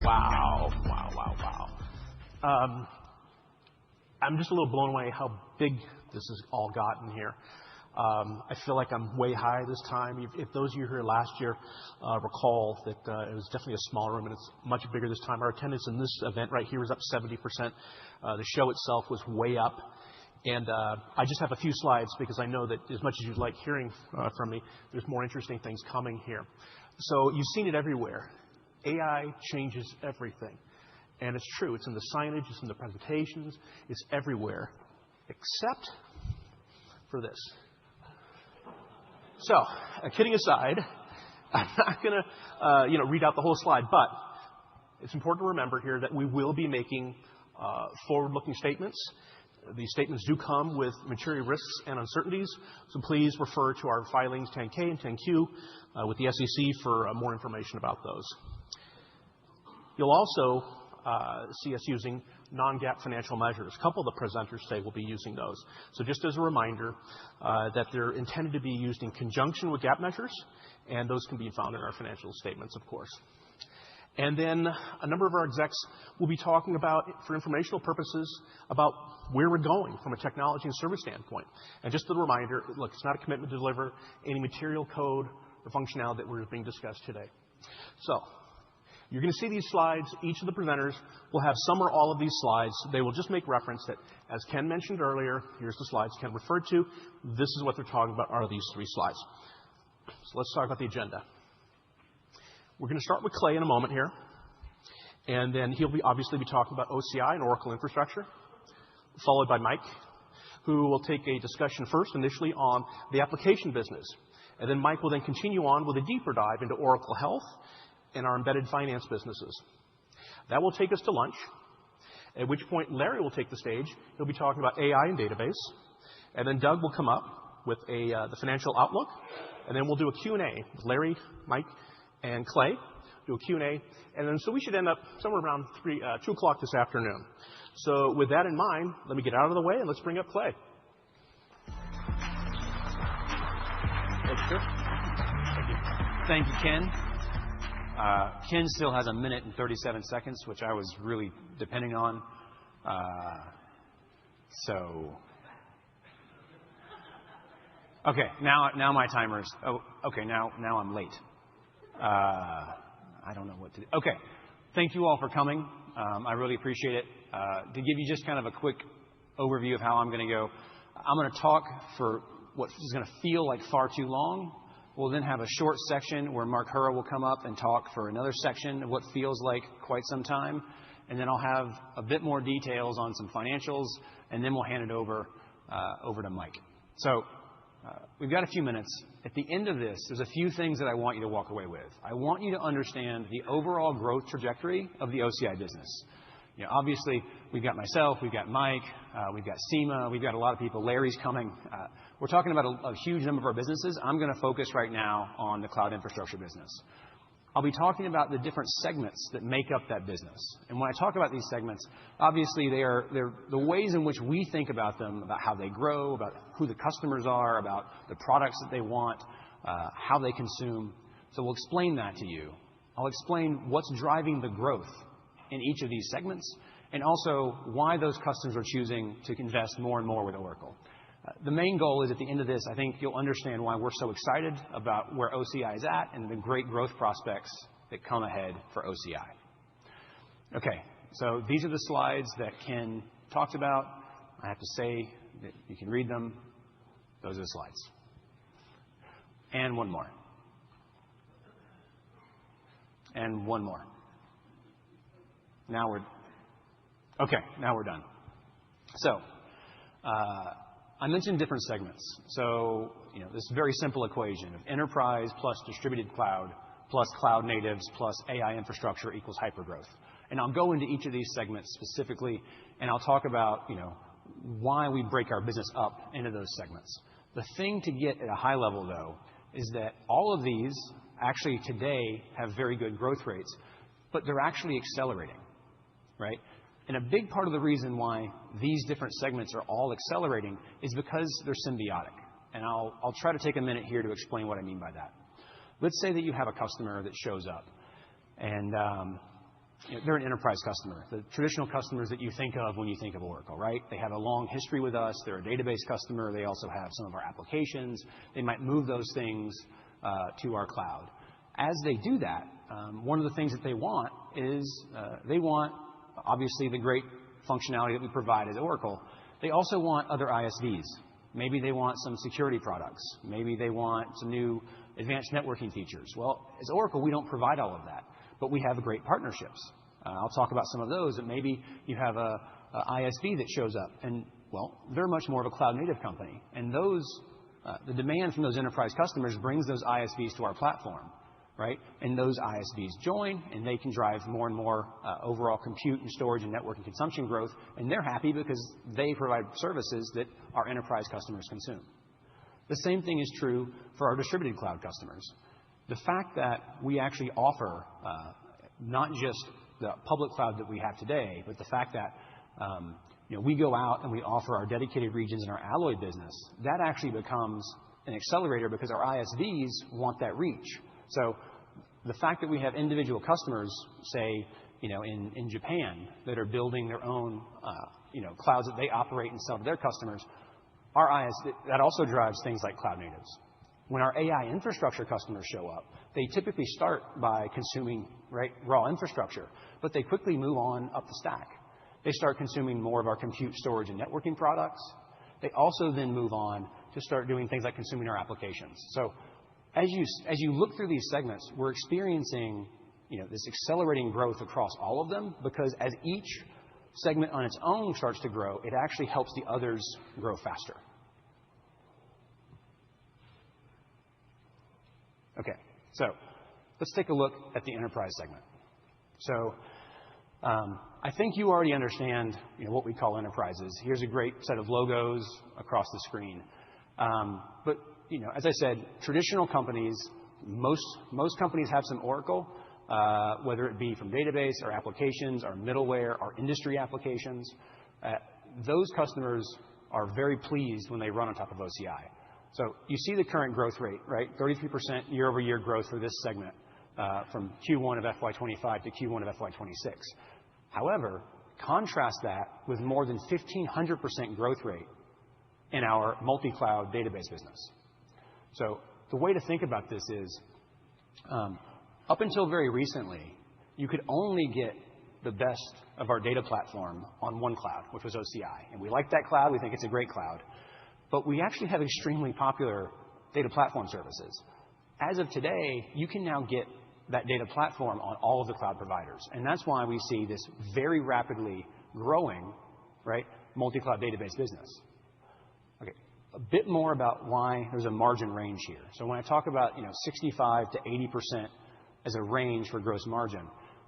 Wow, wow, wow, wow. I'm just a little blown away how big this has all gotten here. I feel like I'm way high this time. If those of you who were here last year recall that it was definitely a small room, and it's much bigger this time. Our attendance in this event right here was up 70%. The show itself was way up. And I just have a few slides because I know that as much as you'd like hearing from me, there's more interesting things coming here. So you've seen it everywhere. AI changes everything. And it's true. It's in the signage. It's in the presentations. It's everywhere, except for this. So, kidding aside, I'm not going to read out the whole slide, but it's important to remember here that we will be making forward-looking statements. These statements do come with material risks and uncertainties, so please refer to our filings 10-K and 10-Q with the SEC for more information about those. You'll also see us using non-GAAP financial measures. A couple of the presenters today will be using those. So just as a reminder that they're intended to be used in conjunction with GAAP measures, and those can be found in our financial statements, of course. And then a number of our execs will be talking about, for informational purposes, about where we're going from a technology and service standpoint. And just a reminder, look, it's not a commitment to deliver any material code or functionality that we're being discussed today. So you're going to see these slides. Each of the presenters will have some or all of these slides. They will just make reference that, as Ken mentioned earlier, here's the slides Ken referred to. This is what they're talking about are these three slides. So let's talk about the agenda. We're going to start with Clay in a moment here, and then he'll obviously be talking about OCI and Oracle infrastructure, followed by Mike, who will take a discussion first initially on the application business. And then Mike will then continue on with a deeper dive into Oracle Health and our embedded finance businesses. That will take us to lunch, at which point Larry will take the stage. He'll be talking about AI and database. And then Doug will come up with the financial outlook, and then we'll do a Q&A with Larry, Mike, and Clay, do a Q&A, and then so we should end up somewhere around 2 o'clock this afternoon. So with that in mind, let me get out of the way and let's bring up Clay. Thank you, Ken. Ken still has 1 minute and 37 seconds, which I was really depending on. Okay, now my timer's. Oh, okay, now I'm late. I don't know what to do. Okay. Thank you all for coming. I really appreciate it. To give you just kind of a quick overview of how I'm going to go, I'm going to talk for what is going to feel like far too long. We'll then have a short section where Mark Hura will come up and talk for another section of what feels like quite some time. And then I'll have a bit more details on some financials, and then we'll hand it over to Mike. So we've got a few minutes. At the end of this, there's a few things that I want you to walk away with. I want you to understand the overall growth trajectory of the OCI business. Obviously, we've got myself, we've got Mike, we've got Seema, we've got a lot of people. Larry's coming. We're talking about a huge number of our businesses. I'm going to focus right now on the cloud infrastructure business. I'll be talking about the different segments that make up that business. And when I talk about these segments, obviously they're the ways in which we think about them, about how they grow, about who the customers are, about the products that they want, how they consume. So we'll explain that to you. I'll explain what's driving the growth in each of these segments, and also why those customers are choosing to invest more and more with Oracle. The main goal is at the end of this, I think you'll understand why we're so excited about where OCI is at and the great growth prospects that come ahead for OCI. Okay, so these are the slides that Ken talked about. I have to say that you can read them. Those are the slides. And one more. And one more. Now we're done. So, I mentioned different segments. So, this very simple equation of enterprise plus distributed cloud plus cloud natives plus AI infrastructure equals hypergrowth. And I'll go into each of these segments specifically, and I'll talk about, why we break our business up into those segments. The thing to get at a high level, though, is that all of these actually today have very good growth rates, but they're actually accelerating, right? And a big part of the reason why these different segments are all accelerating is because they're symbiotic. And I'll try to take a minute here to explain what I mean by that. Let's say that you have a customer that shows up, and they're an enterprise customer, the traditional customers that you think of when you think of Oracle, right? They have a long history with us. They're a database customer. They also have some of our applications. They might move those things to our cloud. As they do that, one of the things that they want is they want, obviously, the great functionality that we provide as Oracle. They also want other ISVs. Maybe they want some security products. Maybe they want some new advanced networking features. Well, as Oracle, we don't provide all of that, but we have great partnerships. I'll talk about some of those. And maybe you have a ISV that shows up, and, well, they're much more of a cloud-native company. And the demand from those enterprise customers brings those ISVs to our platform, right? And those ISVs join, and they can drive more and more overall compute and storage and networking consumption growth. And they're happy because they provide services that our enterprise customers consume. The same thing is true for our distributed cloud customers. The fact that we actually offer not just the public cloud that we have today, but the fact that we go out and we offer our dedicated regions in our Alloy business, that actually becomes an accelerator because our ISVs want that reach. So the fact that we have individual customers, say, in Japan, that are building their own clouds that they operate and sell to their customers, that also drives things like cloud natives. When our AI infrastructure customers show up, they typically start by consuming raw infrastructure, but they quickly move on up the stack. They start consuming more of our compute, storage, and networking products. They also then move on to start doing things like consuming our applications. So as you look through these segments, we're experiencing this accelerating growth across all of them, because as each segment on its own starts to grow, it actually helps the others grow faster. Okay, so let's take a look at the enterprise segment. So I think you already understand what we call enterprises. Here's a great set of logos across the screen. But as I said, traditional companies, most companies have some Oracle, whether it be from database or applications or middleware or industry applications. Those customers are very pleased when they run on top of OCI. So you see the current growth rate, right? 33% year-over-year growth for this segment from Q1 of FY25 to Q1 of FY26. However, contrast that with more than 1,500% growth rate in our multi-cloud database business. So the way to think about this is, up until very recently, you could only get the best of our data platform on one cloud, which was OCI. And we like that cloud. We think it's a great cloud. But we actually have extremely popular data platform services. As of today, you can now get that data platform on all of the cloud providers. And that's why we see this very rapidly growing, multi-cloud database business. Okay, a bit more about why there's a margin range here. So when I talk about 65 to 80% as a range for gross margin,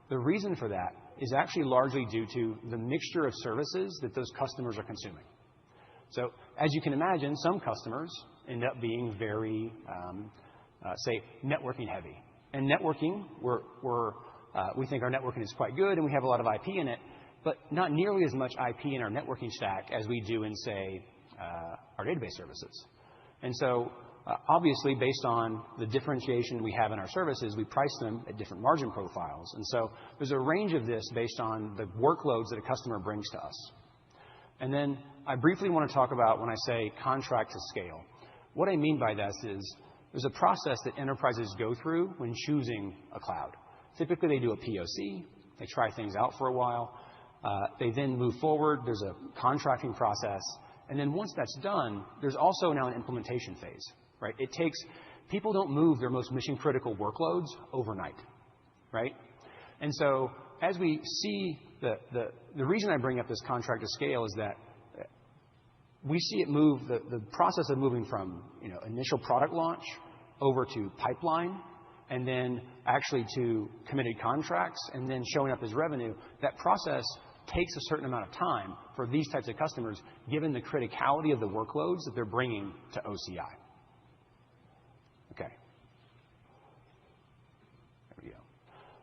the reason for that is actually largely due to the mixture of services that those customers are consuming. So as you can imagine, some customers end up being very, say, networking heavy. And networking, we think our networking is quite good, and we have a lot of IP in it, but not nearly as much IP in our networking stack as we do in, say, our database services. And so, obviously, based on the differentiation we have in our services, we price them at different margin profiles. And so there's a range of this based on the workloads that a customer brings to us. And then I briefly want to talk about when I say contract to scale. What I mean by this is there's a process that enterprises go through when choosing a cloud. Typically, they do a POC. They try things out for a while. They then move forward. There's a contracting process. And then once that's done, there's also now an implementation phase. Right? People don't move their most mission-critical workloads overnight. Right? And so as we see the reason I bring up this contract to scale is that we see it move, the process of moving from initial product launch over to pipeline and then actually to committed contracts and then showing up as revenue. That process takes a certain amount of time for these types of customers, given the criticality of the workloads that they're bringing to OCI. Okay. There we go.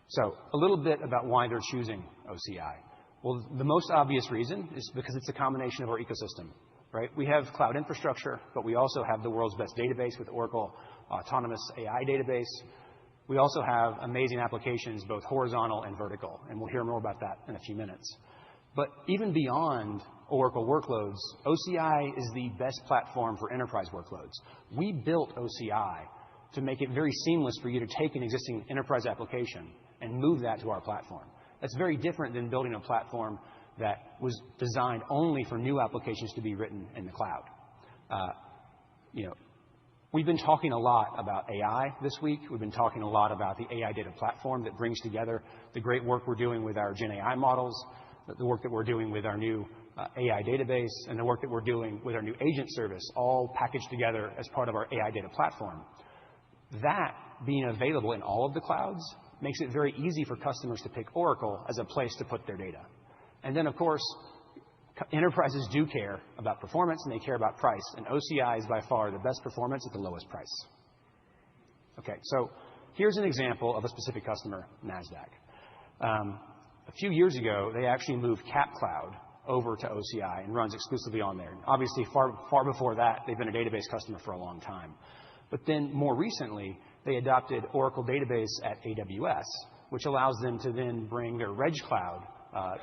So a little bit about why they're choosing OCI. Well, the most obvious reason is because it's a combination of our ecosystem. Right? We have cloud infrastructure, but we also have the world's best database with Oracle Autonomous AI Database. We also have amazing applications, both horizontal and vertical, and we'll hear more about that in a few minutes. But even beyond Oracle workloads, OCI is the best platform for enterprise workloads. We built OCI to make it very seamless for you to take an existing enterprise application and move that to our platform. That's very different than building a platform that was designed only for new applications to be written in the cloud. We've been talking a lot about AI this week. We've been talking a lot about the AI data platform that brings together the great work we're doing with our Gen AI models, the work that we're doing with our new AI database, and the work that we're doing with our new agent service, all packaged together as part of our AI data platform. That being available in all of the clouds makes it very easy for customers to pick Oracle as a place to put their data. And then, of course, enterprises do care about performance, and they care about price. And OCI is by far the best performance at the lowest price. Okay, so here's an example of a specific customer, NASDAQ. A few years ago, they actually moved Cap Cloud over to OCI and runs exclusively on there. Obviously, far before that, they've been a database customer for a long time. But then more recently, they adopted Oracle Database at AWS, which allows them to then bring their Reg Cloud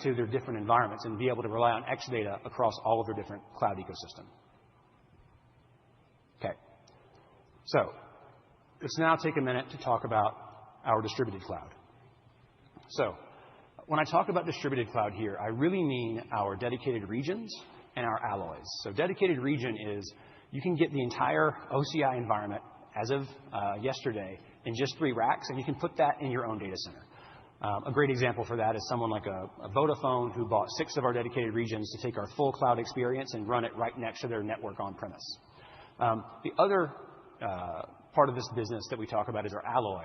to their different environments and be able to rely on Exadata across all of their different cloud ecosystem. Okay, so let's now take a minute to talk about our distributed cloud. So when I talk about distributed cloud here, I really mean our dedicated regions and our alloys. So dedicated region is you can get the entire OCI environment as of yesterday in just 3 racks, and you can put that in your own data center. A great example for that is someone like a Vodafone who bought 6 of our dedicated regions to take our full cloud experience and run it right next to their network on-premise. The other part of this business that we talk about is our alloy.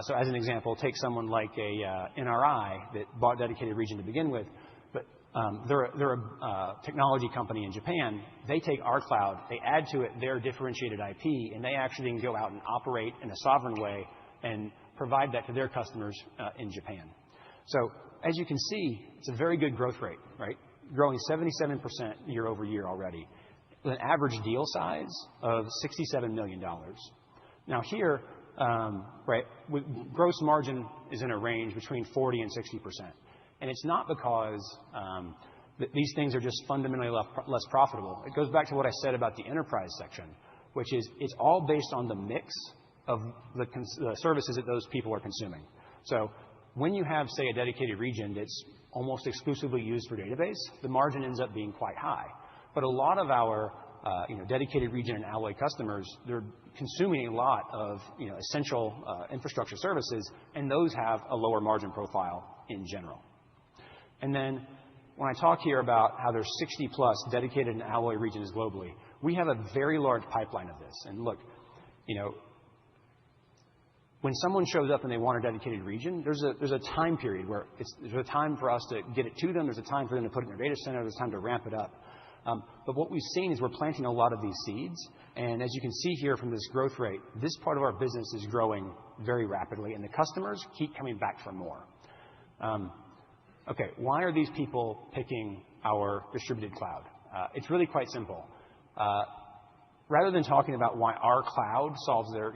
So as an example, take someone like a NRI that bought dedicated region to begin with, but they're a technology company in Japan. They take our cloud, they add to it their differentiated IP, and they actually can go out and operate in a sovereign way and provide that to their customers in Japan. So as you can see, it's a very good growth rate, right? Growing 77% year over year already, with an average deal size of $67 million. Now here, right, gross margin is in a range between 40% and 60%. And it's not because these things are just fundamentally less profitable. It goes back to what I said about the enterprise section, which is it's all based on the mix of the services that those people are consuming. So when you have, say, a dedicated region that's almost exclusively used for database, the margin ends up being quite high. But a lot of our dedicated region and alloy customers, they're consuming a lot of essential infrastructure services, and those have a lower margin profile in general. And then when I talk here about how there's 60+ dedicated and alloy regions globally, we have a very large pipeline of this. And look, when someone shows up and they want a dedicated region, there's a time period where there's a time for us to get it to them. There's a time for them to put it in their data center. There's time to ramp it up. But what we've seen is we're planting a lot of these seeds. And as you can see here from this growth rate, this part of our business is growing very rapidly, and the customers keep coming back for more. Okay, why are these people picking our distributed cloud? It's really quite simple. Rather than talking about why our cloud solves their,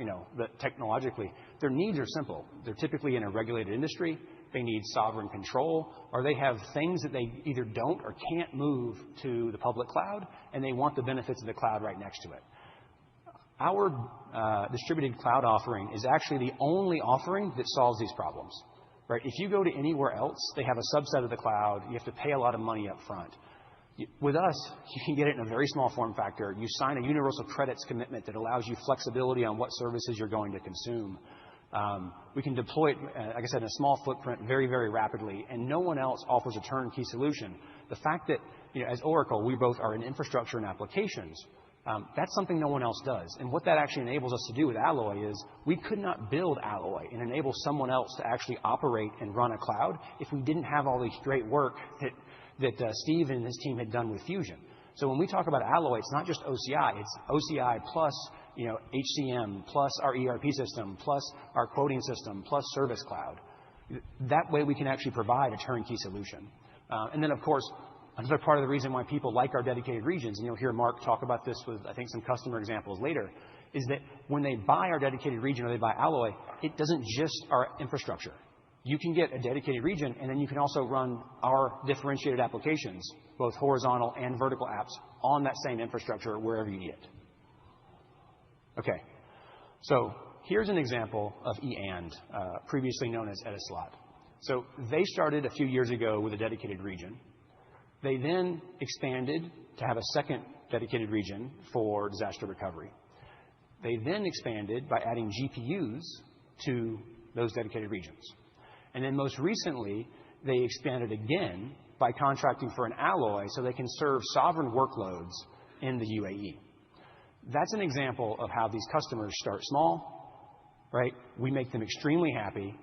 technologically, their needs are simple. They're typically in a regulated industry. They need sovereign control, or they have things that they either don't or can't move to the public cloud, and they want the benefits of the cloud right next to it. Our distributed cloud offering is actually the only offering that solves these problems. Right? If you go to anywhere else, they have a subset of the cloud. You have to pay a lot of money up front. With us, you can get it in a very small form factor. You sign a universal credits commitment that allows you flexibility on what services you're going to consume. We can deploy it, like I said, in a small footprint very, very rapidly, and no one else offers a turnkey solution. The fact that, as Oracle, we both are in infrastructure and applications, that's something no one else does. And what that actually enables us to do with Alloy is we could not build Alloy and enable someone else to actually operate and run a cloud if we didn't have all this great work that Steve and his team had done with Fusion. So when we talk about Alloy, it's not just OCI. It's OCI plus HCM, plus our ERP system, plus our quoting system, plus Service Cloud. That way we can actually provide a turnkey solution. And then, of course, another part of the reason why people like our dedicated regions, and you'll hear Mark talk about this with, I think, some customer examples later, is that when they buy our dedicated region or they buy Alloy, it doesn't just our infrastructure. You can get a dedicated region, and then you can also run our differentiated applications, both horizontal and vertical apps, on that same infrastructure wherever you need it. Okay, so here's an example of eAnd, previously known as Etislot. So they started a few years ago with a dedicated region. They then expanded to have a second dedicated region for disaster recovery. They then expanded by adding GPUs to those dedicated regions. And then most recently, they expanded again by contracting for an Alloy so they can serve sovereign workloads in the UAE. That's an example of how these customers start small, right? We make them extremely happy,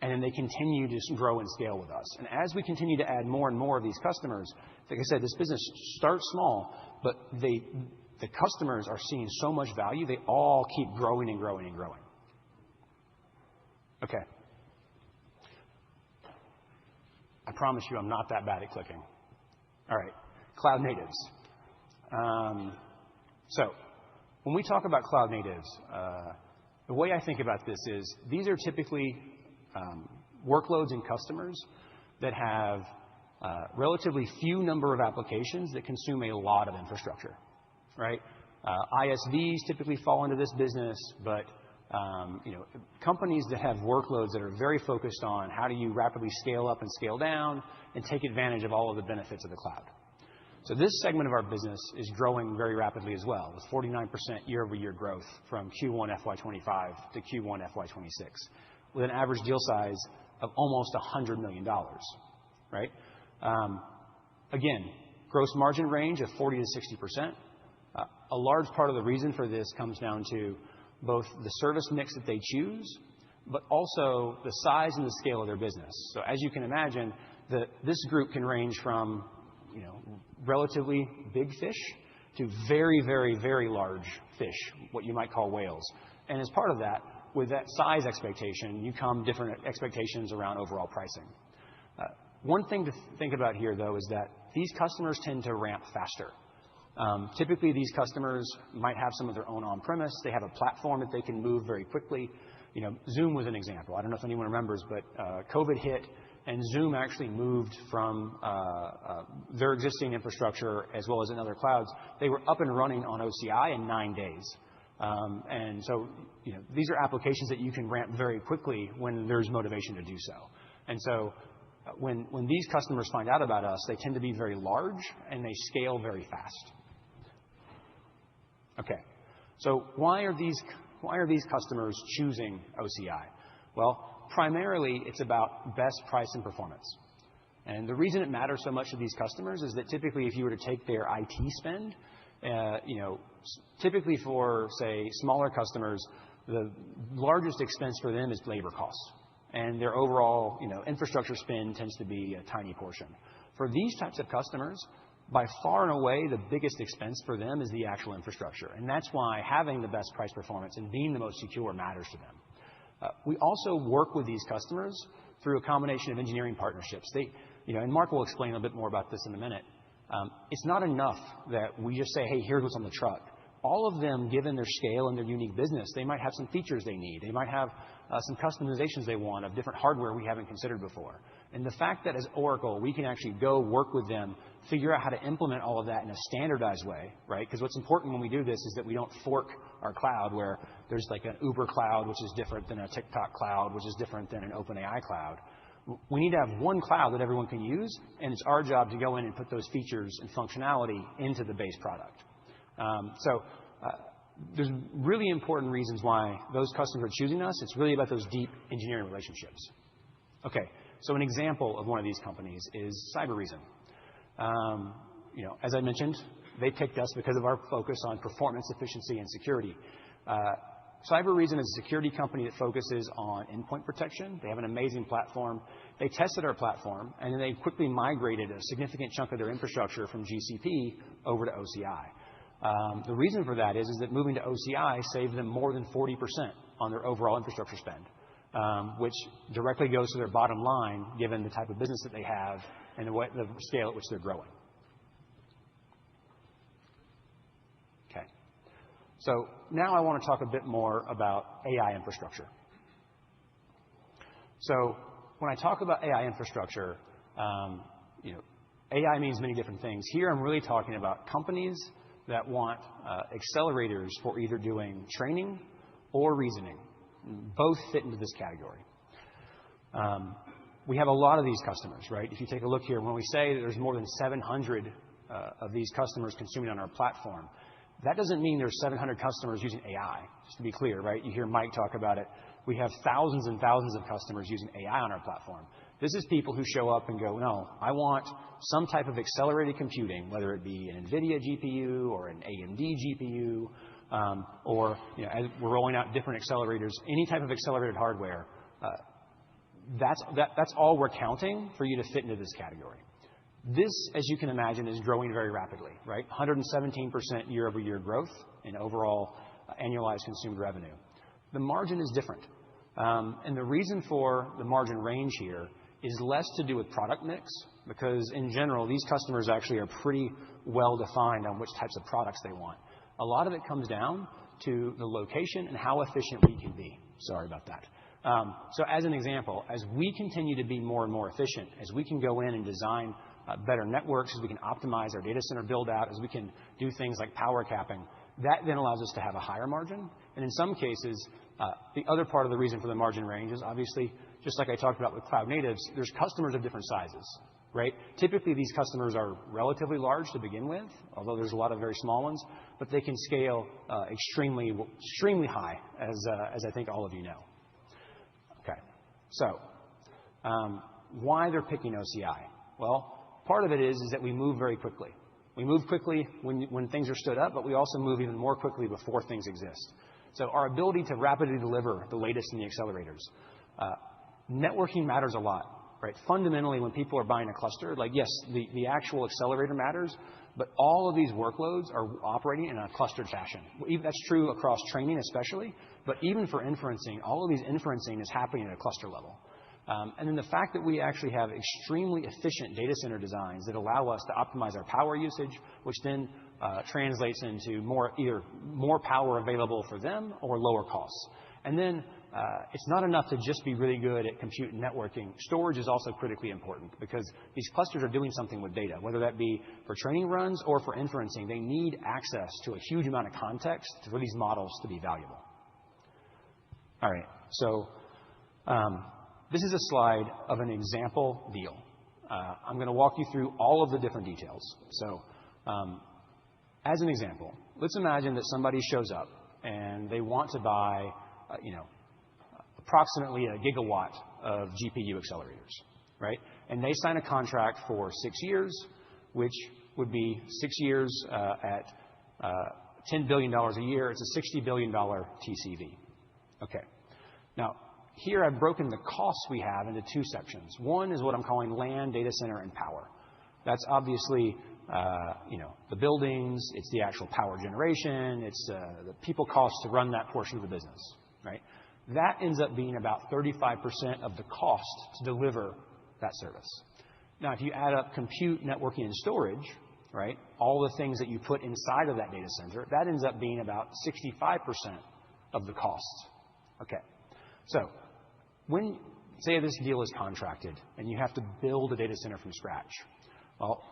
and then they continue to grow and scale with us. And as we continue to add more and more of these customers, like I said, this business starts small, but the customers are seeing so much value, they all keep growing and growing and growing. Okay. I promise you I'm not that bad at clicking. All right. Cloud natives. So when we talk about cloud natives, the way I think about this is these are typically workloads and customers that have relatively few number of applications that consume a lot of infrastructure, right? ISVs typically fall into this business, but companies that have workloads that are very focused on how do you rapidly scale up and scale down and take advantage of all of the benefits of the cloud. So this segment of our business is growing very rapidly as well, with 49% year-over-year growth from Q1 FY25 to Q1 FY26, with an average deal size of almost $100 million, right? Again, gross margin range of 40 to 60%. A large part of the reason for this comes down to both the service mix that they choose, but also the size and the scale of their business. So as you can imagine, this group can range from relatively big fish to very, very, very large fish, what you might call whales. And as part of that, with that size expectation, you come different expectations around overall pricing. One thing to think about here, though, is that these customers tend to ramp faster. Typically, these customers might have some of their own on-premise. They have a platform that they can move very quickly. Zoom was an example. I don't know if anyone remembers, but COVID hit, and Zoom actually moved from their existing infrastructure as well as in other clouds. They were up and running on OCI in 9 days. And so these are applications that you can ramp very quickly when there's motivation to do so. And so when these customers find out about us, they tend to be very large, and they scale very fast. Okay. So why are these customers choosing OCI? Well, primarily, it's about best price and performance. And the reason it matters so much to these customers is that typically, if you were to take their IT spend, typically for, say, smaller customers, the largest expense for them is labor costs. And their overall infrastructure spend tends to be a tiny portion. For these types of customers, by far and away, the biggest expense for them is the actual infrastructure. And that's why having the best price performance and being the most secure matters to them. We also work with these customers through a combination of engineering partnerships. And Mark will explain a bit more about this in a minute. It's not enough that we just say, hey, here's what's on the truck. All of them, given their scale and their unique business, they might have some features they need. They might have some customizations they want of different hardware we haven't considered before. And the fact that as Oracle, we can actually go work with them, figure out how to implement all of that in a standardized way, right? Because what's important when we do this is that we don't fork our cloud where there's like an Uber cloud, which is different than a TikTok cloud, which is different than an OpenAI cloud. We need to have one cloud that everyone can use, and it's our job to go in and put those features and functionality into the base product. There's really important reasons why those customers are choosing us. It's really about those deep engineering relationships. Okay, so an example of one of these companies is Cybereason. As I mentioned, they picked us because of our focus on performance, efficiency, and security. Cybereason is a security company that focuses on endpoint protection. They have an amazing platform. They tested our platform, and then they quickly migrated a significant chunk of their infrastructure from GCP over to OCI. The reason for that is that moving to OCI saved them more than 40% on their overall infrastructure spend, which directly goes to their bottom line, given the type of business that they have and the scale at which they're growing. Okay. So now I want to talk a bit more about AI infrastructure. So when I talk about AI infrastructure, AI means many different things. Here I'm really talking about companies that want accelerators for either doing training or reasoning. Both fit into this category. We have a lot of these customers, right? If you take a look here, when we say that there's more than 700 of these customers consuming on our platform, that doesn't mean there's 700 customers using AI, just to be clear, right? You hear Mike talk about it. We have thousands and thousands of customers using AI on our platform. This is people who show up and go, no, I want some type of accelerated computing, whether it be an NVIDIA GPU or an AMD GPU, or as we're rolling out different accelerators, any type of accelerated hardware. That's all we're counting for you to fit into this category. This, as you can imagine, is growing very rapidly, right? 117% year-over-year growth in overall annualized consumed revenue. The margin is different. And the reason for the margin range here is less to do with product mix, because in general, these customers actually are pretty well defined on which types of products they want. A lot of it comes down to the location and how efficient we can be. Sorry about that. So as an example, as we continue to be more and more efficient, as we can go in and design better networks, as we can optimize our data center build out, as we can do things like power capping, that then allows us to have a higher margin. And in some cases, the other part of the reason for the margin range is obviously, just like I talked about with cloud natives, there's customers of different sizes, right? Typically, these customers are relatively large to begin with, although there's a lot of very small ones, but they can scale extremely high, as I think all of you know. Okay, so why they're picking OCI? Well, part of it is that we move very quickly. We move quickly when things are stood up, but we also move even more quickly before things exist. So our ability to rapidly deliver the latest in the accelerators. Networking matters a lot, right? Fundamentally, when people are buying a cluster, like, yes, the actual accelerator matters, but all of these workloads are operating in a clustered fashion. That's true across training especially, but even for inferencing, all of these inferencing is happening at a cluster level. And then the fact that we actually have extremely efficient data center designs that allow us to optimize our power usage, which then translates into either more power available for them or lower costs. And then it's not enough to just be really good at compute and networking. Storage is also critically important because these clusters are doing something with data, whether that be for training runs or for inferencing. They need access to a huge amount of context for these models to be valuable. All right, so this is a slide of an example deal. I'm going to walk you through all of the different details. So as an example, let's imagine that somebody shows up and they want to buy approximately a gigawatt of GPU accelerators, right? And they sign a contract for 6 years, which would be 6 years at $10 billion a year. It's a $60 billion TCV. Okay. Now, here I've broken the costs we have into two sections. One is what I'm calling land, data center, and power. That's obviously the buildings, it's the actual power generation, it's the people cost to run that portion of the business, right? That ends up being about 35% of the cost to deliver that service. Now, if you add up compute, networking, and storage, right, all the things that you put inside of that data center, that ends up being about 65% of the cost. Okay. So when, say, this deal is contracted and you have to build a data center from scratch, well,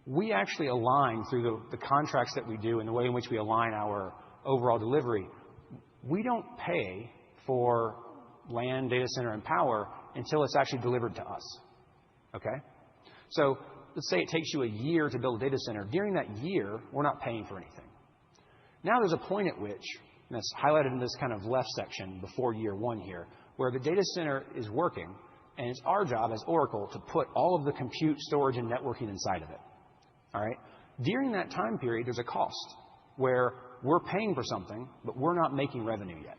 we actually align through the contracts that we do and the way in which we align our overall delivery. We don't pay for land, data center, and power until it's actually delivered to us. Okay? So let's say it takes you a year to build a data center. During that year, we're not paying for anything. Now there's a point at which, and that's highlighted in this kind of left section before year one here, where the data center is working, and it's our job as Oracle to put all of the compute, storage, and networking inside of it. All right? During that time period, there's a cost where we're paying for something, but we're not making revenue yet.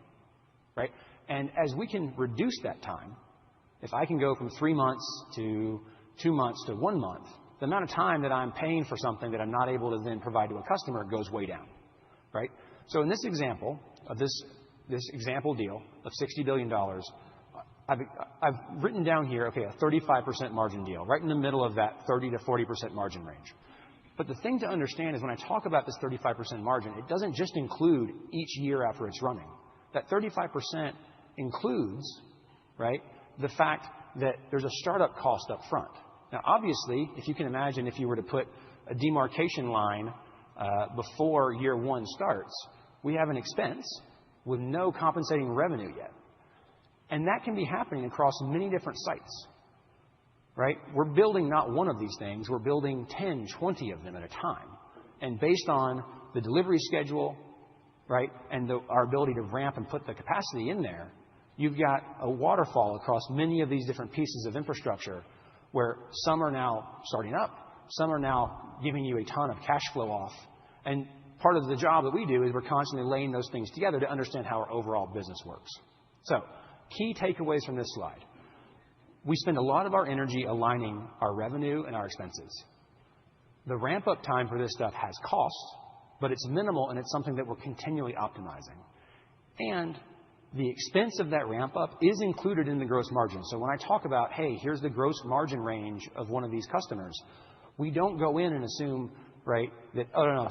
Right? And as we can reduce that time, if I can go from 3 months to 2 months to 1 month, the amount of time that I'm paying for something that I'm not able to then provide to a customer goes way down. Right? So in this example of this example deal of $60 billion, I've written down here, okay, a 35% margin deal, right in the middle of that 30 to 40% margin range. But the thing to understand is when I talk about this 35% margin, it doesn't just include each year after it's running. That 35% includes, right, the fact that there's a startup cost up front. Now, obviously, if you can imagine if you were to put a demarcation line before year one starts, we have an expense with no compensating revenue yet. And that can be happening across many different sites, right? We're building not one of these things. We're building 10, 20 of them at a time. And based on the delivery schedule, right, and our ability to ramp and put the capacity in there, you've got a waterfall across many of these different pieces of infrastructure where some are now starting up, some are now giving you a ton of cash flow off. And part of the job that we do is we're constantly laying those things together to understand how our overall business works. So, key takeaways from this slide. We spend a lot of our energy aligning our revenue and our expenses. The ramp-up time for this stuff has costs, but it's minimal, and it's something that we're continually optimizing. And the expense of that ramp-up is included in the gross margin. So when I talk about, hey, here's the gross margin range of one of these customers, we don't go in and assume, right, that, oh, no,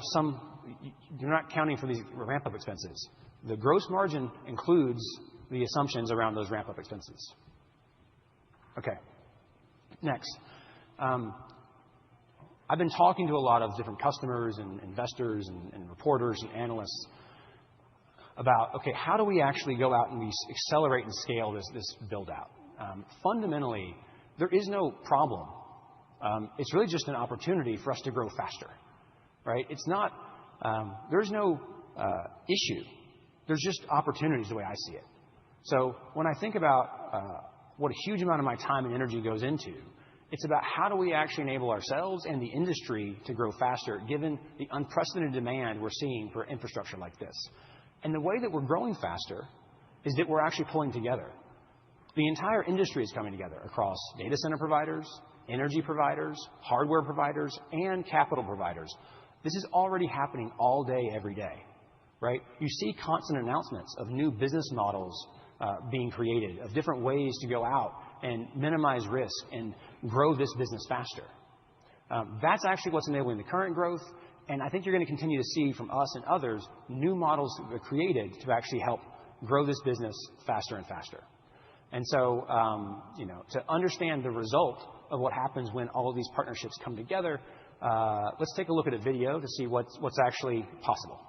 you're not counting for these ramp-up expenses. The gross margin includes the assumptions around those ramp-up expenses. Okay. Next. I've been talking to a lot of different customers and investors and reporters and analysts about, okay, how do we actually go out and we accelerate and scale this build-out? Fundamentally, there is no problem. It's really just an opportunity for us to grow faster, right? It's not, there's no issue. There's just opportunities the way I see it. So when I think about what a huge amount of my time and energy goes into, it's about how do we actually enable ourselves and the industry to grow faster, given the unprecedented demand we're seeing for infrastructure like this. And the way that we're growing faster is that we're actually pulling together. The entire industry is coming together across data center providers, energy providers, hardware providers, and capital providers. This is already happening all day, every day, right? You see constant announcements of new business models being created, of different ways to go out and minimize risk and grow this business faster. That's actually what's enabling the current growth. And I think you're going to continue to see from us and others new models that are created to actually help grow this business faster and faster. And so, to understand the result of what happens when all of these partnerships come together, let's take a look at a video to see what's actually possible.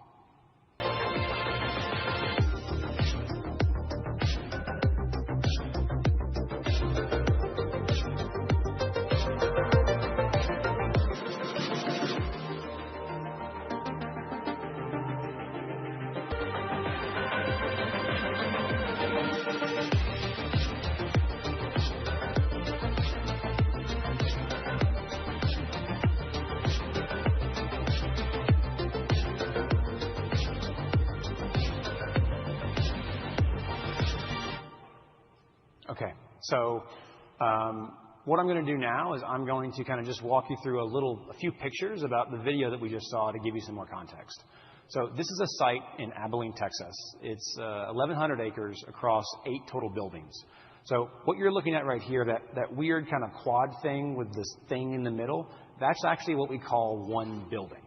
Okay, so what I'm going to do now is I'm going to kind of just walk you through a few pictures about the video that we just saw to give you some more context. So this is a site in Abilene, Texas. It's 1,100 acres across 8 total buildings. So what you're looking at right here, that weird kind of quad thing with this thing in the middle, that's actually what we call one building.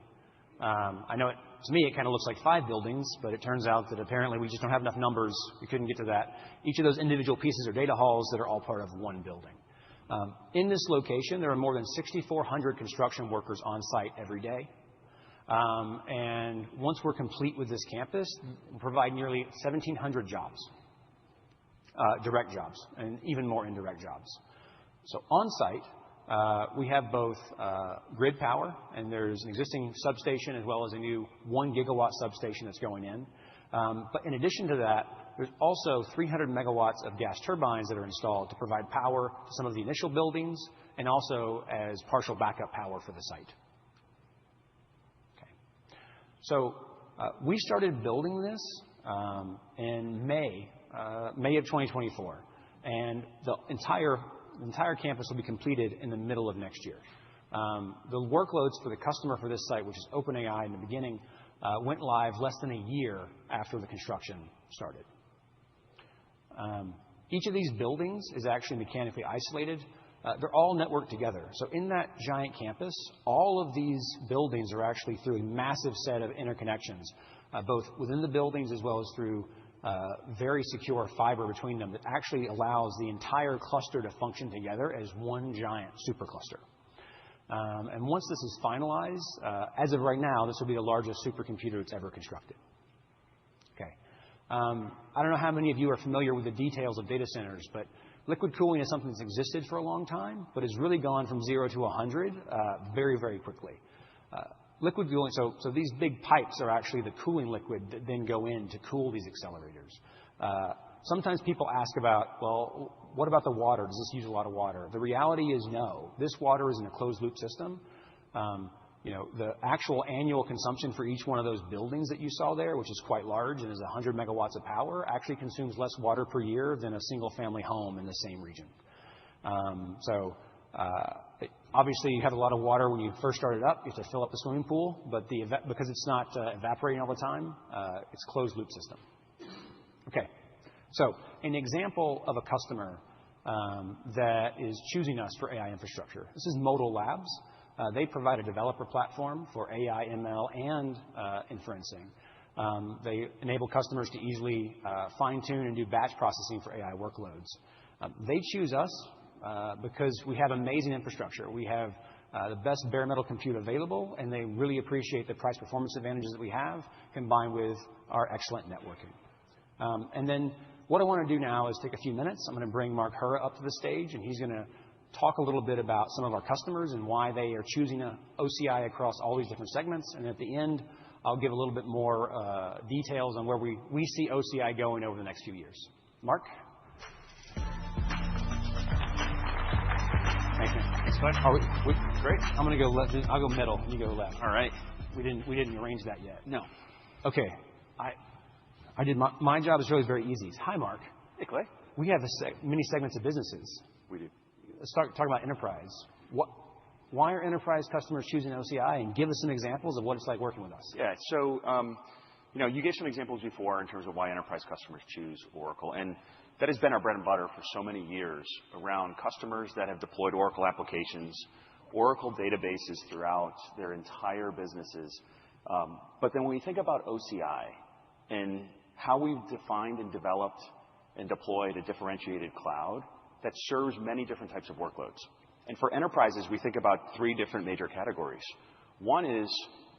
I know to me, it kind of looks like 5 buildings, but it turns out that apparently we just don't have enough numbers. We couldn't get to that. Each of those individual pieces are data halls that are all part of one building. In this location, there are more than 6,400 construction workers on site every day. And once we're complete with this campus, we'll provide nearly 1,700 jobs, direct jobs, and even more indirect jobs. So on site, we have both grid power, and there's an existing substation as well as a new 1 gigawatt substation that's going in. But in addition to that, there's also 300 megawatts of gas turbines that are installed to provide power to some of the initial buildings and also as partial backup power for the site. Okay. So we started building this in May of 2024, and the entire campus will be completed in the middle of next year. The workloads for the customer for this site, which is OpenAI in the beginning, went live less than a year after the construction started. Each of these buildings is actually mechanically isolated they're all networked together. So in that giant campus, all of these buildings are actually through a massive set of interconnections, both within the buildings as well as through very secure fiber between them that actually allows the entire cluster to function together as one giant supercluster. And once this is finalized, as of right now, this will be the largest supercomputer that's ever constructed. Okay. I don't know how many of you are familiar with the details of data centers, but liquid cooling is something that's existed for a long time, but has really gone from 0 to 100 very, very quickly. Liquid cooling, so these big pipes are actually the cooling liquid that then go in to cool these accelerators. Sometimes people ask about, well, what about the water? Does this use a lot of water? The reality is no. This water is in a closed-loop system. The actual annual consumption for each one of those buildings that you saw there, which is quite large and is 100 megawatts of power, actually consumes less water per year than a single-family home in the same region. Obviously, you have a lot of water when you first start it up. You have to fill up the swimming pool, but because it's not evaporating all the time, it's a closed-loop system. Okay. So an example of a customer that is choosing us for AI infrastructure. This is Modal Labs. They provide a developer platform for AI, ML, and inferencing. They enable customers to easily fine-tune and do batch processing for AI workloads. They choose us because we have amazing infrastructure. We have the best bare metal compute available, and they really appreciate the price performance advantages that we have combined with our excellent networking. And then what I want to do now is take a few minutes. I'm going to bring Mark Hura up to the stage, and he's going to talk a little bit about some of our customers and why they are choosing OCI across all these different segments. And at the end, I'll give a little bit more details on where we see OCI going over the next few years. Mark? Thank you. That's fine. Great. I'm going to go left. I'll go middle. You go left. All right. We didn't arrange that yet. No. Okay. I did my job is really very easy. Hi, Mark. Hey, Clay. We have many segments of businesses. We do. Let's talk about enterprise. Why are enterprise customers choosing OCI? And give us some examples of what it's like working with us. Yeah. So, you gave some examples before in terms of why enterprise customers choose Oracle. And that has been our bread and butter for so many years around customers that have deployed Oracle applications, Oracle databases throughout their entire businesses. But then when we think about OCI and how we've defined and developed and deployed a differentiated cloud that serves many different types of workloads. And for enterprises, we think about three different major categories. One is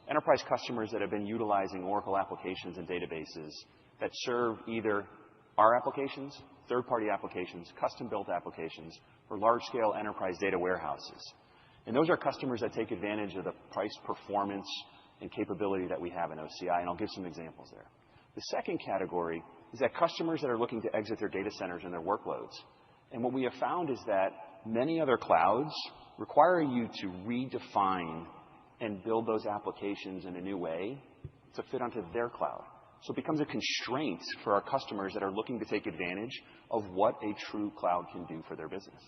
enterprise customers that have been utilizing Oracle applications and databases that serve either our applications, third-party applications, custom-built applications, or large-scale enterprise data warehouses. And those are customers that take advantage of the price, performance, and capability that we have in OCI, and I'll give some examples there. The second category is that customers that are looking to exit their data centers and their workloads. And what we have found is that many other clouds require you to redefine and build those applications in a new way to fit onto their cloud. So it becomes a constraint for our customers that are looking to take advantage of what a true cloud can do for their business.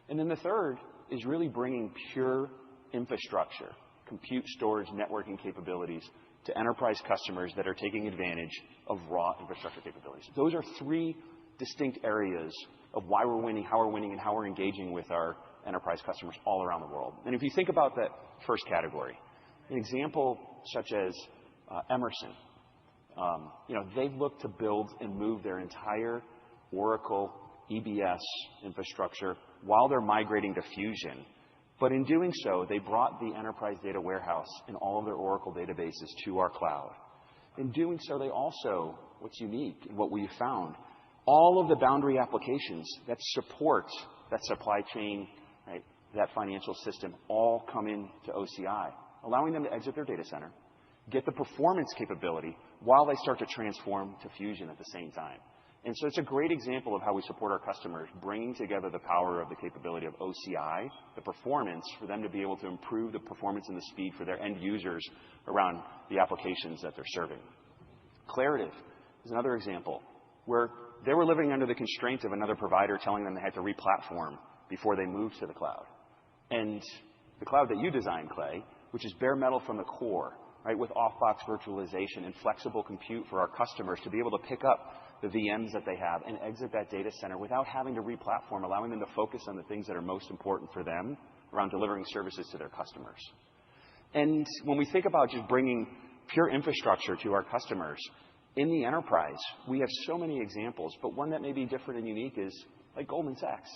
And then the third is really bringing pure infrastructure, compute, storage, networking capabilities to enterprise customers that are taking advantage of raw infrastructure capabilities. Those are three distinct areas of why we're winning, how we're winning, and how we're engaging with our enterprise customers all around the world. And if you think about that first category, an example such as Emerson, they've looked to build and move their entire Oracle EBS infrastructure while they're migrating to Fusion. But in doing so, they brought the enterprise data warehouse and all of their Oracle databases to our cloud. In doing so, they also, what's unique and what we've found, all of the boundary applications that support that supply chain, right, that financial system, all come into OCI, allowing them to exit their data center, get the performance capability while they start to transform to Fusion at the same time. And so it's a great example of how we support our customers, bringing together the power of the capability of OCI, the performance for them to be able to improve the performance and the speed for their end users around the applications that they're serving. Claritive is another example where they were living under the constraint of another provider telling them they had to re-platform before they moved to the cloud. And the cloud that you designed, Clay, which is bare metal from the core, right, with off-box virtualization and flexible compute for our customers to be able to pick up the VMs that they have, and exit that data center without having to re-platform, allowing them to focus on the things that are most important for them around delivering services to their customers. And when we think about just bringing pure infrastructure to our customers, in the enterprise, we have so many examples, but one that may be different and unique is like Goldman Sachs,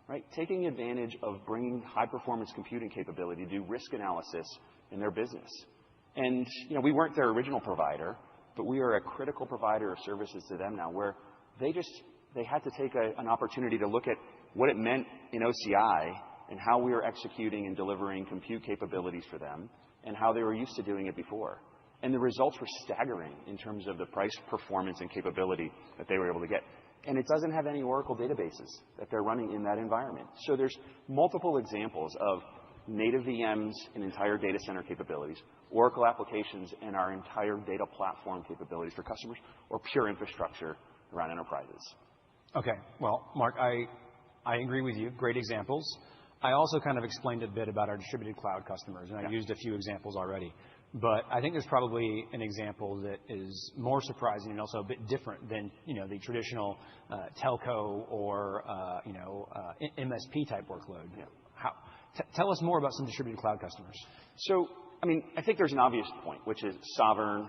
right? Taking advantage of bringing high-performance computing capability to do risk analysis in their business. And we weren't their original provider, but we are a critical provider of services to them now, where they had to take an opportunity to look at what it meant in OCI and how we were executing and delivering compute capabilities for them and how they were used to doing it before. And the results were staggering in terms of the price, performance, and capability that they were able to get. And it doesn't have any Oracle databases that they're running in that environment. So there's multiple examples of native VMs and entire data center capabilities, Oracle applications, and our entire data platform capabilities for customers, or pure infrastructure around enterprises. Okay. Well, Mark, I agree with you. Great examples. I also kind of explained a bit about our distributed cloud customers, and I used a few examples already. But I think there's probably an example that is more surprising and also a bit different than the traditional telco or MSP type workload. Yeah. Tell us more about some distributed cloud customers. So, I think there's an obvious point, which is sovereign,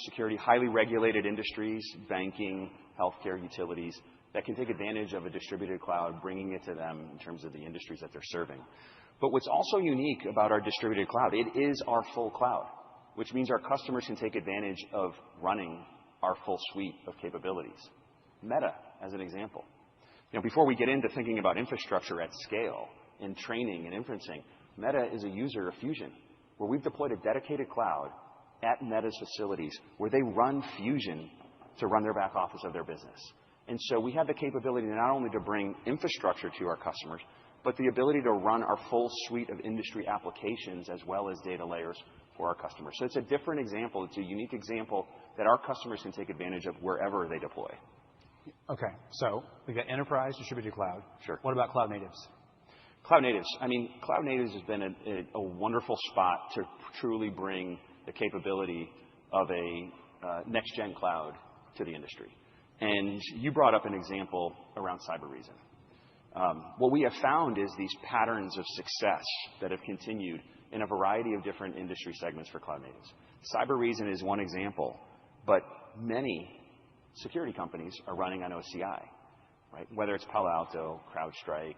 security, highly regulated industries, banking, healthcare, utilities, that can take advantage of a distributed cloud, bringing it to them in terms of the industries that they're serving. But what's also unique about our distributed cloud, it is our full cloud, which means our customers can take advantage of running our full suite of capabilities. Meta, as an example. Before we get into thinking about infrastructure at scale in training and inferencing, Meta is a user of Fusion, where we've deployed a dedicated cloud at Meta's facilities where they run Fusion to run their back office of their business. And so we have the capability not only to bring infrastructure to our customers, but the ability to run our full suite of industry applications as well as data layers for our customers. So it's a different example. It's a unique example that our customers can take advantage of wherever they deploy. Okay. So we've got enterprise, distributed cloud. Sure. What about cloud natives? Cloud natives. Cloud natives has been a wonderful spot to truly bring the capability of a next-gen cloud to the industry. And you brought up an example around Cybereason. What we have found is these patterns of success that have continued in a variety of different industry segments for cloud natives. Cybereason is one example, but many security companies are running on OCI, right? Whether it's Palo Alto, CrowdStrike,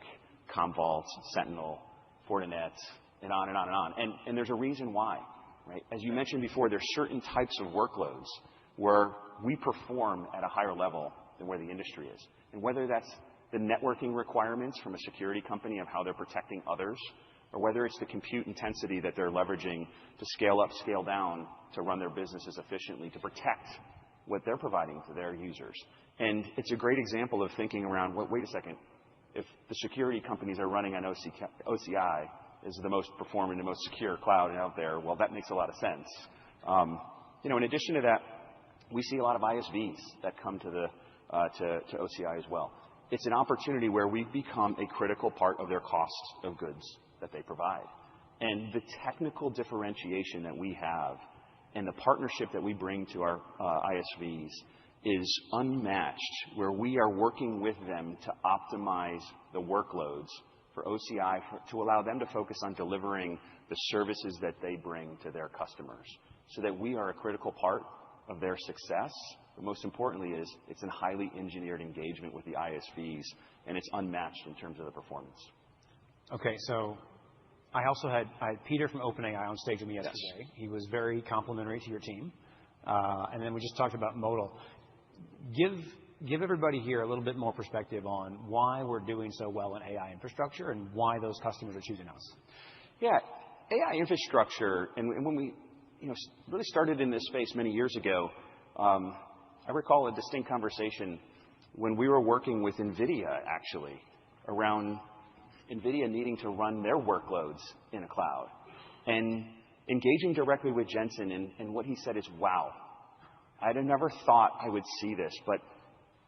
Commvault, Sentinel, Fortinet, and on and on and on. And there's a reason why, right? As you mentioned before, there's certain types of workloads where we perform at a higher level than where the industry is. And whether that's the networking requirements from a security company of how they're protecting others, or whether it's the compute intensity that they're leveraging to scale up, scale down, to run their businesses efficiently, to protect what they're providing to their users. And it's a great example of thinking around, wait a second, if the security companies are running on OCI is the most performing, the most secure cloud out there, well, that makes a lot of sense. In addition to that, we see a lot of ISVs that come to OCI as well. It's an opportunity where we've become a critical part of their cost of goods that they provide. And the technical differentiation that we have and the partnership that we bring to our ISVs is unmatched, where we are working with them to optimize the workloads for OCI to allow them to focus on delivering the services that they bring to their customers, so that we are a critical part of their success. But most importantly is it's a highly engineered engagement with the ISVs, and it's unmatched in terms of the performance. Okay, so I had Peter from OpenAI on stage with me yesterday. Yes. He was very complimentary to your team. And then we just talked about modal. Give everybody here a little bit more perspective on why we're doing so well in AI infrastructure and why those customers are choosing us. Yeah, AI infrastructure, and when we really started in this space many years ago, I recall a distinct conversation when we were working with NVIDIA, actually, around NVIDIA needing to run their workloads in a cloud. And engaging directly with Jensen, and what he said is, wow, I'd have never thought I would see this, but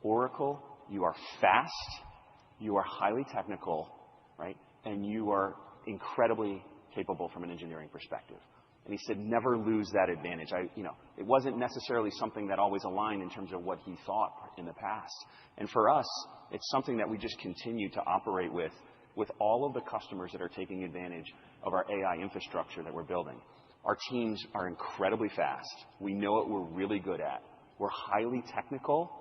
Oracle, you are fast, you are highly technical, right? And you are incredibly capable from an engineering perspective. And he said, never lose that advantage. It wasn't necessarily something that always aligned in terms of what he thought in the past. And for us, it's something that we just continue to operate with all of the customers that are taking advantage of our AI infrastructure that we're building. Our teams are incredibly fast. We know what we're really good at. We're highly technical,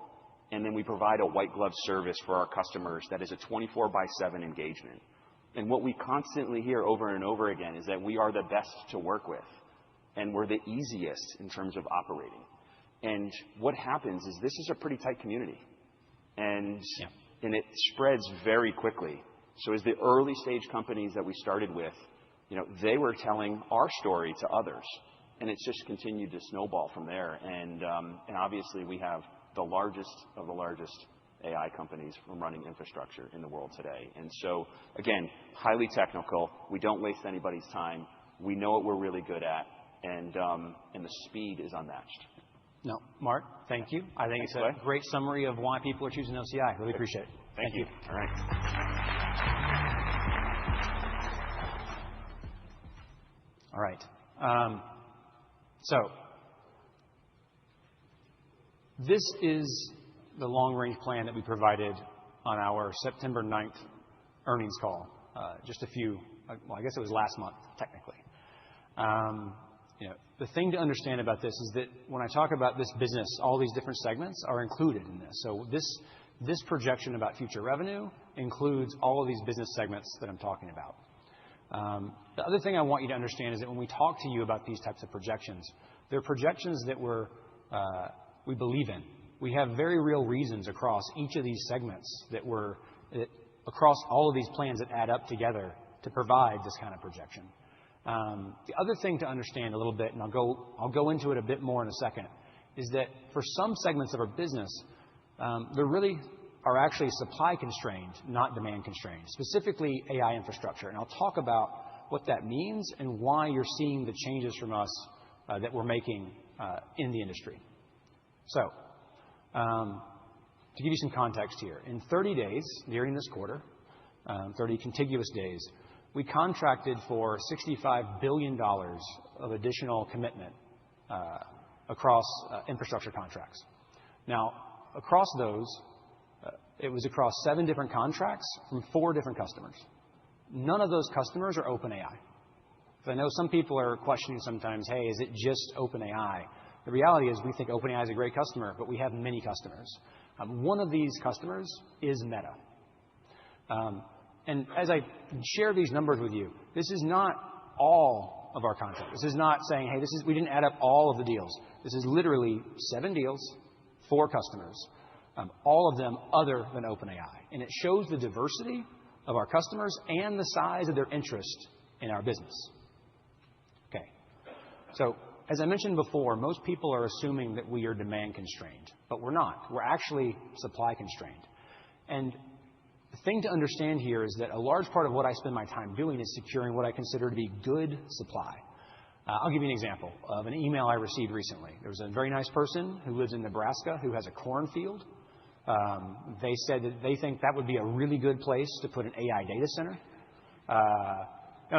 and then we provide a white glove service for our customers that is a 24/7 engagement. And what we constantly hear over and over again is that we are the best to work with, and we're the easiest in terms of operating. And what happens is this is a pretty tight community, and it spreads very quickly. So as the early stage companies that we started with, they were telling our story to others, and it's just continued to snowball from there. And obviously we have the largest of the largest AI companies from running infrastructure in the world today. And so, again, highly technical. We don't waste anybody's time. We know what we're really good at, and the speed is unmatched. No, Mark, thank you. I think it's a great summary of why people are choosing OCI. Really appreciate it. Thank you. All right. All right. So this is the long-range plan that we provided on our September 9th earnings call, just I guess it was last month, technically. The thing to understand about this is that when I talk about this business, all these different segments are included in this. So this projection about future revenue includes all of these business segments that I'm talking about. The other thing I want you to understand is that when we talk to you about these types of projections, they're projections that we believe in. We have very real reasons across each of these segments across all of these plans that add up together to provide this kind of projection. The other thing to understand a little bit, and I'll go into it a bit more in a second, is that for some segments of our business, there really are actually supply constrained, not demand constrained, specifically AI infrastructure. And I'll talk about what that means and why you're seeing the changes from us that we're making in the industry. So, to give you some context here, in 30 days during this quarter, 30 contiguous days, we contracted for $65 billion of additional commitment across infrastructure contracts. Now, across those, it was across 7 different contracts from 4 different customers. None of those customers are OpenAI. So I know some people are questioning sometimes, hey, is it just OpenAI? The reality is we think OpenAI is a great customer, but we have many customers. One of these customers is Meta. And as I share these numbers with you, this is not all of our contract. This is not saying, hey, we didn't add up all of the deals. This is literally 7 deals, 4 customers, all of them other than OpenAI. And it shows the diversity of our customers and the size of their interest in our business. Okay. So, as I mentioned before, most people are assuming that we are demand constrained, but we're not. We're actually supply constrained. And the thing to understand here is that a large part of what I spend my time doing is securing what I consider to be good supply. I'll give you an example of an email I received recently. There was a very nice person who lives in Nebraska who has a cornfield. They said that they think that would be a really good place to put an AI data center.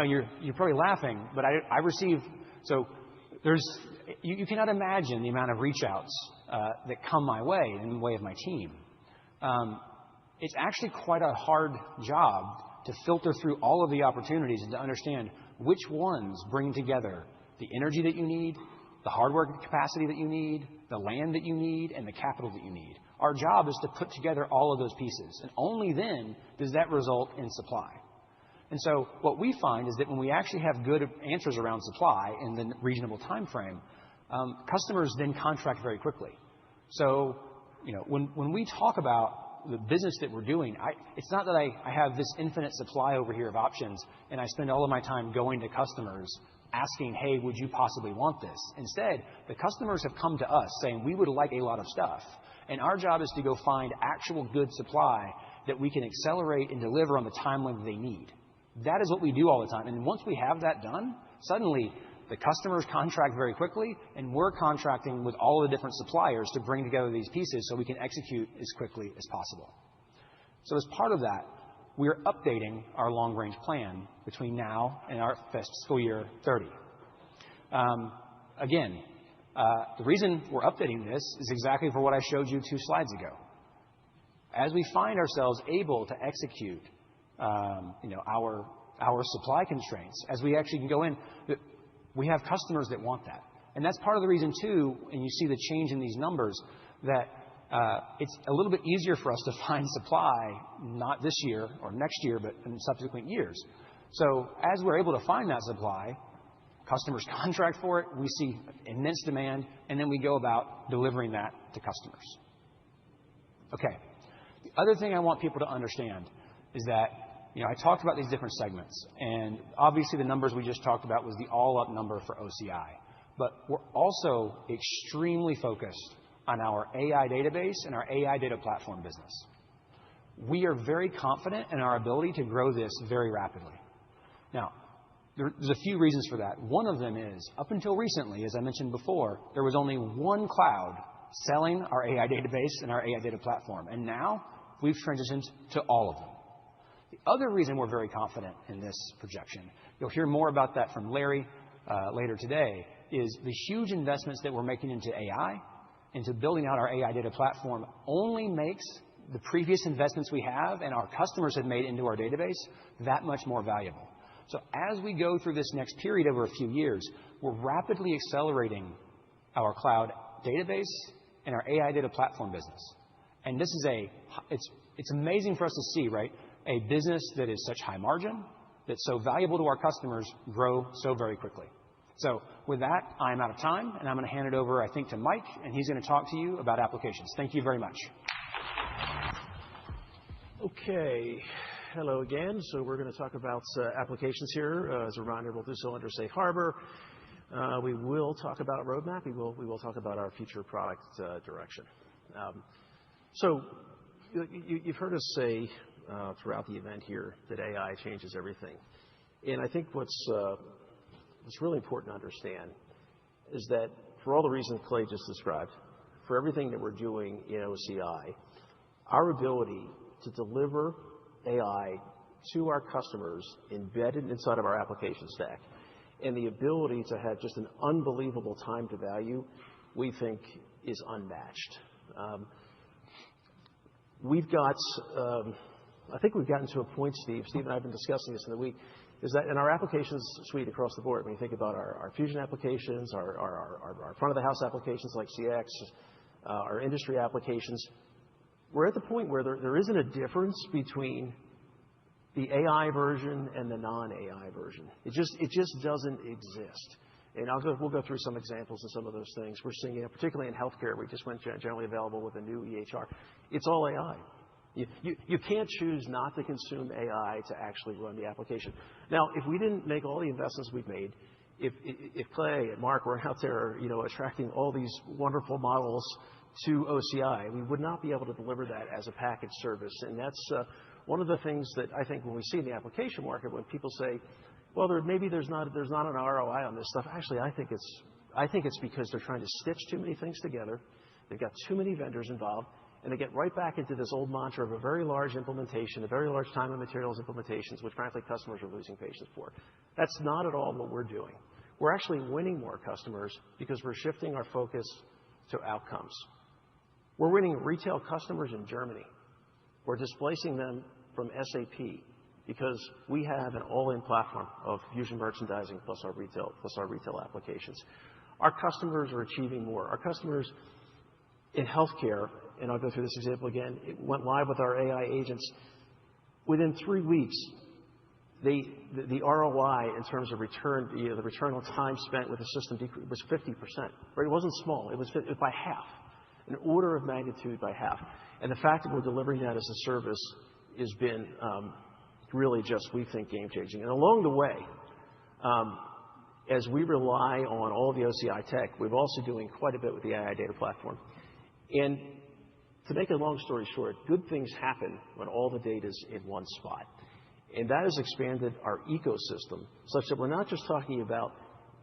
You're probably laughing, but I received you cannot imagine the amount of reach outs that come my way in the way of my team. It's actually quite a hard job to filter through all of the opportunities and to understand which ones bring together the energy that you need, the hardware capacity that you need, the land that you need, and the capital that you need. Our job is to put together all of those pieces, and only then does that result in supply. And so what we find is that when we actually have good answers around supply in the reasonable time frame, customers then contract very quickly. So, when we talk about the business that we're doing, it's not that I have this infinite supply over here of options, and I spend all of my time going to customers asking, hey, would you possibly want this? Instead, the customers have come to us saying, we would like a lot of stuff. And our job is to go find actual good supply that we can accelerate and deliver on the timeline that they need. That is what we do all the time. And once we have that done, suddenly the customers contract very quickly, and we're contracting with all the different suppliers to bring together these pieces so we can execute as quickly as possible. So as part of that, we're updating our long-range plan between now and our fiscal year 30. Again, the reason we're updating this is exactly for what I showed you 2 slides ago. As we find ourselves able to execute, our supply constraints, as we actually can go in, we have customers that want that. And that's part of the reason, too, and you see the change in these numbers, that it's a little bit easier for us to find supply, not this year or next year, but in subsequent years. So as we're able to find that supply, customers contract for it, we see immense demand, and then we go about delivering that to customers. Okay. The other thing I want people to understand is that, I talked about these different segments, and obviously the numbers we just talked about was the all-up number for OCI. But we're also extremely focused on our AI database and our AI data platform business. We are very confident in our ability to grow this very rapidly. Now, there's a few reasons for that. One of them is, up until recently, as I mentioned before, there was only one cloud selling our AI database and our AI data platform. And now we've transitioned to all of them. The other reason we're very confident in this projection, you'll hear more about that from Larry later today, is the huge investments that we're making into AI, into building out our AI data platform, only makes the previous investments we have and our customers have made into our database that much more valuable. So as we go through this next period over a few years, we're rapidly accelerating our cloud database and our AI data platform business. And this is it's amazing for us to see, right? A business that is such high margin, that's so valuable to our customers, grow so very quickly. So with that, I'm out of time, and I'm going to hand it over, I think, to Mike, and he's going to talk to you about applications. Thank you very much. Okay. Hello again. So we're going to talk about applications here. As a reminder, we'll do so under Safe Harbor. We will talk about roadmap. We will talk about our future product direction. So you've heard us say throughout the event here that AI changes everything. And I think what's really important to understand is that for all the reasons Clay just described, for everything that we're doing in OCI, our ability to deliver AI to our customers embedded inside of our application stack, and the ability to have just an unbelievable time to value, we think is unmatched. I think we've gotten to a point, Steve and I have been discussing this in the week, is that in our applications suite across the board, when you think about our Fusion applications, our front-of-the-house applications like CX, our industry applications, we're at the point where there isn't a difference between the AI version and the non-AI version. It just doesn't exist. And we'll go through some examples of some of those things. We're seeing, particularly in healthcare, we just went generally available with a new EHR. It's all AI. You can't choose not to consume AI to actually run the application. Now, if we didn't make all the investments we've made, if Clay and Mark were out there, attracting all these wonderful models to OCI, we would not be able to deliver that as a package service. And that's one of the things that I think when we see in the application market, when people say, well, maybe there's not an ROI on this stuff. Actually, I think it's because they're trying to stitch too many things together. They've got too many vendors involved, and they get right back into this old mantra of a very large implementation, a very large time and materials implementations, which frankly customers are losing patience for. That's not at all what we're doing. We're actually winning more customers because we're shifting our focus to outcomes. We're winning retail customers in Germany. We're displacing them from SAP because we have an all-in platform of Fusion merchandising plus our retail applications. Our customers are achieving more. Our customers in healthcare, and I'll go through this example again, it went live with our AI agents. Within 3 weeks, the ROI in terms of return, the return on time spent with the system was 50%. Right? It wasn't small. It was by half, an order of magnitude by half. And the fact that we're delivering that as a service has been really just, we think, game-changing. And along the way, as we rely on all the OCI tech, we're also doing quite a bit with the AI data platform. And to make a long story short, good things happen when all the data is in one spot. And that has expanded our ecosystem such that we're not just talking about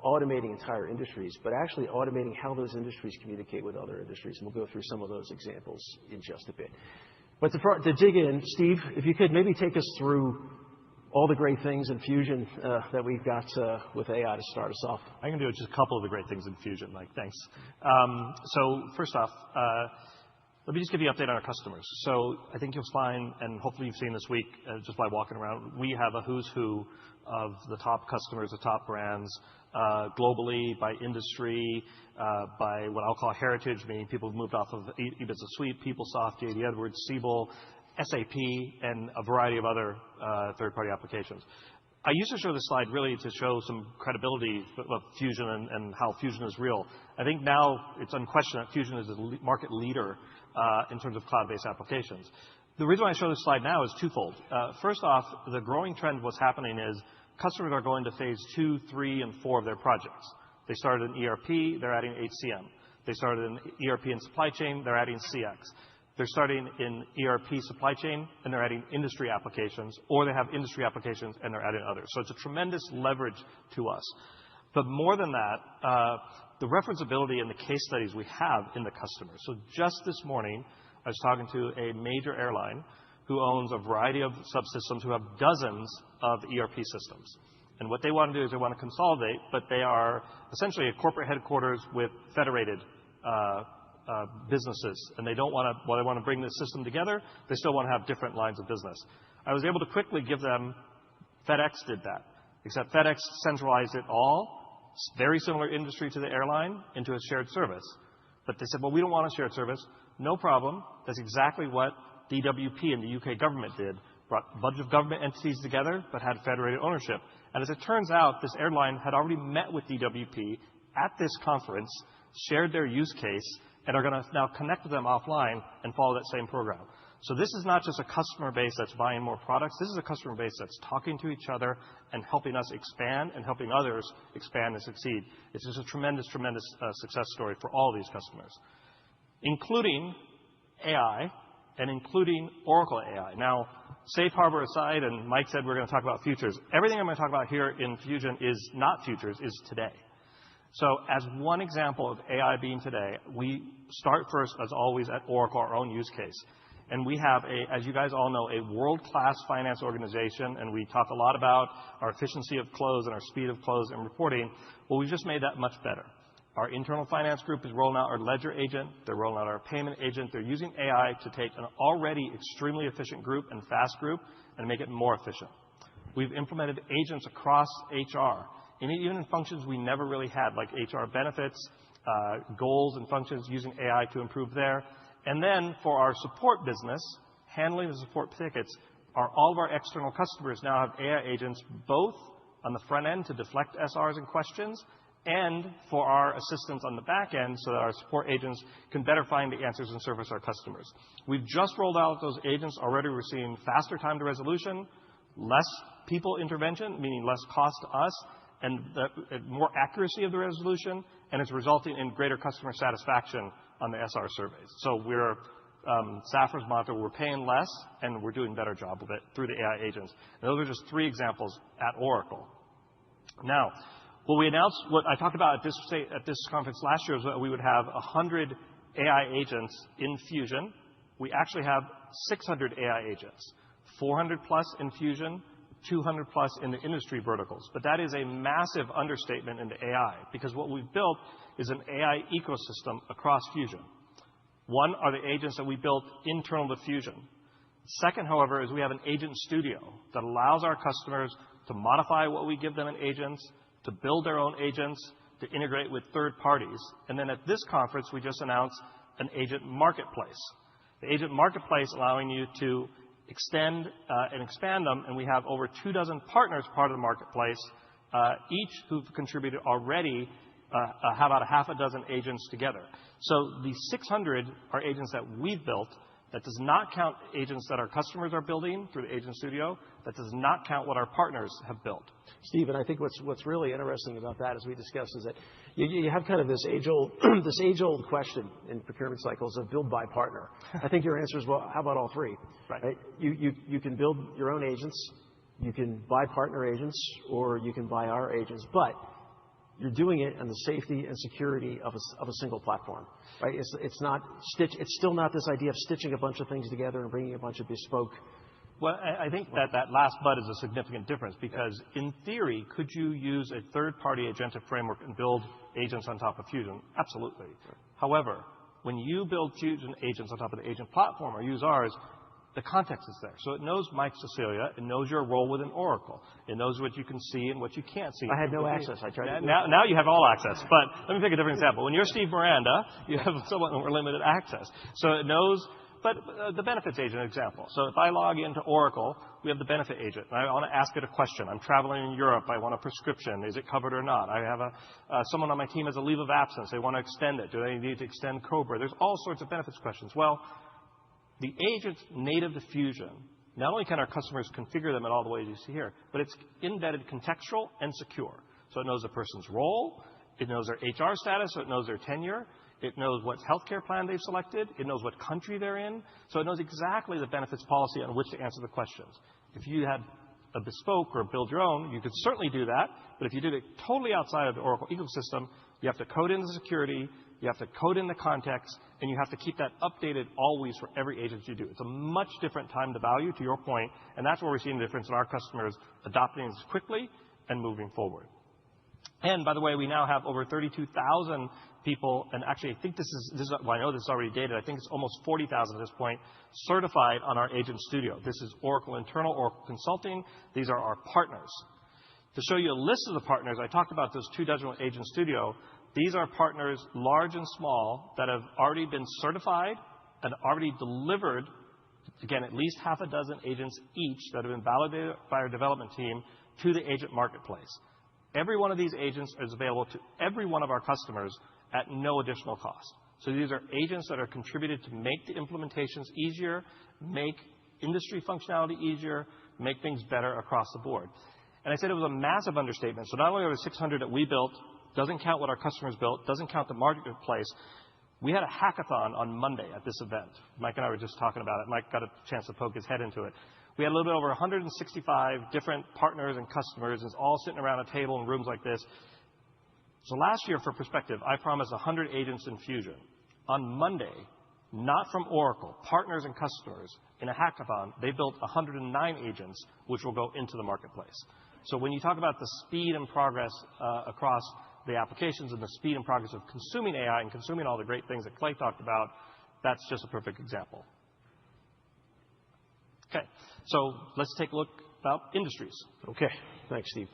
automating entire industries, but actually automating how those industries communicate with other industries. And we'll go through some of those examples in just a bit. But to dig in, Steve, if you could maybe take us through all the great things in Fusion that we've got with AI to start us off. I can do just a couple of the great things in Fusion, Mike. Thanks. So first off, let me just give you an update on our customers. So I think you'll find, and hopefully you've seen this week just by walking around, we have a who's who of the top customers, the top brands globally, by industry, by what I'll call heritage, meaning people who've moved off of e-business suite, PeopleSoft, J.D. Edwards, Siebel, SAP, and a variety of other third-party applications. I used to show this slide really to show some credibility of Fusion and how Fusion is real. I think now it's unquestioned that Fusion is the market leader in terms of cloud-based applications. The reason why I show this slide now is twofold. First off, the growing trend of what's happening is customers are going to phase 2, 3, and 4 of their projects. They started in ERP, they're adding HCM. They started in ERP and supply chain, they're adding CX. They're starting in ERP supply chain, and they're adding industry applications, or they have industry applications, and they're adding others. So it's a tremendous leverage to us. But more than that, the referenceability and the case studies we have in the customers. So just this morning, I was talking to a major airline who owns a variety of subsystems who have dozens of ERP systems. And what they want to do is they want to consolidate, but they are essentially a corporate headquarters with federated businesses. And they don't want to, while they want to bring this system together, they still want to have different lines of business. I was able to quickly give them, FedEx did that, except FedEx centralized it all, very similar industry to the airline, into a shared service. But they said, well, we don't want a shared service. No problem. That's exactly what DWP and the UK government did. Brought a bunch of government entities together, but had federated ownership. And as it turns out, this airline had already met with DWP at this conference, shared their use case, and are going to now connect with them offline and follow that same program. So this is not just a customer base that's buying more products. This is a customer base that's talking to each other and helping us expand and helping others expand and succeed. It's just a tremendous, tremendous success story for all these customers, including AI and including Oracle AI. Now, safe harbor aside, and Mike said we're going to talk about futures. Everything I'm going to talk about here in Fusion is not futures, is today. So as one example of AI being today, we start first, as always, at Oracle, our own use case. And we have, as you guys all know, a world-class finance organization, and we talk a lot about our efficiency of close and our speed of close and reporting. Well, we've just made that much better. Our internal finance group is rolling out our ledger agent. They're rolling out our payment agent. They're using AI to take an already extremely efficient group and fast group and make it more efficient. We've implemented agents across HR, and even in functions we never really had, like HR benefits, goals and functions, using AI to improve there. And then for our support business, handling the support tickets, all of our external customers now have AI agents both on the front end to deflect SRs and questions, and for our assistants on the back end so that our support agents can better find the answers and service our customers. We've just rolled out those agents. Already we're seeing faster time to resolution, less people intervention, meaning less cost to us, and more accuracy of the resolution, and it's resulting in greater customer satisfaction on the SR surveys. So we're Safra's mantra, we're paying less, and we're doing a better job of it through the AI agents. And those are just 3 examples at Oracle. Now, what I talked about at this conference last year was that we would have 100 AI agents in Fusion. We actually have 600 AI agents, 400 plus in Fusion, 200 plus in the industry verticals. But that is a massive understatement into AI, because what we've built is an AI ecosystem across Fusion. One are the agents that we built internal to Fusion. Second, however, is we have an agent studio that allows our customers to modify what we give them in agents, to build their own agents, to integrate with third parties. And then at this conference, we just announced an agent marketplace. The agent marketplace allowing you to extend and expand them, and we have over 24 partners part of the marketplace, each who've contributed already have about 6 agents together. So the 600 are agents that we've built. That does not count agents that our customers are building through the Agent Studio. That does not count what our partners have built. Steve, and I think what's really interesting about that, as we discussed, is that you have kind of this age-old this age-old question in procurement cycles of build, buy, partner. I think your answer is, well, how about all 3? Right. You can build your own agents, you can buy partner agents, or you can buy our agents, but you're doing it on the safety and security of a single platform, right? It's still not this idea of stitching a bunch of things together and bringing a bunch of bespoke Well, I think that last but is a significant difference because in theory, could you use a third-party agentic framework and build agents on top of Fusion? Absolutely. However, when you build Fusion agents on top of the agent platform or use ours, the context is there. So it knows Mike Cecilia. It knows your role within Oracle. It knows what you can see and what you can't see. I had no access. I tried to. Now you have all access. But let me pick a different example. When you're Steve Miranda, you have somewhat more limited access. So it knows. But the benefits agent example. So if I log into Oracle, we have the benefit agent. And I want to ask it a question. I'm traveling in Europe. I want a prescription. Is it covered or not? I have someone on my team has a leave of absence. They want to extend it. Do they need to extend COBRA? There's all sorts of benefits questions. Well, the agent's native to Fusion, not only can our customers configure them in all the ways you see here, but it's embedded contextual and secure. So it knows the person's role. It knows their HR status, so it knows their tenure. It knows what healthcare plan they've selected. It knows what country they're in. So it knows exactly the benefits policy on which to answer the questions. If you had a bespoke or build your own, you could certainly do that. But if you did it totally outside of the Oracle ecosystem, you have to code in the security, you have to code in the context, and you have to keep that updated always for every agent you do. It's a much different time to value, to your point, and that's where we're seeing the difference in our customers adopting this quickly and moving forward. And by the way, we now have over 32,000 people, and actually I think this is well, I know this is already dated. I think it's almost 40,000 at this point, certified on our Agent Studio. This is Oracle Internal, Oracle Consulting. These are our partners. To show you a list of the partners, I talked about those 2 dozen with Agent Studio. These are partners, large and small, that have already been certified and already delivered, again, at least half a dozen agents each that have been validated by our development team to the agent marketplace. Every one of these agents is available to every one of our customers at no additional cost. So these are agents that are contributed to make the implementations easier, make industry functionality easier, make things better across the board. And I said it was a massive understatement. So not only are the 600 that we built, doesn't count what our customers built, doesn't count the marketplace. We had a hackathon on Monday at this event. Mike and I were just talking about it. Mike got a chance to poke his head into it. We had a little bit over 165 different partners and customers. It's all sitting around a table in rooms like this. So last year, for perspective, I promised 100 agents in Fusion. On Monday, not from Oracle, partners and customers, in a hackathon, they built 109 agents, which will go into the marketplace. So when you talk about the speed and progress across the applications and the speed and progress of consuming AI and consuming all the great things that Clay talked about, that's just a perfect example. Okay, so let's take a look about industries. Okay, thanks, Steve.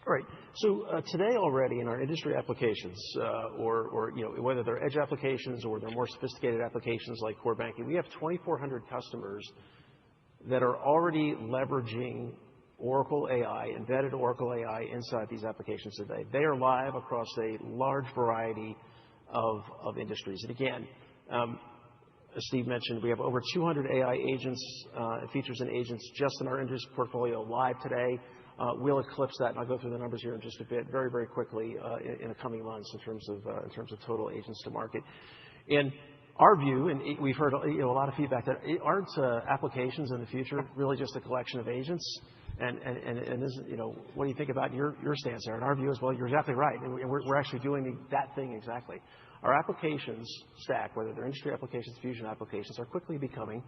All right, so today already in our industry applications, or whether they're edge applications or they're more sophisticated applications like core banking, we have 2,400 customers that are already leveraging Oracle AI, embedded Oracle AI inside these applications today. They are live across a large variety of industries. And again, as Steve mentioned, we have over 200 AI agents, features and agents just in our industry portfolio live today. We'll eclipse that, and I'll go through the numbers here in just a bit, very, very quickly in the coming months in terms of total agents to market. In our view, and we've heard a lot of feedback that aren't applications in the future really just a collection of agents. And what do you think about your stance there? And our view is, well, you're exactly right, and we're actually doing that thing exactly. Our applications stack, whether they're industry applications, Fusion applications, are quickly becoming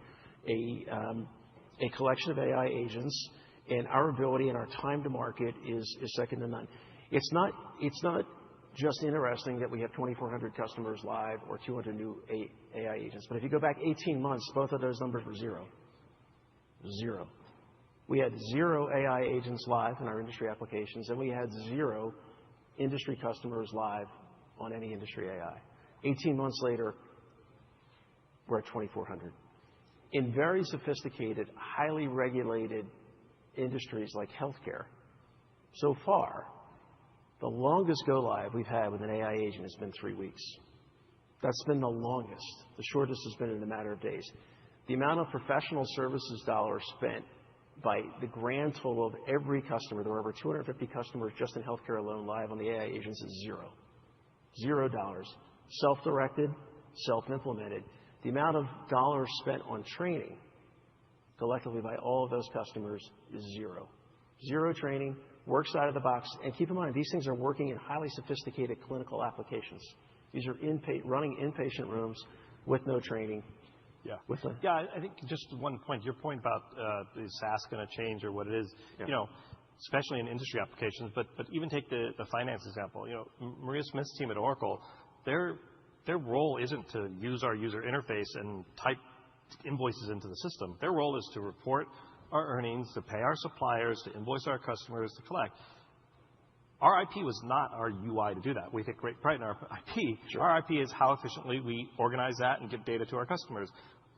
a collection of AI agents, and our ability and our time to market is second to none. It's not just interesting that we have 2,400 customers live or 200 new AI agents, but if you go back 18 months, both of those numbers were zero. Zero. We had 0 AI agents live in our industry applications, and we had 0 industry customers live on any industry AI. 18 months later, we're at 2,400. In very sophisticated, highly regulated industries like healthcare, so far, the longest go live we've had with an AI agent has been 3 weeks. That's been the longest. The shortest has been in a matter of days. The amount of professional services dollars spent by the grand total of every customer, there were over 250 customers just in healthcare alone live on the AI agents, is zero. $0. Self-directed, self-implemented. The amount of dollars spent on training collectively by all of those customers is zero. Zero training, works out of the box. And keep in mind, these things are working in highly sophisticated clinical applications. These are running inpatient rooms with no training, Yeah. with the. Yeah, I think just one point, your point about is SaaS going to change or what it is, especially in industry applications, but even take the finance example. Maria Smith's team at Oracle, their role isn't to use our user interface and type invoices into the system. Their role is to report our earnings, to pay our suppliers, to invoice our customers, to collect. Our IP was not our UI to do that. We take great pride in our IP. Sure. Our IP is how efficiently we organize that and give data to our customers.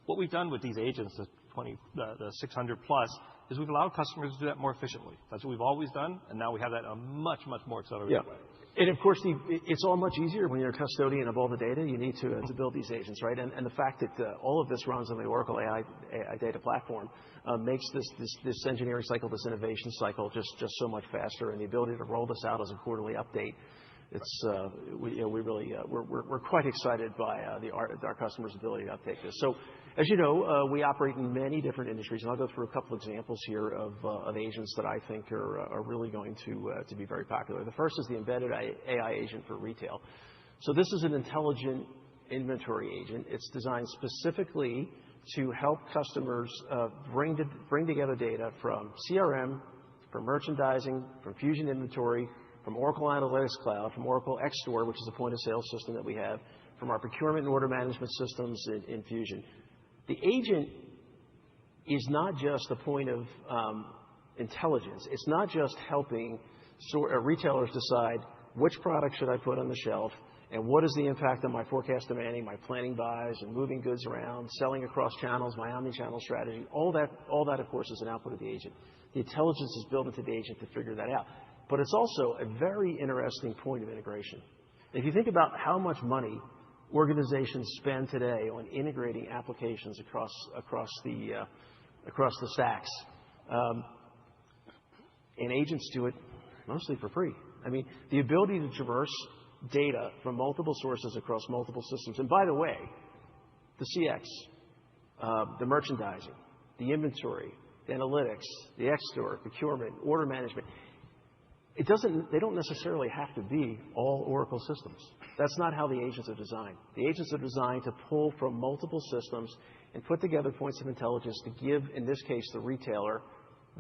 What we've done with these agents, the 600 plus, is we've allowed customers to do that more efficiently. That's what we've always done, and now we have that in a much, much more accelerated way. And of course, it's all much easier when you're a custodian of all the data. You need to build these agents, right? And the fact that all of this runs on the Oracle AI data platform makes this engineering cycle, this innovation cycle, just so much faster. And the ability to roll this out as a quarterly update, we're quite excited by our customers' ability to uptake this. So, as you know, we operate in many different industries, and I'll go through a couple examples here of agents that I think are really going to be very popular. The first is the embedded AI agent for retail. So this is an intelligent inventory agent. It's designed specifically to help customers bring together data from CRM, from merchandising, from Fusion Inventory, from Oracle Analytics Cloud, from Oracle X-Store, which is a point-of-sale system that we have, from our procurement and order management systems in Fusion. The agent is not just a point of intelligence. It's not just helping retailers decide which product should I put on the shelf and what is the impact on my forecast demanding, my planning buys, and moving goods around, selling across channels, my omni-channel strategy. All that, of course, is an output of the agent. The intelligence is built into the agent to figure that out. But it's also a very interesting point of integration. If you think about how much money organizations spend today on integrating applications across the stacks, and agents do it mostly for free. I mean, the ability to traverse data from multiple sources across multiple systems. And by the way, the CX, the merchandising, the inventory, the analytics, the X-Store, procurement, order management, they don't necessarily have to be all Oracle systems. That's not how the agents are designed. The agents are designed to pull from multiple systems and put together points of intelligence to give, in this case, the retailer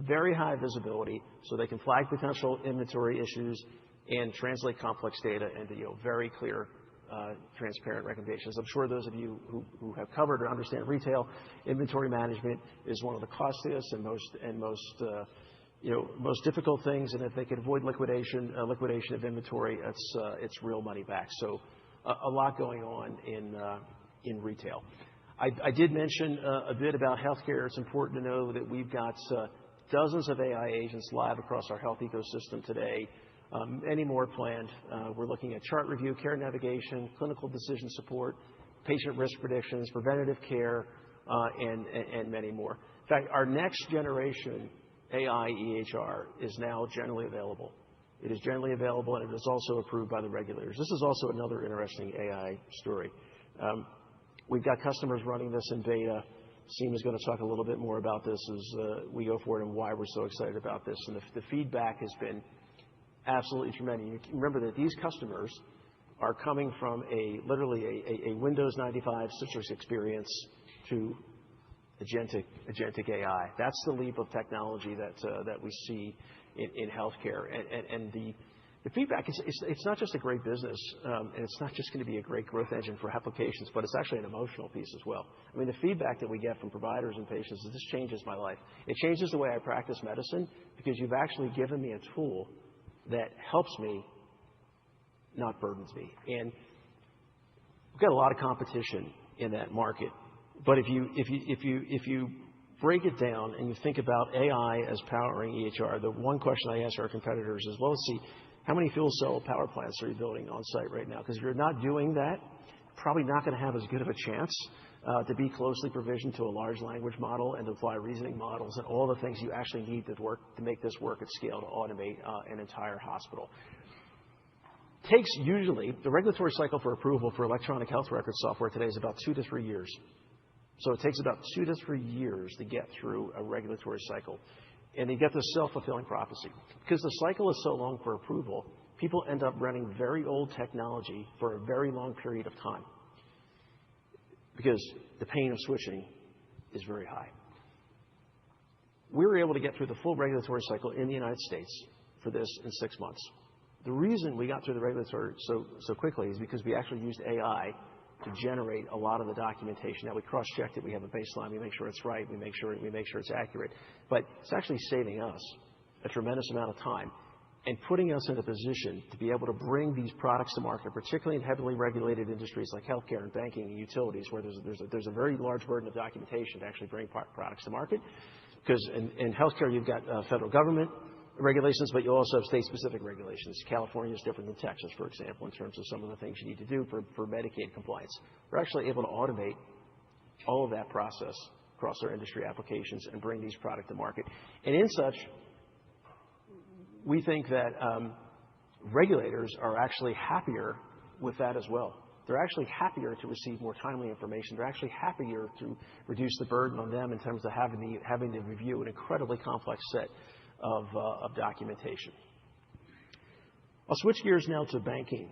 very high visibility so they can flag potential inventory issues and translate complex data into very clear, transparent recommendations. I'm sure those of you who have covered or understand retail, inventory management is one of the costliest and most difficult things, and if they could avoid liquidation of inventory, it's real money back. So a lot going on in retail. I did mention a bit about healthcare. It's important to know that we've got dozens of AI agents live across our health ecosystem today. Many more planned. We're looking at chart review, care navigation, clinical decision support, patient risk predictions, preventative care, and many more. In fact, our next generation AI EHR is now generally available. It is generally available, and it is also approved by the regulators. This is also another interesting AI story. We've got customers running this in beta. Seema is going to talk a little bit more about this as we go forward and why we're so excited about this. And the feedback has been absolutely tremendous. You remember that these customers are coming from literally a Windows 95 Citrix experience to agentic AI. That's the leap of technology that we see in healthcare. And the feedback, it's not just a great business, and it's not just going to be a great growth engine for applications, but it's actually an emotional piece as well. I mean, the feedback that we get from providers and patients is this changes my life. It changes the way I practice medicine because you've actually given me a tool that helps me, not burdens me. And we've got a lot of competition in that market. But if you break it down and you think about AI as powering EHR, the one question I ask our competitors is, well, let's see, how many fuel cell power plants are you building on site right now? Because if you're not doing that, probably not going to have as good of a chance to be closely provisioned to a large language model and to apply reasoning models and all the things you actually need to make this work at scale to automate an entire hospital. Takes usually, the regulatory cycle for approval for electronic health record software today is about 2 to 3 years. So it takes about 2 to 3 years to get through a regulatory cycle. And you get this self-fulfilling prophecy. Because the cycle is so long for approval, people end up running very old technology for a very long period of time. because the pain of switching is very high. We were able to get through the full regulatory cycle in the United States for this in 6 months. The reason we got through the regulatory so quickly is because we actually used AI to generate a lot of the documentation. Now, we cross-checked it. We have a baseline. We make sure it's right. We make sure it's accurate. But it's actually saving us a tremendous amount of time and putting us in a position to be able to bring these products to market, particularly in heavily regulated industries like healthcare and banking and utilities, where there's a very large burden of documentation to actually bring products to market. Because in healthcare, you've got federal government regulations, but you also have state-specific regulations. California is different than Texas, for example, in terms of some of the things you need to do for Medicaid compliance. We're actually able to automate all of that process across our industry applications and bring these products to market. And in such, we think that regulators are actually happier with that as well. They're actually happier to receive more timely information. They're actually happier to reduce the burden on them in terms of having to review an incredibly complex set of documentation. I'll switch gears now to banking,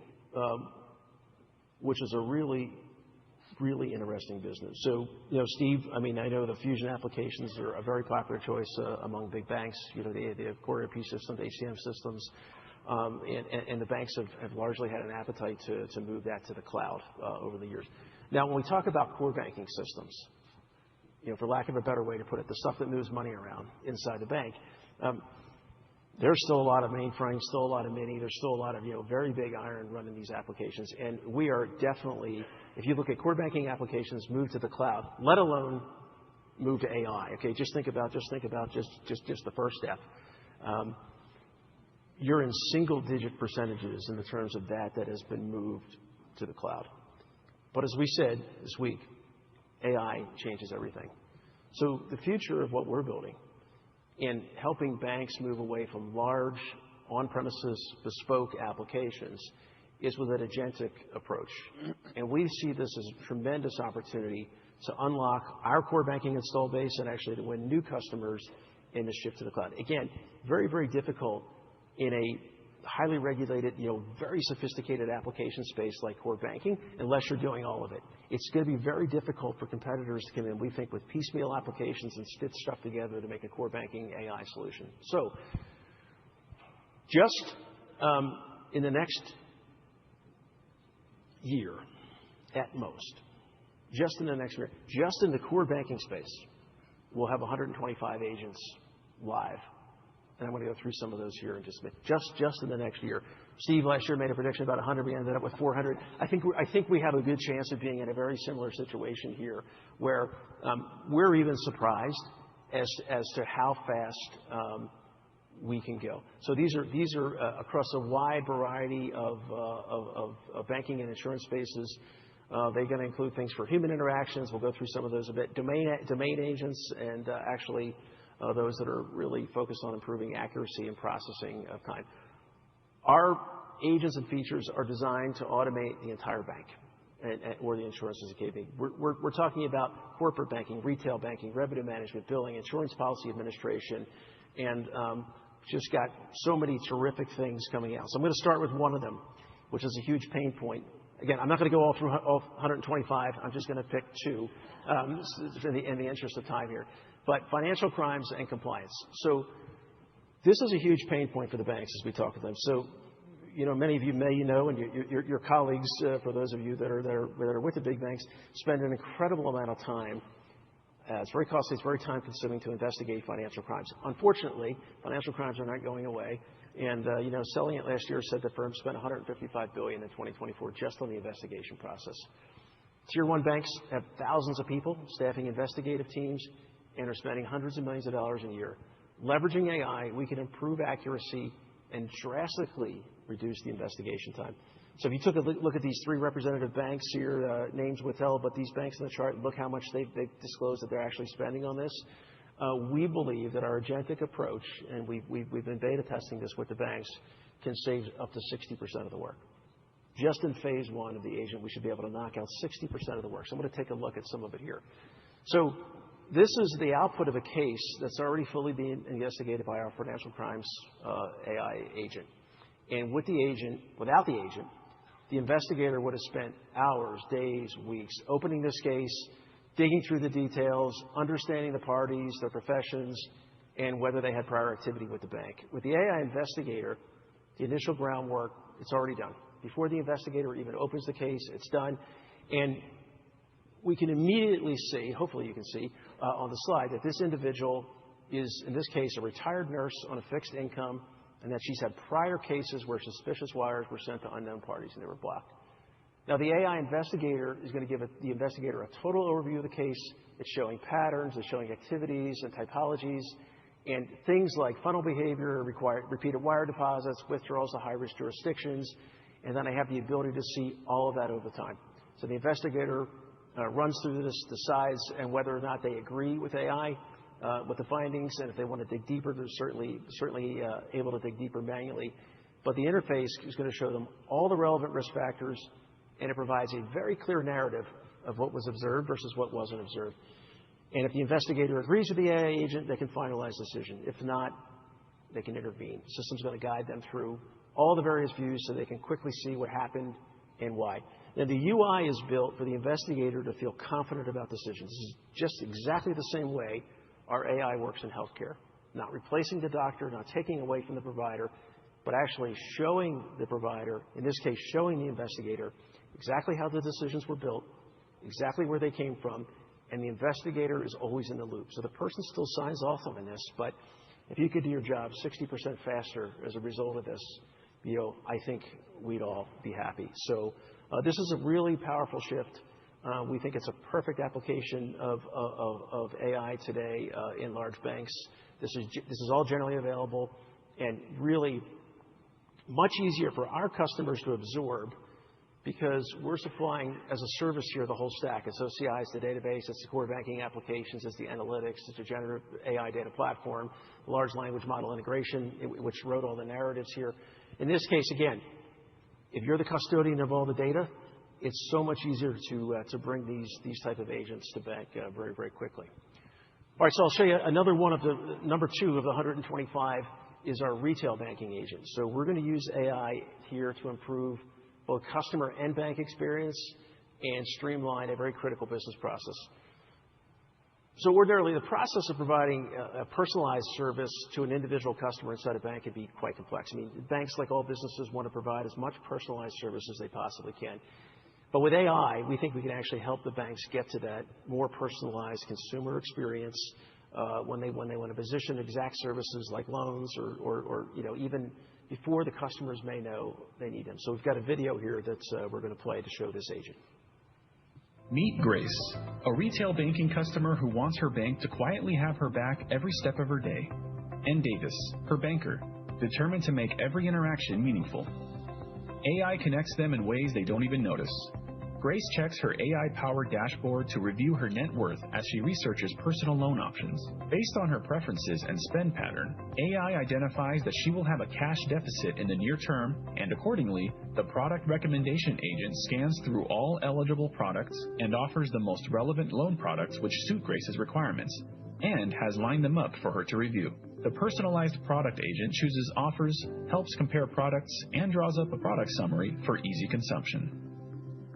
which is a really, really interesting business. So, Steve, I know the Fusion applications are a very popular choice among big banks. They have core ERP systems, HCM systems, and the banks have largely had an appetite to move that to the cloud over the years. Now, when we talk about core banking systems, for lack of a better way to put it, the stuff that moves money around inside the bank, there's still a lot of mainframes, still a lot of mini, there's still a lot of very big iron running these applications. And we are definitely, if you look at core banking applications move to the cloud, let alone move to AI. Okay, just think about just the first step. You're in single-digit percentages in the terms of that has been moved to the cloud. But as we said this week, AI changes everything. So the future of what we're building in helping banks move away from large on-premises bespoke applications is with an agentic approach. And we see this as a tremendous opportunity to unlock our core banking install base and actually to win new customers in the shift to the cloud. Again, very, very difficult in a highly regulated, very sophisticated application space like core banking, unless you're doing all of it. It's going to be very difficult for competitors to come in, we think, with piecemeal applications and stitch stuff together to make a core banking AI solution. So just in the next year, at most, just in the core banking space, we'll have 125 agents live. And I'm going to go through some of those here in just a minute. Just in the next year. Steve last year made a prediction about 100. We ended up with 400. I think we have a good chance of being in a very similar situation here, where we're even surprised as to how fast we can go. So these are across a wide variety of banking and insurance spaces. They're going to include things for human interactions. We'll go through some of those a bit. Domain agents and actually those that are really focused on improving accuracy and processing of time. Our agents and features are designed to automate the entire bank or the insurance as a KB. We're talking about corporate banking, retail banking, revenue management, billing, insurance policy administration, and just got so many terrific things coming out. So I'm going to start with one of them, which is a huge pain point. Again, I'm not going to go all through all 125. I'm just going to pick two in the interest of time here. But financial crimes and compliance. So this is a huge pain point for the banks as we talk to them. So, many of you may know, and your colleagues, for those of you that are with the big banks, spend an incredible amount of time. It's very costly. It's very time-consuming to investigate financial crimes. Unfortunately, financial crimes are not going away. And Selling It last year said the firm spent $155 billion in 2024 just on the investigation process. Tier 1 banks have thousands of people staffing investigative teams and are spending hundreds of millions of dollars a year. Leveraging AI, we can improve accuracy and drastically reduce the investigation time. So if you took a look at these three representative banks here, names withheld, but these banks in the chart, look how much they've disclosed that they're actually spending on this. We believe that our agentic approach, and we've been beta testing this with the banks, can save up to 60% of the work. Just in phase one of the agent, we should be able to knock out 60% of the work. So I'm going to take a look at some of it here. So this is the output of a case that's already fully being investigated by our financial crimes AI agent. And without the agent, the investigator would have spent hours, days, weeks opening this case, digging through the details, understanding the parties, their professions, and whether they had prior activity with the bank. With the AI investigator, the initial groundwork, it's already done. Before the investigator even opens the case, it's done. And we can immediately see, hopefully you can see on the slide, that this individual is, in this case, a retired nurse on a fixed income, and that she's had prior cases where suspicious wires were sent to unknown parties and they were blocked. Now, the AI investigator is going to give the investigator a total overview of the case. It's showing patterns, it's showing activities and typologies, and things like funnel behavior, repeated wire deposits, withdrawals to high-risk jurisdictions, and then I have the ability to see all of that over time. So the investigator runs through this, decides and whether or not they agree with AI, with the findings, and if they want to dig deeper, they're certainly able to dig deeper manually. But the interface is going to show them all the relevant risk factors, and it provides a very clear narrative of what was observed versus what wasn't observed. And if the investigator agrees with the AI agent, they can finalize the decision. If not, they can intervene. The system's going to guide them through all the various views so they can quickly see what happened and why. Now, the UI is built for the investigator to feel confident about decisions. This is just exactly the same way our AI works in healthcare. Not replacing the doctor, not taking away from the provider, but actually showing the provider, in this case, showing the investigator exactly how the decisions were built, exactly where they came from, and the investigator is always in the loop. So the person still signs off on this, but if you could do your job 60% faster as a result of this, I think we'd all be happy. So this is a really powerful shift. We think it's a perfect application of AI today in large banks. This is all generally available and really much easier for our customers to absorb because we're supplying as a service here the whole stack. It's OCI, it's the database, it's the core banking applications, it's the analytics, it's the generative AI data platform, the large language model integration, which wrote all the narratives here. In this case, again, if you're the custodian of all the data, it's so much easier to bring these type of agents to bank very, very quickly. All right, so I'll show you another one of the number 2 of the 125 is our retail banking agent. So we're going to use AI here to improve both customer and bank experience and streamline a very critical business process. So ordinarily, the process of providing a personalized service to an individual customer inside a bank can be quite complex. I mean, banks, like all businesses, want to provide as much personalized service as they possibly can. But with AI, we think we can actually help the banks get to that more personalized consumer experience when they want to position exact services like loans or even before the customers may know they need them. So we've got a video here that we're going to play to show this agent. Meet Grace, a retail banking customer who wants her bank to quietly have her back every step of her day. And Davis, her banker, determined to make every interaction meaningful. AI connects them in ways they don't even notice. Grace checks her AI-powered dashboard to review her net worth as she researches personal loan options. Based on her preferences and spend pattern, AI identifies that she will have a cash deficit in the near term, and accordingly, the product recommendation agent scans through all eligible products and offers the most relevant loan products which suit Grace's requirements, and has lined them up for her to review. The personalized product agent chooses offers, helps compare products, and draws up a product summary for easy consumption.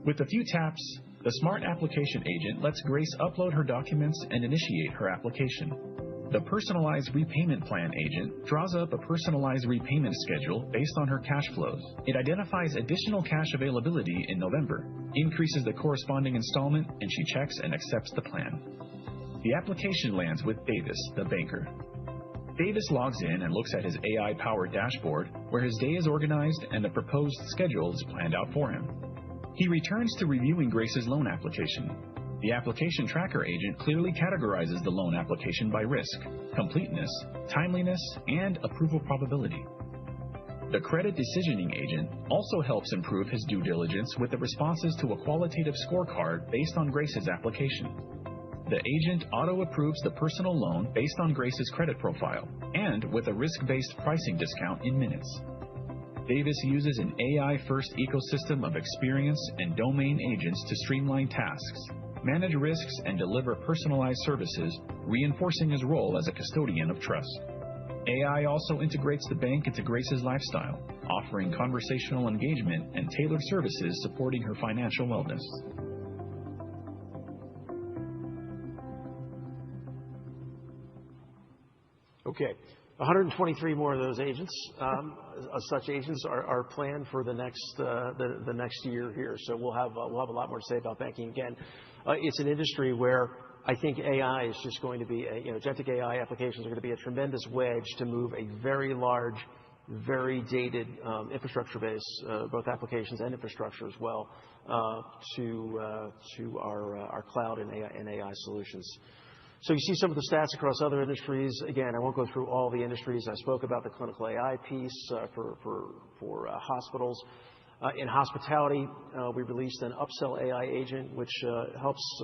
With a few taps, the smart application agent lets Grace upload her documents and initiate her application. The personalized repayment plan agent draws up a personalized repayment schedule based on her cash flows. It identifies additional cash availability in November, increases the corresponding installment, and she checks and accepts the plan. The application lands with Davis, the banker. Davis logs in and looks at his AI-powered dashboard, where his day is organized and the proposed schedule is planned out for him. He returns to reviewing Grace's loan application. The application tracker agent clearly categorizes the loan application by risk, completeness, timeliness, and approval probability. The credit decisioning agent also helps improve his due diligence with the responses to a qualitative scorecard based on Grace's application. The agent auto-approves the personal loan based on Grace's credit profile and with a risk-based pricing discount in minutes. Davis uses an AI-first ecosystem of experience and domain agents to streamline tasks, manage risks, and deliver personalized services, reinforcing his role as a custodian of trust. AI also integrates the bank into Grace's lifestyle, offering conversational engagement and tailored services supporting her financial wellness. Okay. 123 more of those agents, such agents are planned for the next year here. So we'll have a lot more to say about banking. Again, it's an industry where I think AI is just going to be agentic AI applications are going to be a tremendous wedge to move a very large, very dated infrastructure base, both applications and infrastructure as well, to our cloud and AI solutions. So you see some of the stats across other industries. Again, I won't go through all the industries. I spoke about the clinical AI piece for hospitals. In hospitality, we released an upsell AI agent, which helps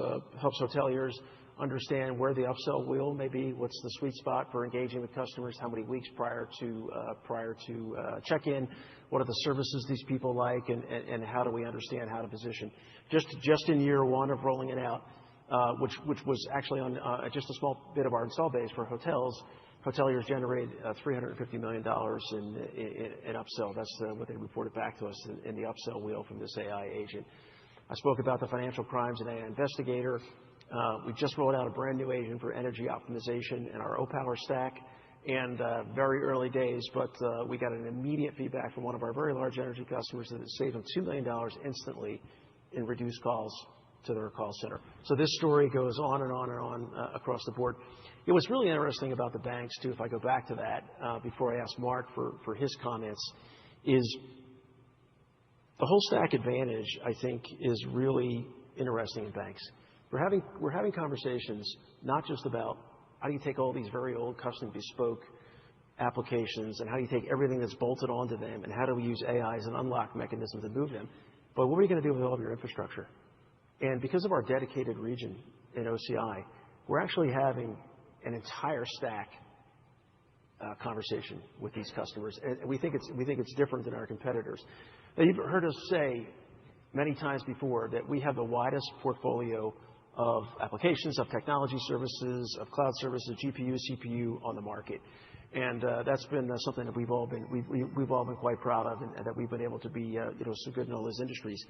hoteliers understand where the upsell wheel may be, what's the sweet spot for engaging with customers, how many weeks prior to check-in, what are the services these people like, and how do we understand how to position. Just in year one of rolling it out, which was actually on just a small bit of our install base for hotels, hoteliers generated $350 million in upsell. That's what they reported back to us in the upsell wheel from this AI agent. I spoke about the financial crimes and AI investigator. We just rolled out a brand new agent for energy optimization in our O-Power stack. And very early days, but we got an immediate feedback from one of our very large energy customers that it saved them $2 million instantly in reduced calls to their call center. So this story goes on and on and on across the board. It was really interesting about the banks, too, if I go back to that, before I ask Mark for his comments, is the whole stack advantage, I think, is really interesting in banks. We're having conversations not just about how do you take all these very old custom bespoke applications and how do you take everything that's bolted onto them and how do we use AI as an unlock mechanism to move them, but what are you going to do with all of your infrastructure? And because of our dedicated region in OCI, we're actually having an entire stack conversation with these customers, and we think it's different than our competitors. Now, you've heard us say many times before that we have the widest portfolio of applications, of technology services, of cloud services, GPU, CPU on the market, and that's been something that we've all been quite proud of, and that we've been able to be so good in all those industries.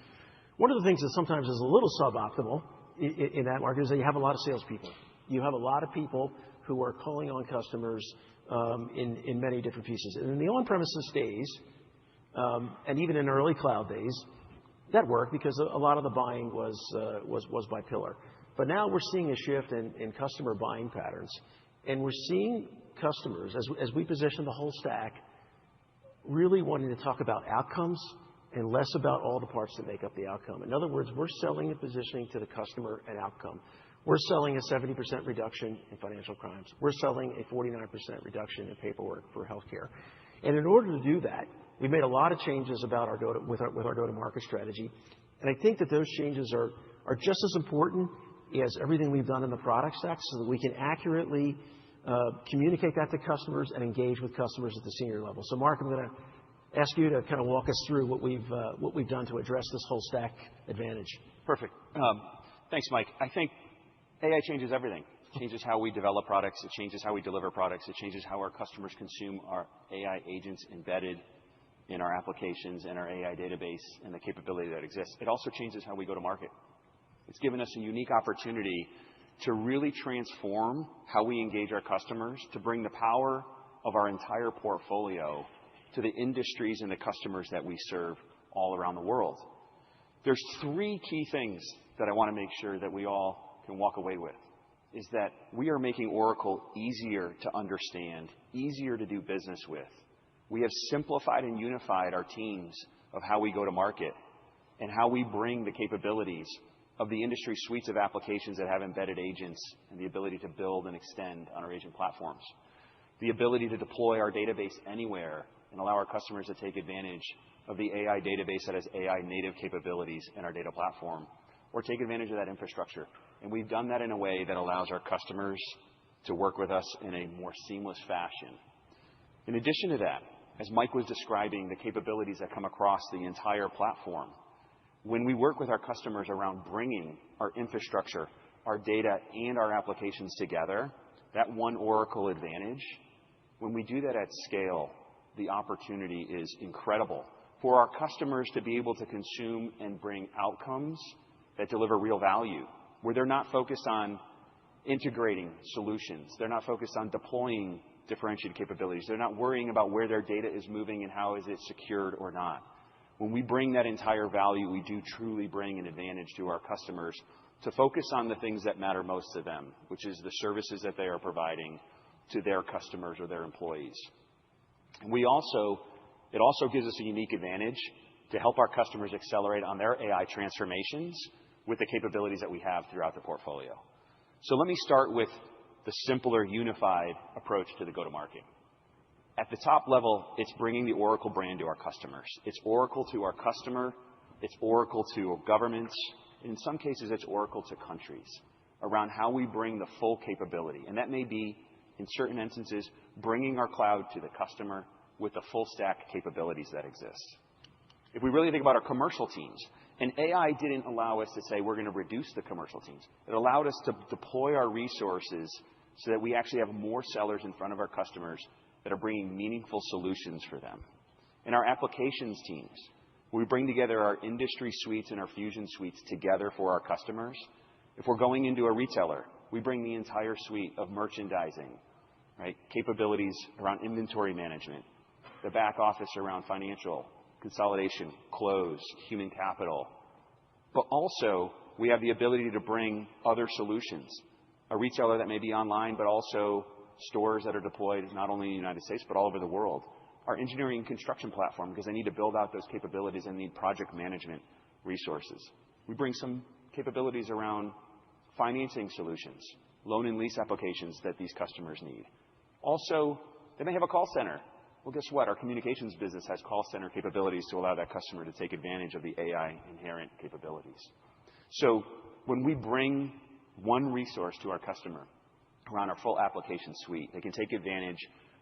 One of the things that sometimes is a little suboptimal in that market is that you have a lot of salespeople. You have a lot of people who are calling on customers in many different pieces. And in the on-premises days, and even in early cloud days, that worked because a lot of the buying was by pillar. But now we're seeing a shift in customer buying patterns, and we're seeing customers, as we position the whole stack, really wanting to talk about outcomes and less about all the parts that make up the outcome. In other words, we're selling and positioning to the customer an outcome. We're selling a 70% reduction in financial crimes. We're selling a 49% reduction in paperwork for healthcare. And in order to do that, we've made a lot of changes about our go-to-market strategy. And I think that those changes are just as important as everything we've done in the product stack so that we can accurately communicate that to customers and engage with customers at the senior level. So, Mark, I'm going to ask you to kind of walk us through what we've done to address this whole stack advantage. Perfect. Thanks, Mike. I think AI changes everything. It changes how we develop products. It changes how we deliver products. It changes how our customers consume our AI agents embedded in our applications and our AI database and the capability that exists. It also changes how we go to market. It's given us a unique opportunity to really transform how we engage our customers, to bring the power of our entire portfolio to the industries and the customers that we serve all around the world. There's three key things that I want to make sure that we all can walk away with, is that we are making Oracle easier to understand, easier to do business with. We have simplified and unified our teams of how we go to market and how we bring the capabilities of the industry suites of applications that have embedded agents and the ability to build and extend on our agent platforms, the ability to deploy our database anywhere and allow our customers to take advantage of the AI database that has AI native capabilities in our data platform, or take advantage of that infrastructure. And we've done that in a way that allows our customers to work with us in a more seamless fashion. In addition to that, as Mike was describing the capabilities that come across the entire platform, when we work with our customers around bringing our infrastructure, our data, and our applications together, that one Oracle advantage When we do that at scale, the opportunity is incredible for our customers to be able to consume and bring outcomes that deliver real value, where they're not focused on integrating solutions. They're not focused on deploying differentiated capabilities. They're not worrying about where their data is moving and how is it secured or not. When we bring that entire value, we do truly bring an advantage to our customers to focus on the things that matter most to them, which is the services that they are providing to their customers or their employees. And it also gives us a unique advantage to help our customers accelerate on their AI transformations with the capabilities that we have throughout the portfolio. So let me start with the simpler, unified approach to the go-to-market. At the top level, it's bringing the Oracle brand to our customers. It's Oracle to our customer. It's Oracle to governments. In some cases, it's Oracle to countries around how we bring the full capability. And that may be, in certain instances, bringing our cloud to the customer with the full stack capabilities that exist. If we really think about our commercial teams, and AI didn't allow us to say we're going to reduce the commercial teams. It allowed us to deploy our resources so that we actually have more sellers in front of our customers that are bringing meaningful solutions for them. In our applications teams, we bring together our industry suites and our fusion suites together for our customers. If we're going into a retailer, we bring the entire suite of merchandising, right? Capabilities around inventory management, the back office around financial consolidation, close, human capital. But also, we have the ability to bring other solutions. A retailer that may be online, but also stores that are deployed not only in the United States, but all over the world. Our engineering and construction platform, because they need to build out those capabilities and need project management resources. We bring some capabilities around financing solutions, loan and lease applications that these customers need. Also, they may have a call center. Well, guess what? Our communications business has call center capabilities to allow that customer to take advantage of the AI inherent capabilities. So when we bring one resource to our customer around our full application suite, they can take advantage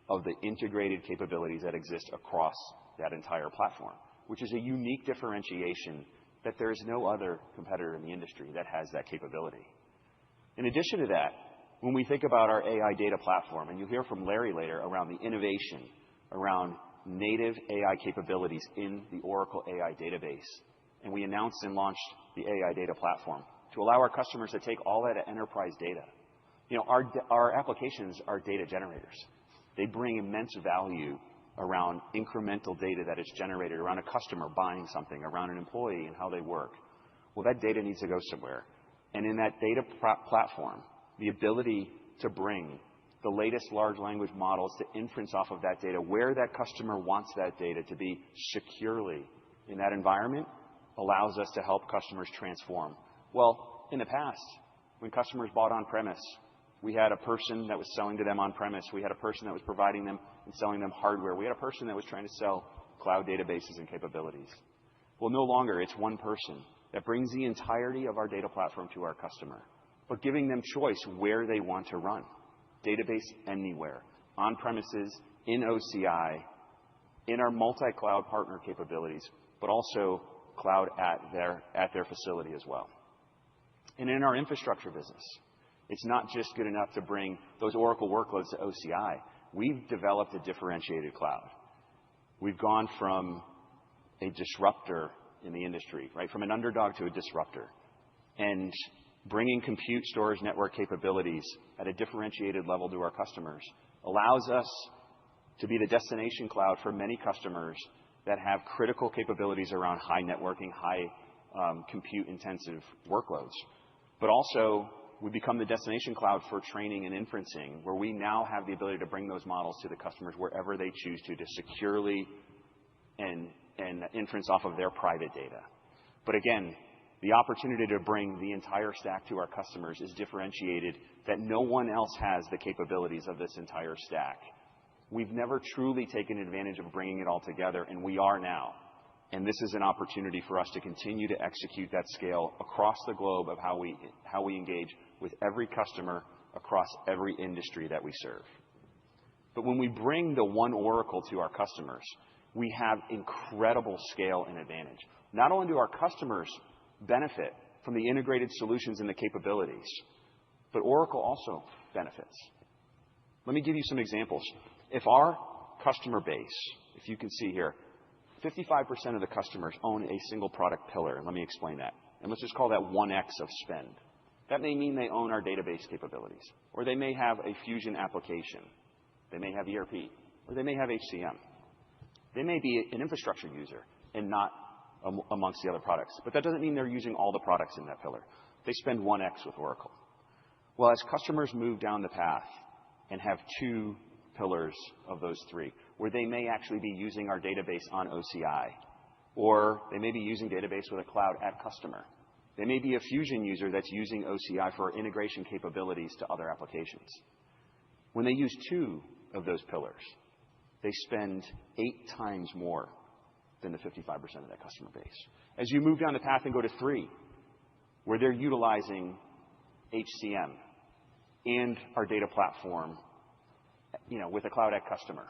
of the integrated capabilities that exist across that entire platform, which is a unique differentiation that there is no other competitor in the industry that has that capability. In addition to that, when we think about our AI data platform, and you'll hear from Larry later around the innovation around native AI capabilities in the Oracle AI database. And we announced and launched the AI data platform to allow our customers to take all that enterprise data. You know, our applications are data generators. They bring immense value around incremental data that is generated around a customer buying something, around an employee and how they work. Well, that data needs to go somewhere. And in that data platform, the ability to bring the latest large language models to inference off of that data, where that customer wants that data to be securely in that environment, allows us to help customers transform. Well, in the past, when customers bought on-premise, we had a person that was selling to them on-premise. We had a person that was providing them and selling them hardware. We had a person that was trying to sell cloud databases and capabilities. Well, no longer. It's one person that brings the entirety of our data platform to our customer, but giving them choice where they want to run. Database anywhere, on-premises, in OCI, in our multi-cloud partner capabilities, but also cloud at their facility as well. And in our infrastructure business, it's not just good enough to bring those Oracle workloads to OCI. We've developed a differentiated cloud. We've gone from a disruptor in the industry, right? From an underdog to a disruptor. And bringing compute, storage, network capabilities at a differentiated level to our customers allows us to be the destination cloud for many customers that have critical capabilities around high networking, high compute-intensive workloads. But also, we become the destination cloud for training and inferencing, where we now have the ability to bring those models to the customers wherever they choose to securely and inference off of their private data. But again, the opportunity to bring the entire stack to our customers is differentiated, that no one else has the capabilities of this entire stack. We've never truly taken advantage of bringing it all together, and we are now. And this is an opportunity for us to continue to execute that scale across the globe of how we engage with every customer across every industry that we serve. But when we bring the one Oracle to our customers, we have incredible scale and advantage. Not only do our customers benefit from the integrated solutions and the capabilities, but Oracle also benefits. Let me give you some examples. If our customer base, if you can see here, 55% of the customers own a single product pillar. Let me explain that. And let's just call that 1x of spend. That may mean they own our database capabilities, or they may have a Fusion application. They may have ERP, or they may have HCM. They may be an infrastructure user and not amongst the other products. But that doesn't mean they're using all the products in that pillar. They spend 1x with Oracle. Well, as customers move down the path and have 2 pillars of those 3, where they may actually be using our database on OCI, or they may be using database with a cloud at customer. They may be a Fusion user that's using OCI for integration capabilities to other applications. When they use 2 of those pillars, they spend 8 times more than the 55% of that customer base. As you move down the path and go to 3, where they're utilizing HCM and our data platform, with a cloud at customer,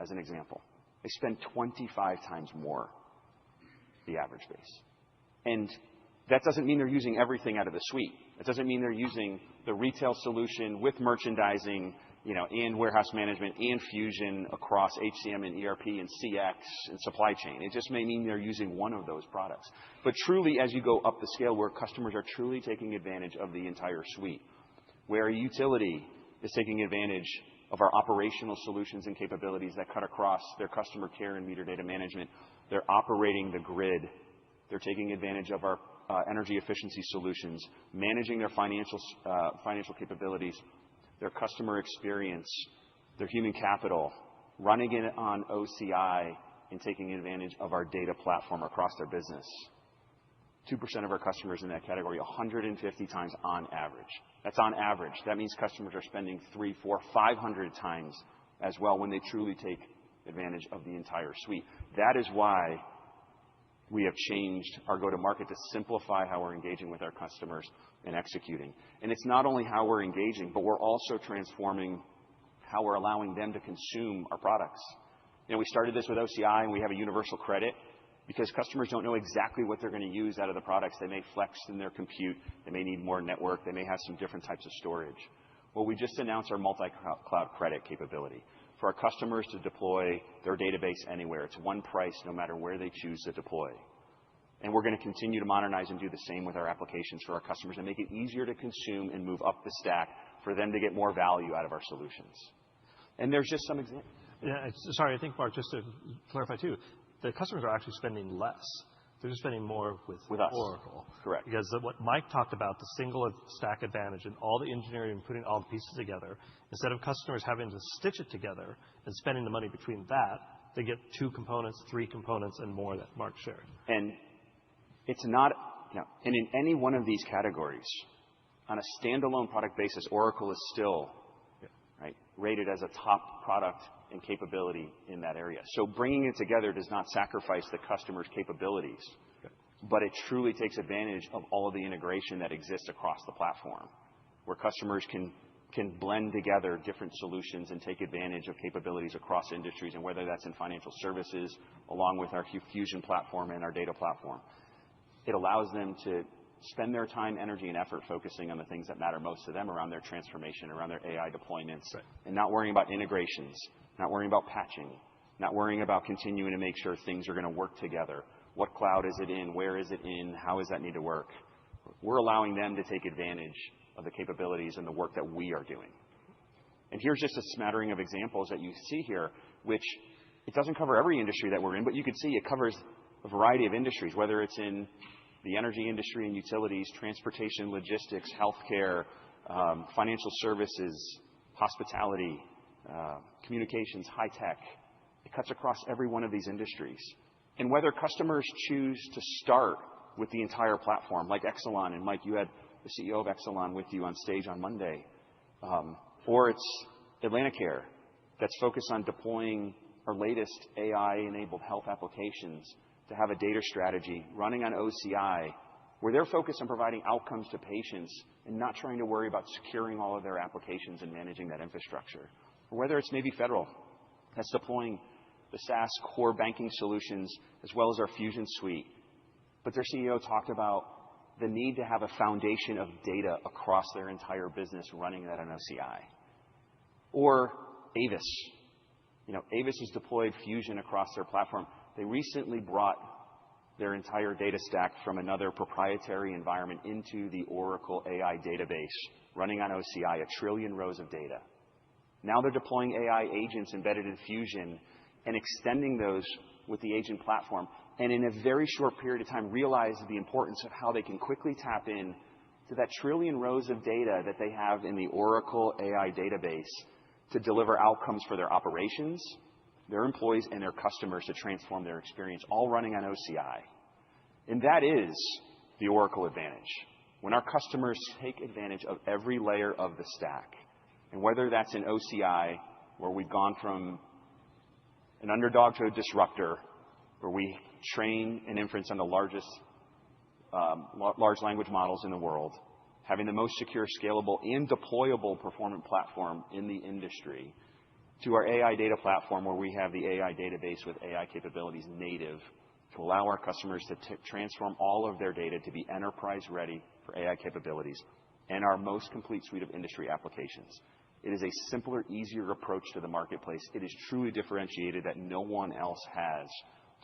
as an example, they spend 25 times more, the average base. And that doesn't mean they're using everything out of the suite. It doesn't mean they're using the retail solution with merchandising, and warehouse management and Fusion across HCM and ERP and CX and supply chain. It just may mean they're using one of those products. But truly, as you go up the scale, where customers are truly taking advantage of the entire suite, where a utility is taking advantage of our operational solutions and capabilities that cut across their customer care and meter data management, they're operating the grid. They're taking advantage of our energy efficiency solutions, managing their financial capabilities, their customer experience, their human capital, running it on OCI, and taking advantage of our data platform across their business. 2% of our customers in that category, 150 times on average. That's on average. That means customers are spending 300, 400, 500 times as well when they truly take advantage of the entire suite. That is why we have changed our go-to-market to simplify how we're engaging with our customers and executing. And it's not only how we're engaging, but we're also transforming how we're allowing them to consume our products. We started this with OCI, and we have a universal credit because customers don't know exactly what they're going to use out of the products. They may flex in their compute. They may need more network. They may have some different types of storage. Well, we just announced our multi-cloud credit capability for our customers to deploy their database anywhere. It's one price no matter where they choose to deploy. And we're going to continue to modernize and do the same with our applications for our customers and make it easier to consume and move up the stack for them to get more value out of our solutions. And there's just some examples. Yeah, sorry, I think, Mark, just to clarify too, the customers are actually spending less. They're just spending more with us. Oracle. Correct. Because what Mike talked about, the single stack advantage and all the engineering and putting all the pieces together, instead of customers having to stitch it together and spending the money between that, they get 2 components, 3 components, and more that Mark shared. And it's not, and in any one of these categories, on a standalone product basis, Oracle is still rated as a top product and capability in that area. So bringing it together does not sacrifice the customer's capabilities, but it truly takes advantage of all of the integration that exists across the platform, where customers can blend together different solutions and take advantage of capabilities across industries, and whether that's in financial services, along with our Fusion platform and our data platform. It allows them to spend their time, energy, and effort focusing on the things that matter most to them around their transformation, around their AI deployments, and not worrying about integrations, not worrying about patching, not worrying about continuing to make sure things are going to work together. What cloud is it in? Where is it in? How does that need to work? We're allowing them to take advantage of the capabilities and the work that we are doing. And here's just a smattering of examples that you see here, which it doesn't cover every industry that we're in, but you can see it covers a variety of industries, whether it's in the energy industry and utilities, transportation, logistics, healthcare, financial services, hospitality, communications, high tech. It cuts across every one of these industries. And whether customers choose to start with the entire platform, like Exelon, and Mike, you had the CEO of Exelon with you on stage on Monday, or it's Atlanticare that's focused on deploying our latest AI-enabled health applications to have a data strategy running on OCI, where they're focused on providing outcomes to patients and not trying to worry about securing all of their applications and managing that infrastructure. Or whether it's Navy Federal that's deploying the SaaS core banking solutions as well as our Fusion suite. But their CEO talked about the need to have a foundation of data across their entire business running that on OCI. Or Avis, Avis has deployed Fusion across their platform. They recently brought their entire data stack from another proprietary environment into the Oracle AI database, running on OCI, 1 trillion rows of data. Now they're deploying AI agents embedded in Fusion and extending those with the agent platform, and in a very short period of time, realize the importance of how they can quickly tap in to that 1 trillion rows of data that they have in the Oracle AI database to deliver outcomes for their operations, their employees, and their customers to transform their experience, all running on OCI. And that is the Oracle advantage. When our customers take advantage of every layer of the stack, and whether that's in OCI, where we've gone from an underdog to a disruptor, where we train and inference on the largest large language models in the world, having the most secure, scalable, and deployable performant platform in the industry, to our AI data platform, where we have the AI database with AI capabilities native to allow our customers to transform all of their data to be enterprise-ready for AI capabilities, and our most complete suite of industry applications. It is a simpler, easier approach to the marketplace. It is truly differentiated that no one else has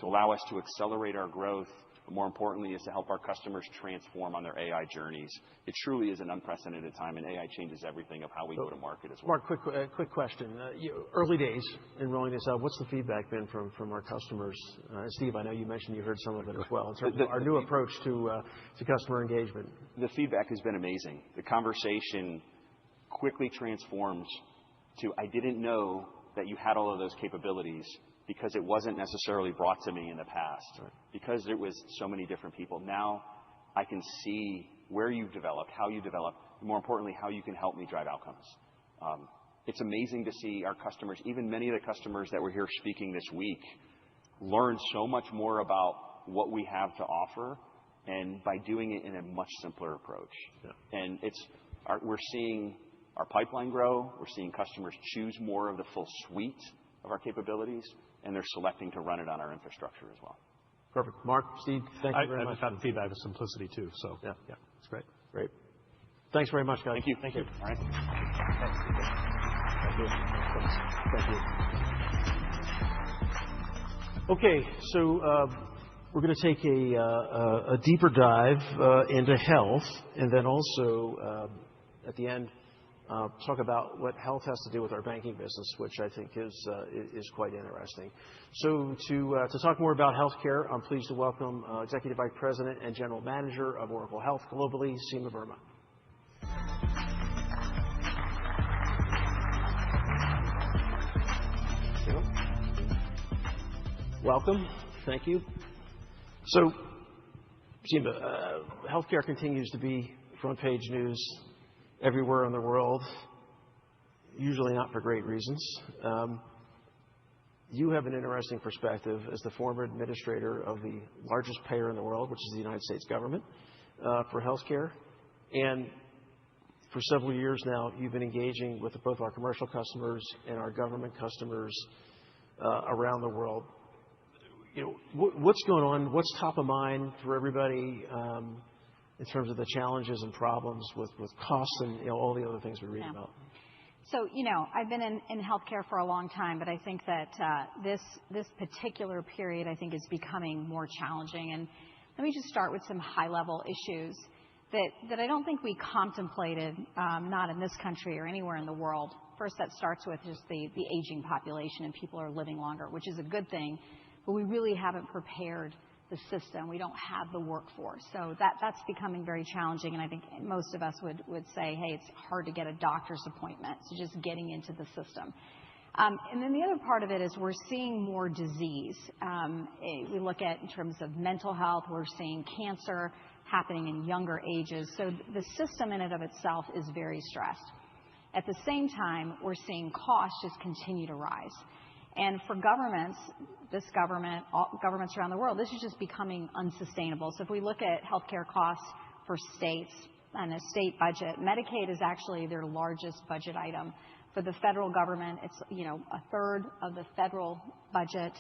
to allow us to accelerate our growth, but more importantly, is to help our customers transform on their AI journeys. It truly is an unprecedented time, and AI changes everything of how we go to market as well. Mark, quick question. Early days in rolling this out, what's the feedback been from our customers? Steve, I know you mentioned you heard some of it as well, in terms of our new approach to customer engagement. The feedback has been amazing. The conversation quickly transforms to, I didn't know that you had all of those capabilities, because it wasn't necessarily brought to me in the past. Right. Because it was so many different people. Now I can see where you've developed, how you developed, and more importantly, how you can help me drive outcomes. It's amazing to see our customers, even many of the customers that were here speaking this week, learn so much more about what we have to offer, and by doing it in a much simpler approach. Yeah. And we're seeing our pipeline grow. We're seeing customers choose more of the full suite of our capabilities, and they're selecting to run it on our infrastructure as well. Perfect. Mark, Steve, thank you very much. I've had feedback of simplicity too, so yeah, it's great. Great. Thanks very much, guys. Thank you. Thank you. All right. Thank you. Okay, so we're going to take a deeper dive into health, and then also at the end talk about what health has to do with our banking business, which I think is quite interesting. So to talk more about healthcare, I'm pleased to welcome Executive Vice President and General Manager of Oracle Health globally, Seema Verma. Welcome. Thank you. So, Seema, healthcare continues to be front page news everywhere in the world, usually not for great reasons. You have an interesting perspective as the former administrator of the largest payer in the world, which is the United States government, for healthcare. And for several years now, you've been engaging with both our commercial customers and our government customers around the world. What's going on? What's top of mind for everybody in terms of the challenges and problems with costs and all the other things we read about? So, I've been in healthcare for a long time, but I think that this particular period, I think, is becoming more challenging. And let me just start with some high-level issues that I don't think we contemplated, not in this country or anywhere in the world. First, that starts with just the aging population, and people are living longer, which is a good thing, but we really haven't prepared the system. We don't have the workforce. So that's becoming very challenging, and I think most of us would say, hey, it's hard to get a doctor's appointment, so just getting into the system. And then the other part of it is we're seeing more disease. We look at in terms of mental health, we're seeing cancer happening in younger ages. So the system in and of itself is very stressed. At the same time, we're seeing costs just continue to rise. And for governments, this government, all governments around the world, this is just becoming unsustainable. So if we look at healthcare costs for states and a state budget, Medicaid is actually their largest budget item. For the federal government, it's a third of the federal budget,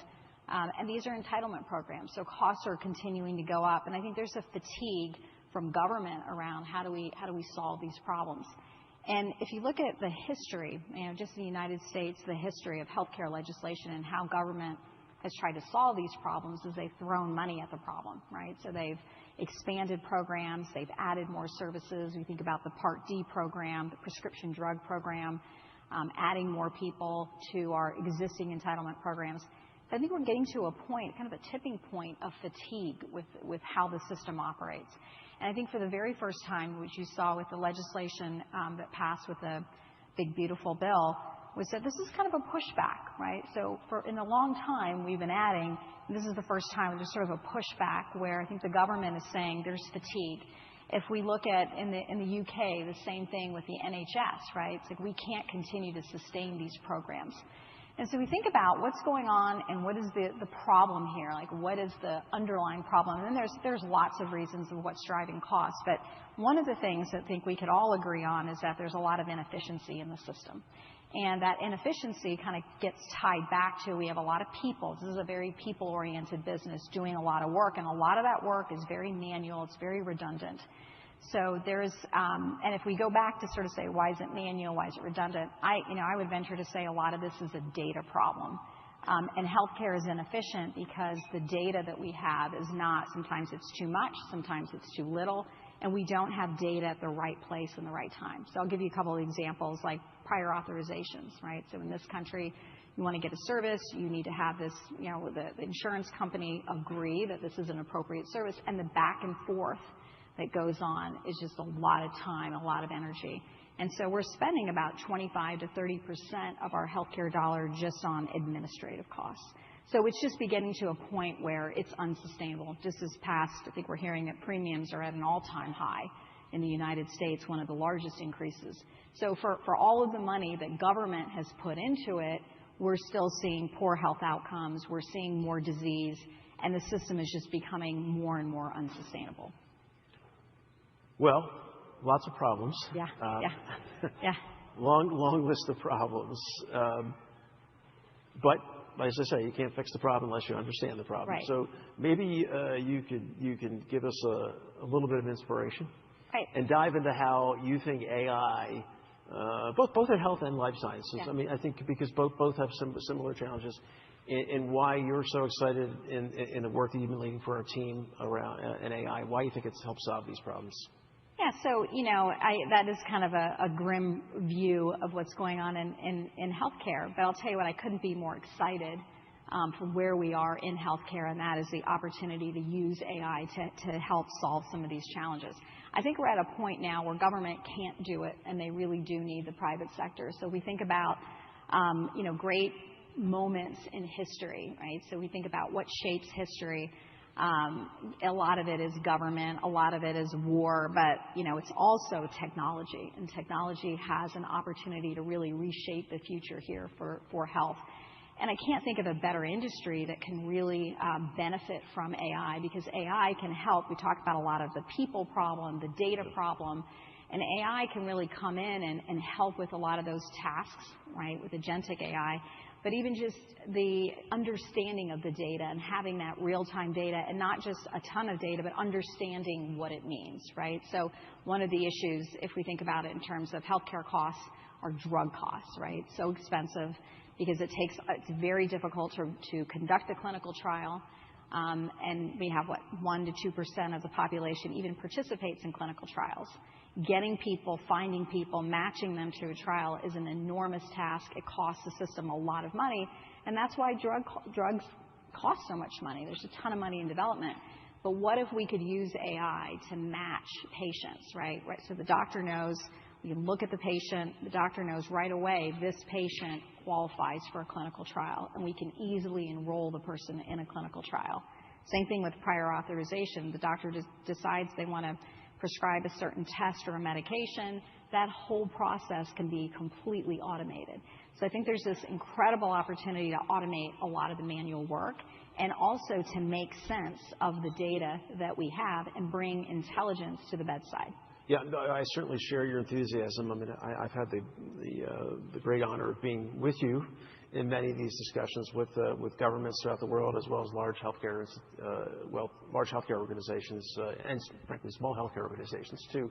and these are entitlement programs. So costs are continuing to go up, and I think there's a fatigue from government around how do we solve these problems. And if you look at the history, just in the United States, the history of healthcare legislation and how government has tried to solve these problems is they've thrown money at the problem, right? So they've expanded programs, they've added more services. We think about the Part D program, the prescription drug program, adding more people to our existing entitlement programs. I think we're getting to a point, kind of a tipping point of fatigue with how the system operates. And I think for the very first time, which you saw with the legislation that passed with the big, beautiful bill, was that this is kind of a pushback, right? So in a long time, we've been adding, and this is the first time there's sort of a pushback where I think the government is saying there's fatigue. If we look at in the UK, the same thing with the NHS, right? It's like we can't continue to sustain these programs. And so we think about what's going on and what is the problem here, like what is the underlying problem. And then there's lots of reasons of what's driving costs. But one of the things that I think we could all agree on is that there's a lot of inefficiency in the system. And that inefficiency kind of gets tied back to we have a lot of people. This is a very people-oriented business doing a lot of work. And a lot of that work is very manual. It's very redundant. So there's, and if we go back to sort of say, why is it manual? Why is it redundant? I would venture to say a lot of this is a data problem. And healthcare is inefficient because the data that we have is not, sometimes it's too much, sometimes it's too little, and we don't have data at the right place in the right time. So I'll give you a couple of examples like prior authorizations, right? So in this country, you want to get a service, you need to have this, the insurance company agree that this is an appropriate service, and the back and forth that goes on is just a lot of time, a lot of energy. And so we're spending about 25 to 30% of our healthcare dollar just on administrative costs. So it's just getting to a point where it's unsustainable. Just this past, I think we're hearing that premiums are at an all-time high in the United States, one of the largest increases. So for all of the money that government has put into it, we're still seeing poor health outcomes, we're seeing more disease, and the system is just becoming more and more unsustainable. Well, lots of problems. Yeah. Long list of problems. But as I say, you can't fix the problem unless you understand the problem. Right. So maybe you can give us a little bit of inspiration, right, and dive into how you think AI, both in health and life sciences. Yeah. I mean, I think because both have some similar challenges, and why you're so excited in the work that you've been leading for our team around in AI. Why you think it's helped solve these problems? Yeah, so, that is kind of a grim view of what's going on in healthcare. But I'll tell you what, I couldn't be more excited for where we are in healthcare, and that is the opportunity to use AI to help solve some of these challenges. I think we're at a point now where government can't do it, and they really do need the private sector. So we think about, great moments in history, right? So we think about what shapes history. A lot of it is government, a lot of it is war, but it's also technology, and technology has an opportunity to really reshape the future here for health. And I can't think of a better industry that can really benefit from AI, because AI can help. We talked about a lot of the people problem, the data problem, and AI can really come in and help with a lot of those tasks, right, with agentic AI. But even just the understanding of the data and having that real-time data, and not just a ton of data, but understanding what it means, right? So one of the issues, if we think about it in terms of healthcare costs, are drug costs, right? So expensive because it's very difficult to conduct a clinical trial. And we have 1% to 2% of the population even participates in clinical trials. Getting people, finding people, matching them to a trial is an enormous task. It costs the system a lot of money, and that's why drugs cost so much money. There's a ton of money in development. But what if we could use AI to match patients, right? So the doctor knows, we can look at the patient, the doctor knows right away this patient qualifies for a clinical trial, and we can easily enroll the person in a clinical trial. Same thing with prior authorization. The doctor decides they want to prescribe a certain test or a medication. That whole process can be completely automated. So I think there's this incredible opportunity to automate a lot of the manual work, and also to make sense of the data that we have and bring intelligence to the bedside. Yeah, no, I certainly share your enthusiasm. I mean, I've had the great honor of being with you in many of these discussions with governments throughout the world, as well as large healthcare organizations, and frankly, small healthcare organizations too.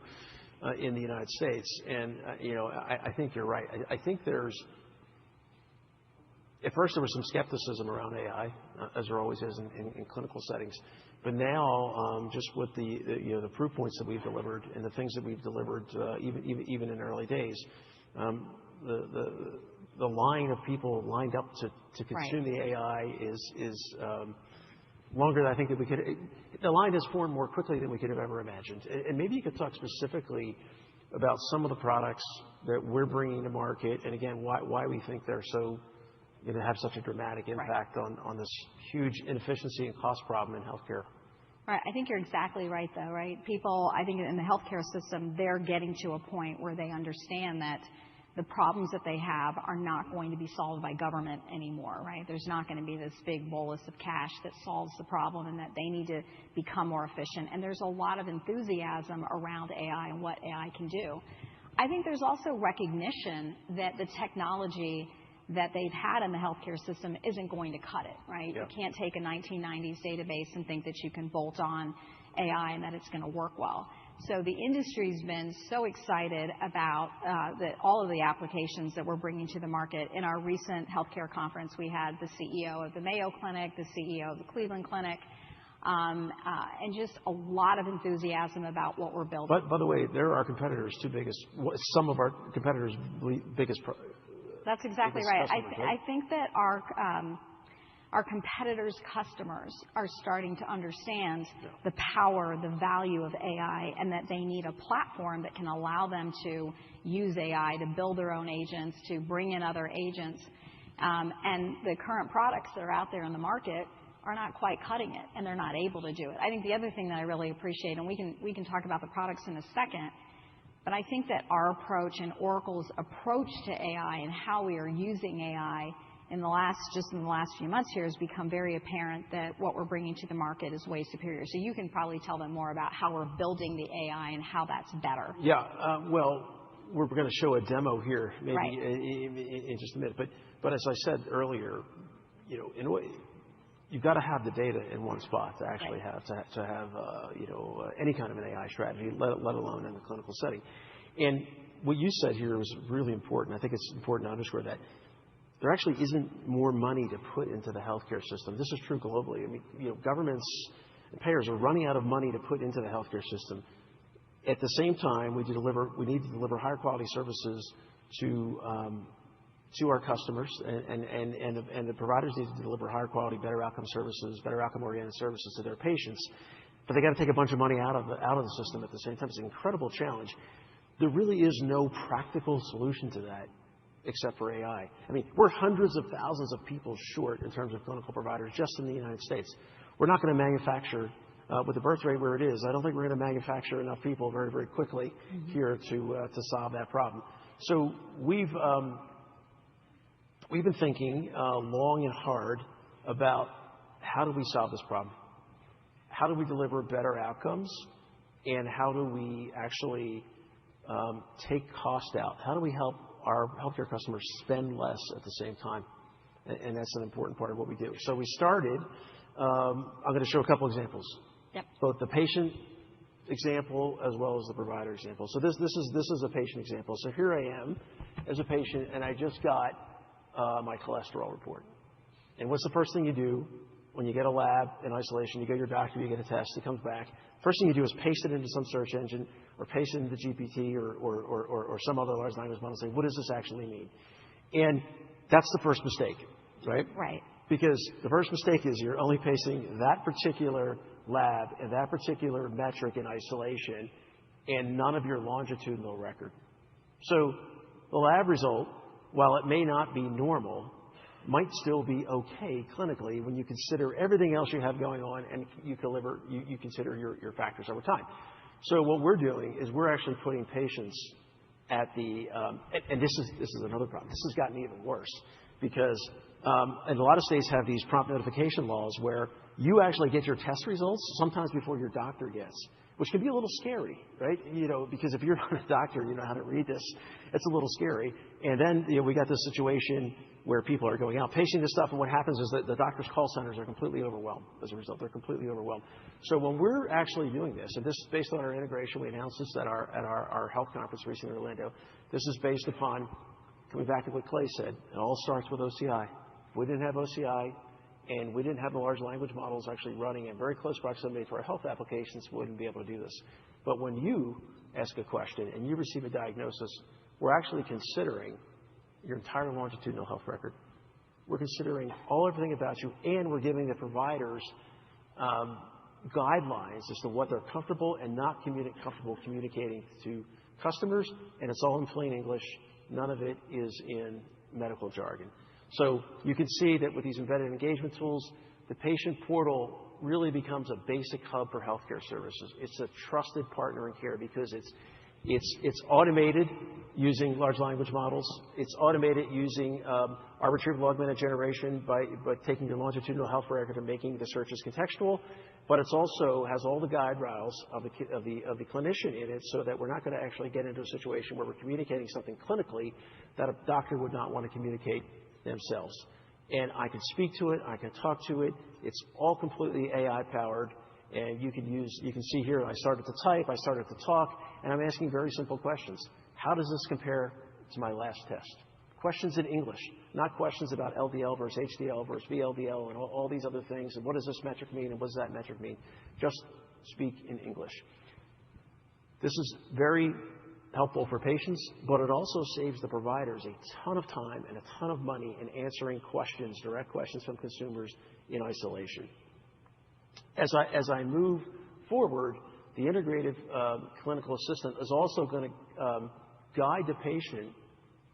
in the United States. And I think you're right. I think at first there was some skepticism around AI, as there always is in clinical settings. But now, just with the proof points that we've delivered and the things that we've delivered, even in early days, the line of people lined up to consume the AI is longer than I think that we could. The line has formed more quickly than we could have ever imagined. And maybe you could talk specifically about some of the products that we're bringing to market, and again, why we think they're so have such a dramatic impact on this huge inefficiency and cost problem in healthcare. Right. I think you're exactly right, though, right? People, I think in the healthcare system, they're getting to a point where they understand that the problems that they have are not going to be solved by government anymore, right? There's not going to be this big bolus of cash that solves the problem, and that they need to become more efficient. And there's a lot of enthusiasm around AI and what AI can do. I think there's also recognition that the technology that they've had in the healthcare system isn't going to cut it, right? Yep. You can't take a 1990s database and think that you can bolt on AI and that it's going to work well. So the industry's been so excited about all of the applications that we're bringing to the market. In our recent healthcare conference, we had the CEO of the Mayo Clinic, the CEO of the Cleveland Clinic, and just a lot of enthusiasm about what we're building. By the way, they're our competitors' some of our competitors' biggest. That's exactly right. I think that our competitors' customers are starting to understand the power, the value of AI, and that they need a platform that can allow them to use AI to build their own agents, to bring in other agents. And the current products that are out there in the market are not quite cutting it, and they're not able to do it. I think the other thing that I really appreciate, and we can talk about the products in a second, but I think that our approach and Oracle's approach to AI and how we are using AI in the last few months here has become very apparent that what we're bringing to the market is way superior. So you can probably tell them more about how we're building the AI and how that's better. Yeah. Well, we're going to show a demo here maybe in just a minute. But as I said earlier, in a way, you've got to have the data in one spot to actually have any kind of an AI strategy, let alone in the clinical setting. And what you said here was really important. I think it's important to underscore that there actually isn't more money to put into the healthcare system. This is true globally. I mean, governments and payers are running out of money to put into the healthcare system. At the same time, we need to deliver higher quality services to our customers, and the providers need to deliver higher quality, better outcome services, better outcome-oriented services to their patients. But they got to take a bunch of money out of the system at the same time. It's an incredible challenge. There really is no practical solution to that except for AI. I mean, we're hundreds of thousands of people short in terms of clinical providers just in the United States. We're not going to manufacture, with the birth rate where it is, I don't think we're going to manufacture enough people very, very quickly here to solve that problem. So we've been thinking long and hard about how do we solve this problem? How do we deliver better outcomes? And how do we actually take cost out? How do we help our healthcare customers spend less at the same time? And that's an important part of what we do. So we started, I'm going to show a couple examples. Yep. Both the patient example as well as the provider example. So this is a patient example. So here I am as a patient, and I just got my cholesterol report. And what's the first thing you do when you get a lab in isolation? You go to your doctor, you get a test, it comes back. First thing you do is paste it into some search engine or paste it into GPT or some other large language model and say, what does this actually mean? And that's the first mistake, right? Right. Because the first mistake is you're only pasting that particular lab and that particular metric in isolation and none of your longitudinal record. So the lab result, while it may not be normal, might still be okay clinically when you consider everything else you have going on and you consider your factors over time. So what we're doing is we're actually putting patients at the and this is another problem. This has gotten even worse because and a lot of states have these prompt notification laws where you actually get your test results sometimes before your doctor gets. which can be a little scary, right? Because if you're not a doctor, you know how to read this. It's a little scary. And then we got this situation where people are going out patient this stuff, and what happens is that the doctors' call centers are completely overwhelmed as a result. They're completely overwhelmed. So when we're actually doing this, and this is based on our integration, we announced this at our health conference recently in Orlando. This is based upon, coming back to what Clay said, it all starts with OCI. If we didn't have OCI, and we didn't have the large language models actually running in very close proximity to our health applications, we wouldn't be able to do this. But when you ask a question and you receive a diagnosis, we're actually considering your entire longitudinal health record. We're considering everything about you, and we're giving the providers guidelines as to what they're comfortable and not comfortable communicating to customers, and it's all in plain English. None of it is in medical jargon. So you can see that with these embedded engagement tools, the patient portal really becomes a basic hub for healthcare services. It's a trusted partner in care because it's automated using large language models. It's automated using our retrieval augmented generation by taking your longitudinal health record and making the searches contextual. But it also has all the guide rails of the clinician in it, so that we're not going to actually get into a situation where we're communicating something clinically that a doctor would not want to communicate themselves. And I can speak to it, I can talk to it. It's all completely AI powered. And you can see here, I started to type, I started to talk, and I'm asking very simple questions. How does this compare to my last test? Questions in English, not questions about LDL versus HDL versus VLDL and all these other things. And what does this metric mean and what does that metric mean? Just speak in English. This is very helpful for patients, but it also saves the providers a ton of time and a ton of money in answering questions, direct questions from consumers in isolation. As I move forward, the integrative clinical assistant is also going to guide the patient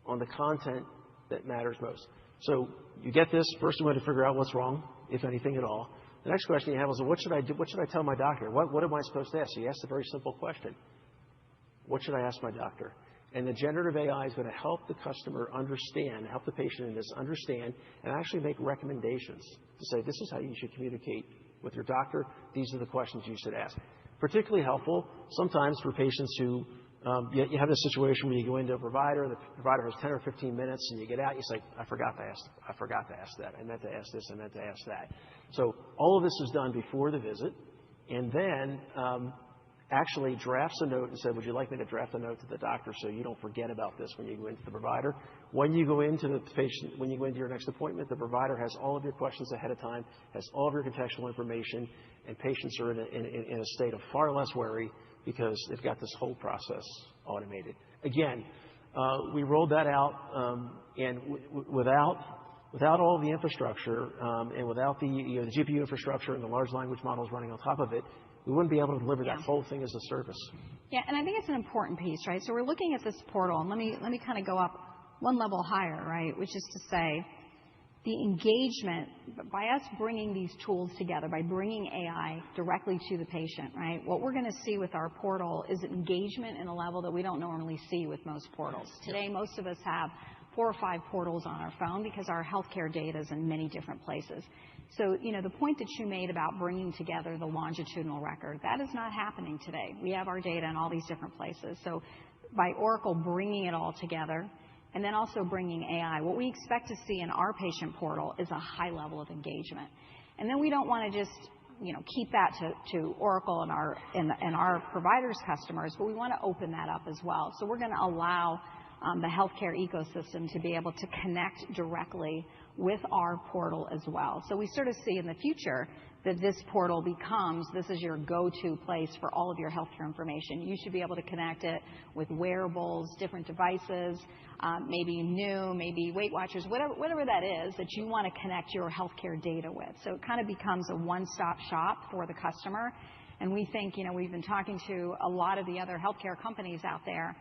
on the content that matters most. So you get this. First, we want to figure out what's wrong, if anything at all. The next question you have is, well, what should I do? What should I tell my doctor? What am I supposed to ask? So you ask a very simple question. What should I ask my doctor? And the generative AI is going to help the customer understand, help the patient in this understand, and actually make recommendations to say, this is how you should communicate with your doctor. These are the questions you should ask. Particularly helpful sometimes for patients who you have this situation where you go into a provider, the provider has 10 or 15 minutes, and you get out, you say, I forgot to ask that. I meant to ask this, I meant to ask that. So all of this is done before the visit, and then actually drafts a note and said, would you like me to draft a note to the doctor so you don't forget about this when you go into the provider? When you go into the patient, when you go into your next appointment, the provider has all of your questions ahead of time, has all of your contextual information, and patients are in a state of far less worry because they've got this whole process automated. Again, we rolled that out, and without all the infrastructure and without the GPU infrastructure and the large language models running on top of it, we wouldn't be able to deliver that whole thing as a service. Yeah, and I think it's an important piece, right? So we're looking at this portal, and let me kind of go up one level higher, right? Which is to say, the engagement, by us bringing these tools together, by bringing AI directly to the patient, right? What we're going to see with our portal is engagement in a level that we don't normally see with most portals. Today, most of us have 4 or 5 portals on our phone because our healthcare data is in many different places. So, the point that you made about bringing together the longitudinal record, that is not happening today. We have our data in all these different places. So by Oracle bringing it all together and then also bringing AI, what we expect to see in our patient portal is a high level of engagement. And then we don't want to just keep that to Oracle and our providers' customers, but we want to open that up as well. So we're going to allow the healthcare ecosystem to be able to connect directly with our portal as well. So we sort of see in the future that this portal this is your go-to place for all of your healthcare information. You should be able to connect it with wearables, different devices, maybe maybe Weight Watchers, whatever that is that you want to connect your healthcare data with. So it kind of becomes a one-stop shop for the customer. And we think, we've been talking to a lot of the other healthcare companies out there,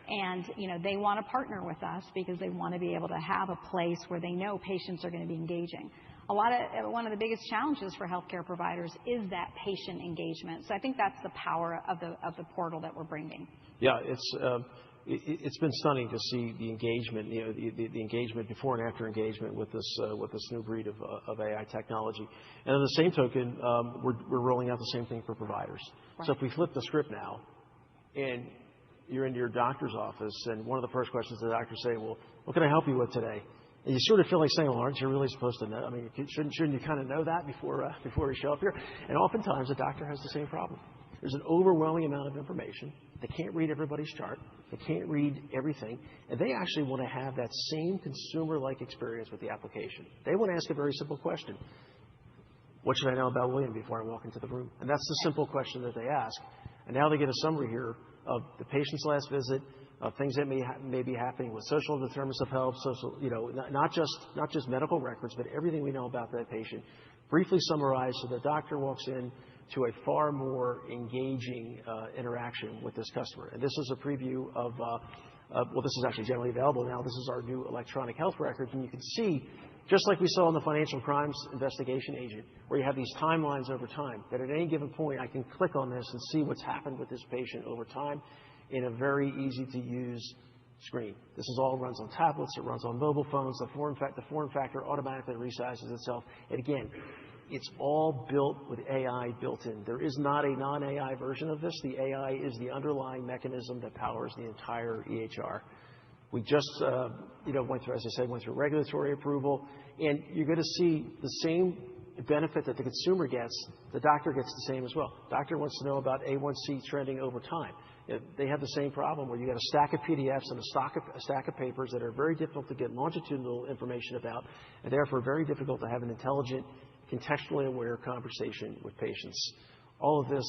and they want to partner with us because they want to be able to have a place where they know patients are going to be engaging. One of the biggest challenges for healthcare providers is that patient engagement. So I think that's the power of the portal that we're bringing. Yeah, it's it's been stunning to see the engagement, the engagement before and after engagement with this new breed of AI technology. And on the same token, we're rolling out the same thing for providers. Right. So if we flip the script now, and you're in your doctor's office, and one of the first questions the doctor say, well, what can I help you with today? And you sort of feel like saying, well, aren't you really supposed to know? I mean, shouldn't you kind of know that before we show up here? And oftentimes, the doctor has the same problem. There's an overwhelming amount of information. They can't read everybody's chart. They can't read everything. And they actually want to have that same consumer-like experience with the application. They want to ask a very simple question. What should I know about William before I walk into the room? And that's the simple question that they ask. And now they get a summary here of the patient's last visit, of things that may be happening with social determinants of health, not just medical records, but everything we know about that patient, briefly summarized so the doctor walks in to a far more engaging interaction with this customer. And this is a preview of, well, this is actually generally available now. This is our new electronic health records. And you can see, just like we saw in the financial crimes investigation agent, where you have these timelines over time, that at any given point, I can click on this and see what's happened with this patient over time in a very easy-to-use screen. This is all runs on tablets. It runs on mobile phones. The form factor automatically resizes itself. And again, it's all built with AI built in. There is not a non-AI version of this. The AI is the underlying mechanism that powers the entire EHR. We just, went through, as I said, regulatory approval. And you're going to see the same benefit that the consumer gets, the doctor gets the same as well. Doctor wants to know about A1C trending over time. They have the same problem where you got a stack of PDFs and a stack of papers that are very difficult to get longitudinal information about, and therefore very difficult to have an intelligent, contextually aware conversation with patients. All of this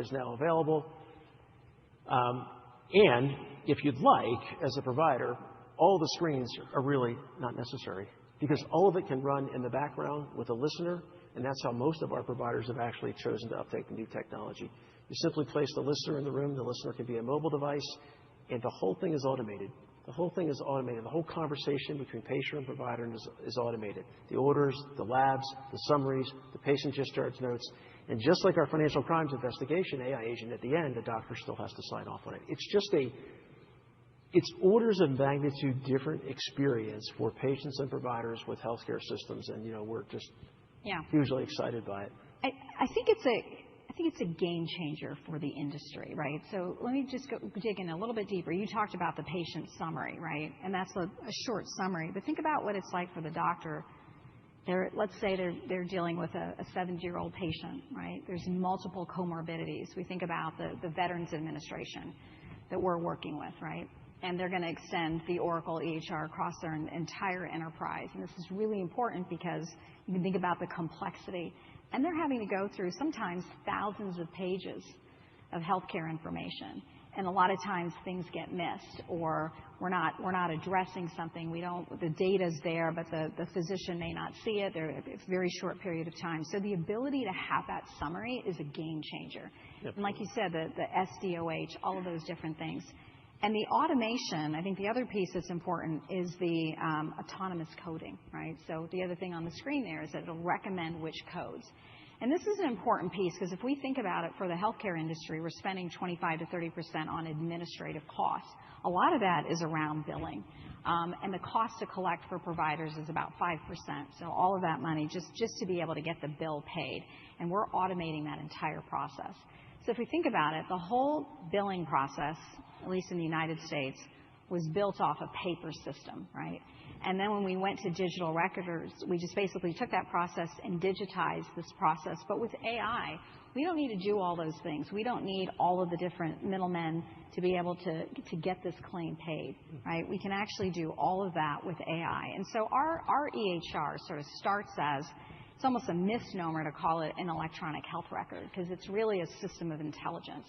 is now available. And if you'd like, as a provider, all the screens are really not necessary because all of it can run in the background with a listener, and that's how most of our providers have actually chosen to uptake the new technology. You simply place the listener in the room. The listener can be a mobile device, and the whole thing is automated. The whole thing is automated. The whole conversation between patient and provider is automated. The orders, the labs, the summaries, the patient discharge notes. And just like our financial crimes investigation AI agent, at the end, the doctor still has to sign off on it. It's orders of magnitude different experience for patients and providers with healthcare systems, and we're just hugely excited by it. I think it's a game changer for the industry, right? So let me just dig in a little bit deeper. You talked about the patient summary, right? And that's a short summary. But think about what it's like for the doctor. Let's say they're dealing with a 70-year-old patient, right? There's multiple comorbidities. We think about the Veterans Administration that we're working with, right? And they're going to extend the Oracle EHR across their entire enterprise. And this is really important because you can think about the complexity. And they're having to go through sometimes thousands of pages of healthcare information. And a lot of times things get missed, or we're not addressing something. The data's there, but the physician may not see it. They're a very short period of time. So the ability to have that summary is a game changer. Yep. And like you said, the SDOH, all of those different things. And the automation, I think the other piece that's important is the autonomous coding, right? So the other thing on the screen there is that it'll recommend which codes. And this is an important piece because if we think about it for the healthcare industry, we're spending 25 to 30% on administrative costs. A lot of that is around billing. And the cost to collect for providers is about 5%. So all of that money just to be able to get the bill paid. And we're automating that entire process. So if we think about it, the whole billing process, at least in the United States, was built off a paper system, right? And then when we went to digital records, we just basically took that process and digitized this process. But with AI, we don't need to do all those things. We don't need all of the different middlemen to be able to get this claim paid, right? We can actually do all of that with AI. And so our EHR sort of starts as, it's almost a misnomer to call it an electronic health record because it's really a system of intelligence.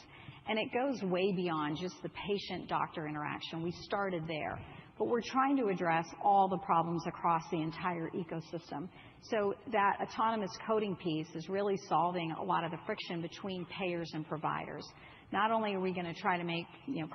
And it goes way beyond just the patient-doctor interaction. We started there. But we're trying to address all the problems across the entire ecosystem. So that autonomous coding piece is really solving a lot of the friction between payers and providers. Not only are we going to try to make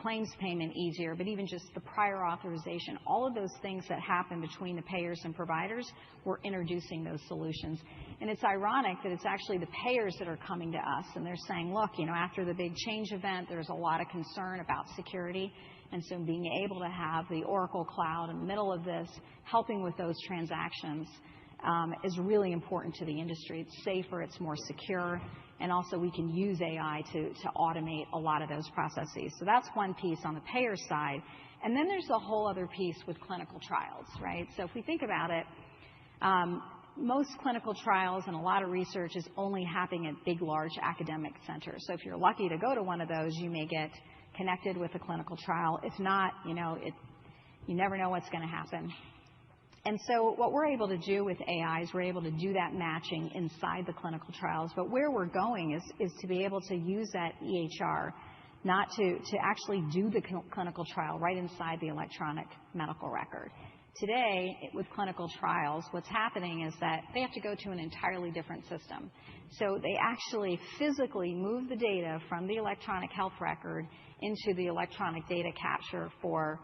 claims payment easier, but even just the prior authorization, all of those things that happen between the payers and providers, we're introducing those solutions. And it's ironic that it's actually the payers that are coming to us and they're saying, look, after the big change event, there's a lot of concern about security. And so being able to have the Oracle Cloud in the middle of this, helping with those transactions, is really important to the industry. It's safer, it's more secure, and also we can use AI to automate a lot of those processes. So that's one piece on the payer side. And then there's a whole other piece with clinical trials, right? So if we think about it, most clinical trials and a lot of research is only happening at big, large academic centers. So if you're lucky to go to one of those, you may get connected with a clinical trial. If not, you never know what's going to happen. And so what we're able to do with AI is we're able to do that matching inside the clinical trials. But where we're going is to be able to use that EHR not to actually do the clinical trial right inside the electronic medical record. Today, with clinical trials, what's happening is that they have to go to an entirely different system. So they actually physically move the data from the electronic health record into the electronic data capture for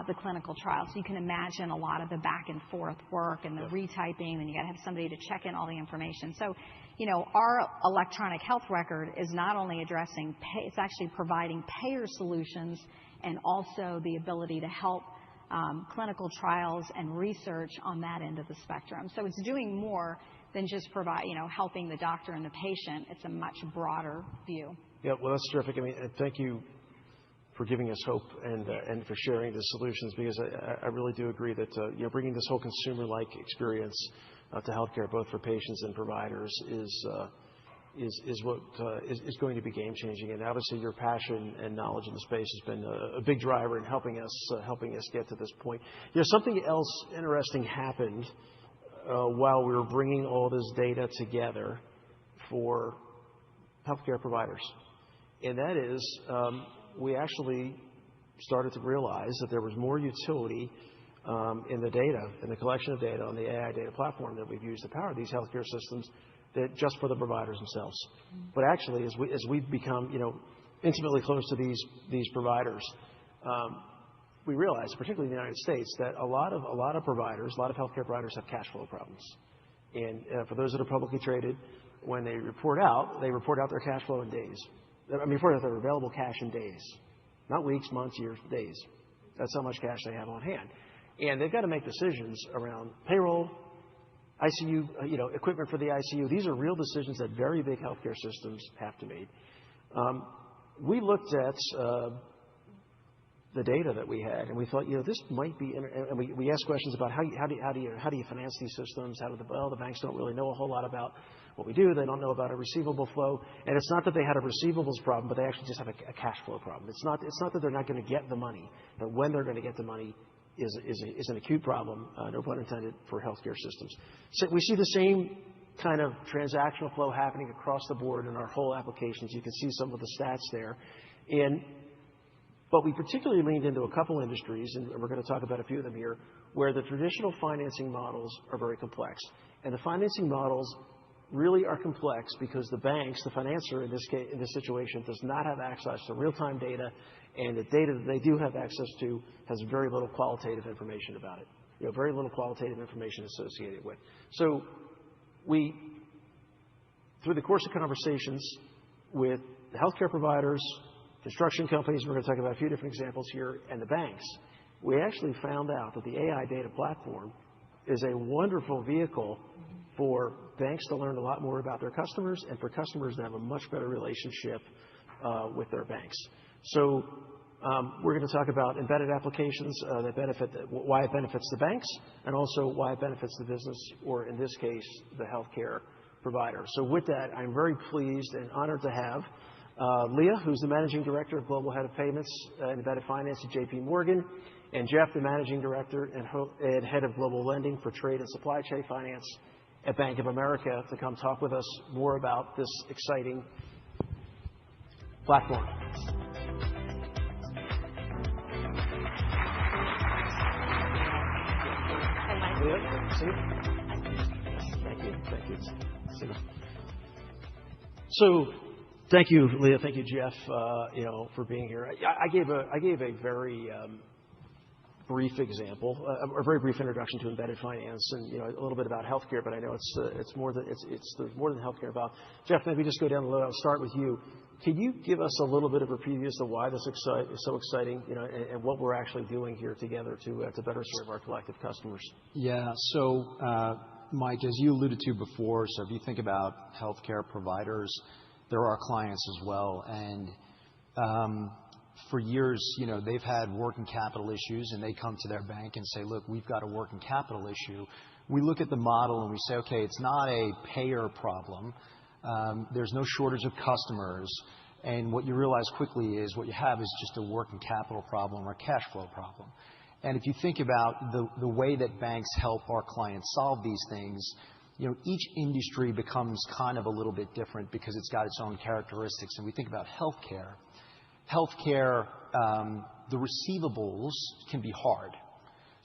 the clinical trial. So you can imagine a lot of the back and forth work and the retyping, and you got to have somebody to check in all the information. So, our electronic health record is not only addressing it's actually providing payer solutions and also the ability to help clinical trials and research on that end of the spectrum. So it's doing more than just helping the doctor and the patient. It's a much broader view. Yeah, well, that's terrific. I mean, thank you for giving us hope and for sharing the solutions, because I really do agree that bringing this whole consumer-like experience to healthcare, both for patients and providers, is what is going to be game changing. And obviously, your passion and knowledge in the space has been a big driver in helping us get to this point. Something else interesting happened while we were bringing all this data together for healthcare providers, and that is, we actually started to realize that there was more utility in the data, in the collection of data on the AI data platform that we've used to power these healthcare systems, that just for the providers themselves. But actually, as we've become intimately close to these providers, we realize, particularly in the United States, that a lot of providers, a lot of healthcare providers have cash flow problems. And for those that are publicly traded, when they report out their cash flow in days. Report out their available cash in days, not weeks, months, years, days. That's how much cash they have on hand. And they've got to make decisions around payroll, ICU, equipment for the ICU. These are real decisions that very big healthcare systems have to make. We looked at the data that we had, and we thought, this might be. And we asked questions about how do you finance these systems? The banks don't really know a whole lot about what we do. They don't know about a receivable flow, and it's not that they had a receivables problem, but they actually just have a cash flow problem. It's not that they're not going to get the money, but when they're going to get the money is an acute problem, no pun intended, for healthcare systems. So we see the same kind of transactional flow happening across the board in our whole applications. You can see some of the stats there, but we particularly leaned into a couple industries, and we're going to talk about a few of them here, where the traditional financing models are very complex, and the financing models really are complex because the banks, the financier in this situation, does not have access to real-time data, and the data that they do have access to has very little qualitative information about it. Very little qualitative information associated with. So we, through the course of conversations with the healthcare providers, construction companies, we're going to talk about a few different examples here, and the banks, we actually found out that the AI data platform is a wonderful vehicle for banks to learn a lot more about their customers and for customers to have a much better relationship with their banks. So we're going to talk about embedded applications that benefit, why it benefits the banks, and also why it benefits the business, or in this case, the healthcare provider. So with that, I'm very pleased and honored to have Leah, who's the Managing Director of Global Head of Payments and Embedded Finance at JP Morgan, and Jeff, the Managing Director and Head of Global Lending for Trade and Supply Chain Finance at Bank of America, to come talk with us more about this exciting platform. Leah, good to see you. So thank you, Leah. Thank you, Jeff, for being here. I gave a very brief example, a very brief introduction to embedded finance, and a little bit about healthcare. But I know there's more than healthcare about. Jeff, maybe just go down the road. I'll start with you. Can you give us a little bit of a preview as to why this is so exciting, and what we're actually doing here together to better serve our collective customers? Yeah. So, Mike, as you alluded to before, so if you think about healthcare providers, they're our clients as well. And for years, they've had working capital issues, and they come to their bank and say, look, we've got a working capital issue. We look at the model and we say, okay, it's not a payer problem. There's no shortage of customers. And what you realize quickly is what you have is just a working capital problem or a cash flow problem. And if you think about the way that banks help our clients solve these things, each industry becomes kind of a little bit different because it's got its own characteristics. And we think about healthcare. Healthcare, the receivables can be hard.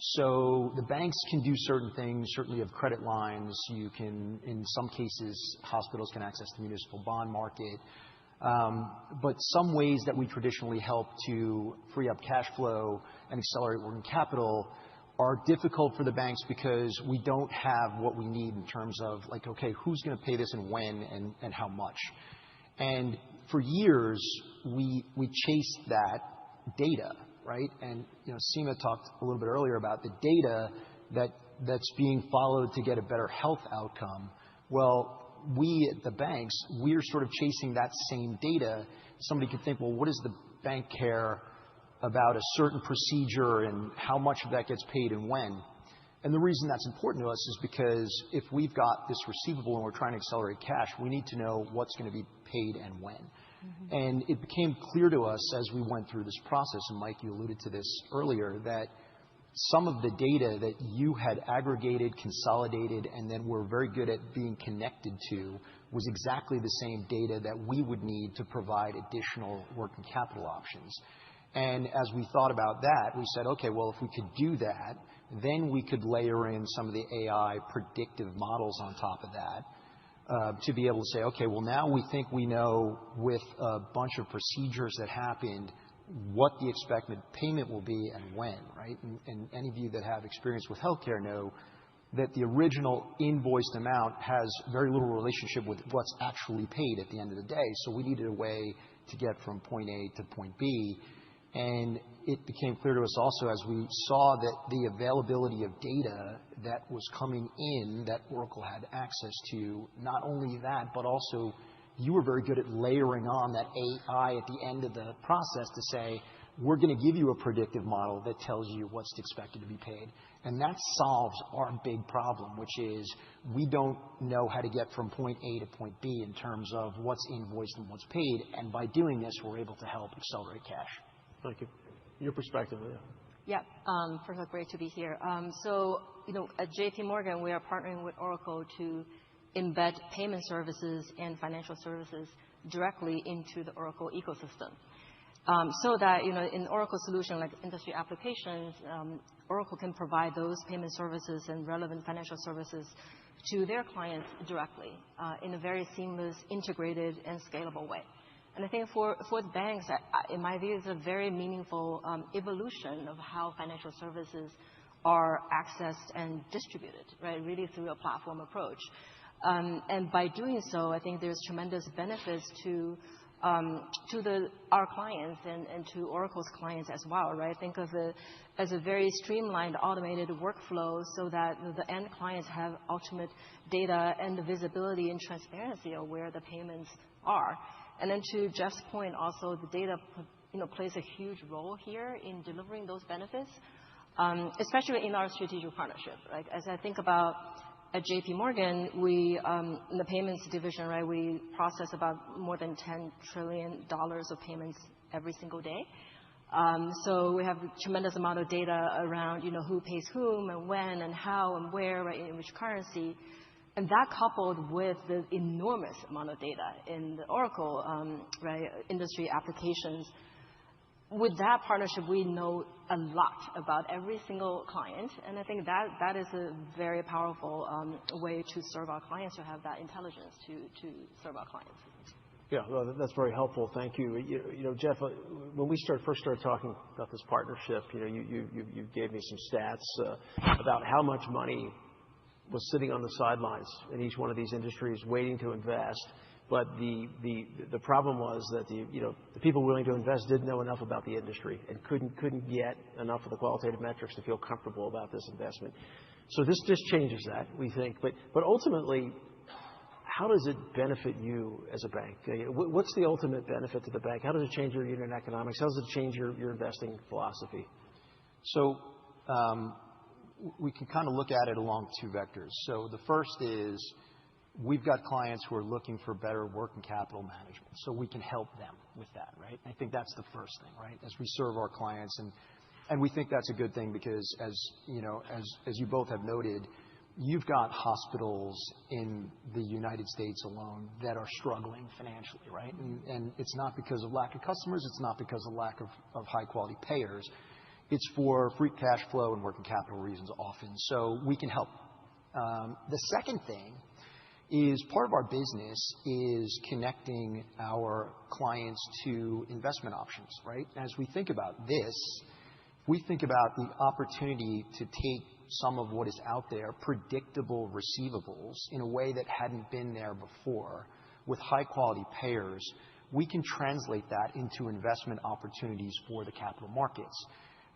So the banks can do certain things, certainly have credit lines. You can, in some cases, hospitals can access the municipal bond market. But some ways that we traditionally help to free up cash flow and accelerate working capital are difficult for the banks because we don't have what we need in terms of like, okay, who's going to pay this and when and how much? And for years, we chased that data, right? And Seema talked a little bit earlier about the data that's being followed to get a better health outcome. Well, we at the banks, we're sort of chasing that same data. Somebody could think, well, what does the bank care about a certain procedure and how much of that gets paid and when? And the reason that's important to us is because if we've got this receivable and we're trying to accelerate cash, we need to know what's going to be paid and when. Mm-hmm. And it became clear to us as we went through this process, and Mike, you alluded to this earlier, that some of the data that you had aggregated, consolidated, and then were very good at being connected to was exactly the same data that we would need to provide additional working capital options. And as we thought about that, we said, okay, well, if we could do that, then we could layer in some of the AI predictive models on top of that to be able to say, okay, well, now we think we know with a bunch of procedures that happened what the expected payment will be and when, right? And any of you that have experience with healthcare know that the original invoiced amount has very little relationship with what's actually paid at the end of the day. So we needed a way to get from point A to point B. And it became clear to us also as we saw that the availability of data that was coming in that Oracle had access to, not only that, but also you were very good at layering on that AI at the end of the process to say, we're going to give you a predictive model that tells you what's expected to be paid. And that solves our big problem, which is we don't know how to get from point A to point B in terms of what's invoiced and what's paid. And by doing this, we're able to help accelerate cash. Thank you. Your perspective, Leah. Yeah. First of all, great to be here. At JP Morgan, we are partnering with Oracle to embed payment services and financial services directly into the Oracle ecosystem. So that, in Oracle solution like industry applications, Oracle can provide those payment services and relevant financial services to their clients directly in a very seamless, integrated, and scalable way. And I think for the banks, in my view, it's a very meaningful evolution of how financial services are accessed and distributed, right? Really through a platform approach. And by doing so, I think there's tremendous benefits to our clients and to Oracle's clients as well, right? Think of it as a very streamlined, automated workflow so that the end clients have ultimate data and the visibility and transparency of where the payments are. And then to Jeff's point, also the data plays a huge role here in delivering those benefits, especially in our strategic partnership. Right? As I think about at JP Morgan, we in the payments division, right, we process about more than $10 trillion of payments every single day. So we have a tremendous amount of data around who pays whom and when and how and where, right, in which currency. And that coupled with the enormous amount of data in the Oracle industry applications, with that partnership, we know a lot about every single client. And I think that is a very powerful way to serve our clients, to have that intelligence to serve our clients. Yeah, well, that's very helpful. Thank you. Jeff, when we first started talking about this partnership, you gave me some stats about how much money was sitting on the sidelines in each one of these industries waiting to invest. But the problem was that the people willing to invest didn't know enough about the industry and couldn't get enough of the qualitative metrics to feel comfortable about this investment. So this just changes that, we think. But ultimately, how does it benefit you as a bank? What's the ultimate benefit to the bank? How does it change your unit economics? How does it change your investing philosophy? So we can kind of look at it along two vectors. So the first is we've got clients who are looking for better working capital management, so we can help them with that, right? I think that's the first thing, right? As we serve our clients, and we think that's a good thing because as you both have noted, you've got hospitals in the United States alone that are struggling financially, right? And it's not because of lack of customers. It's not because of lack of high-quality payers. It's for free cash flow and working capital reasons often. So we can help. The second thing is part of our business is connecting our clients to investment options, right? As we think about this, we think about the opportunity to take some of what is out there, predictable receivables, in a way that hadn't been there before with high-quality payers. We can translate that into investment opportunities for the capital markets.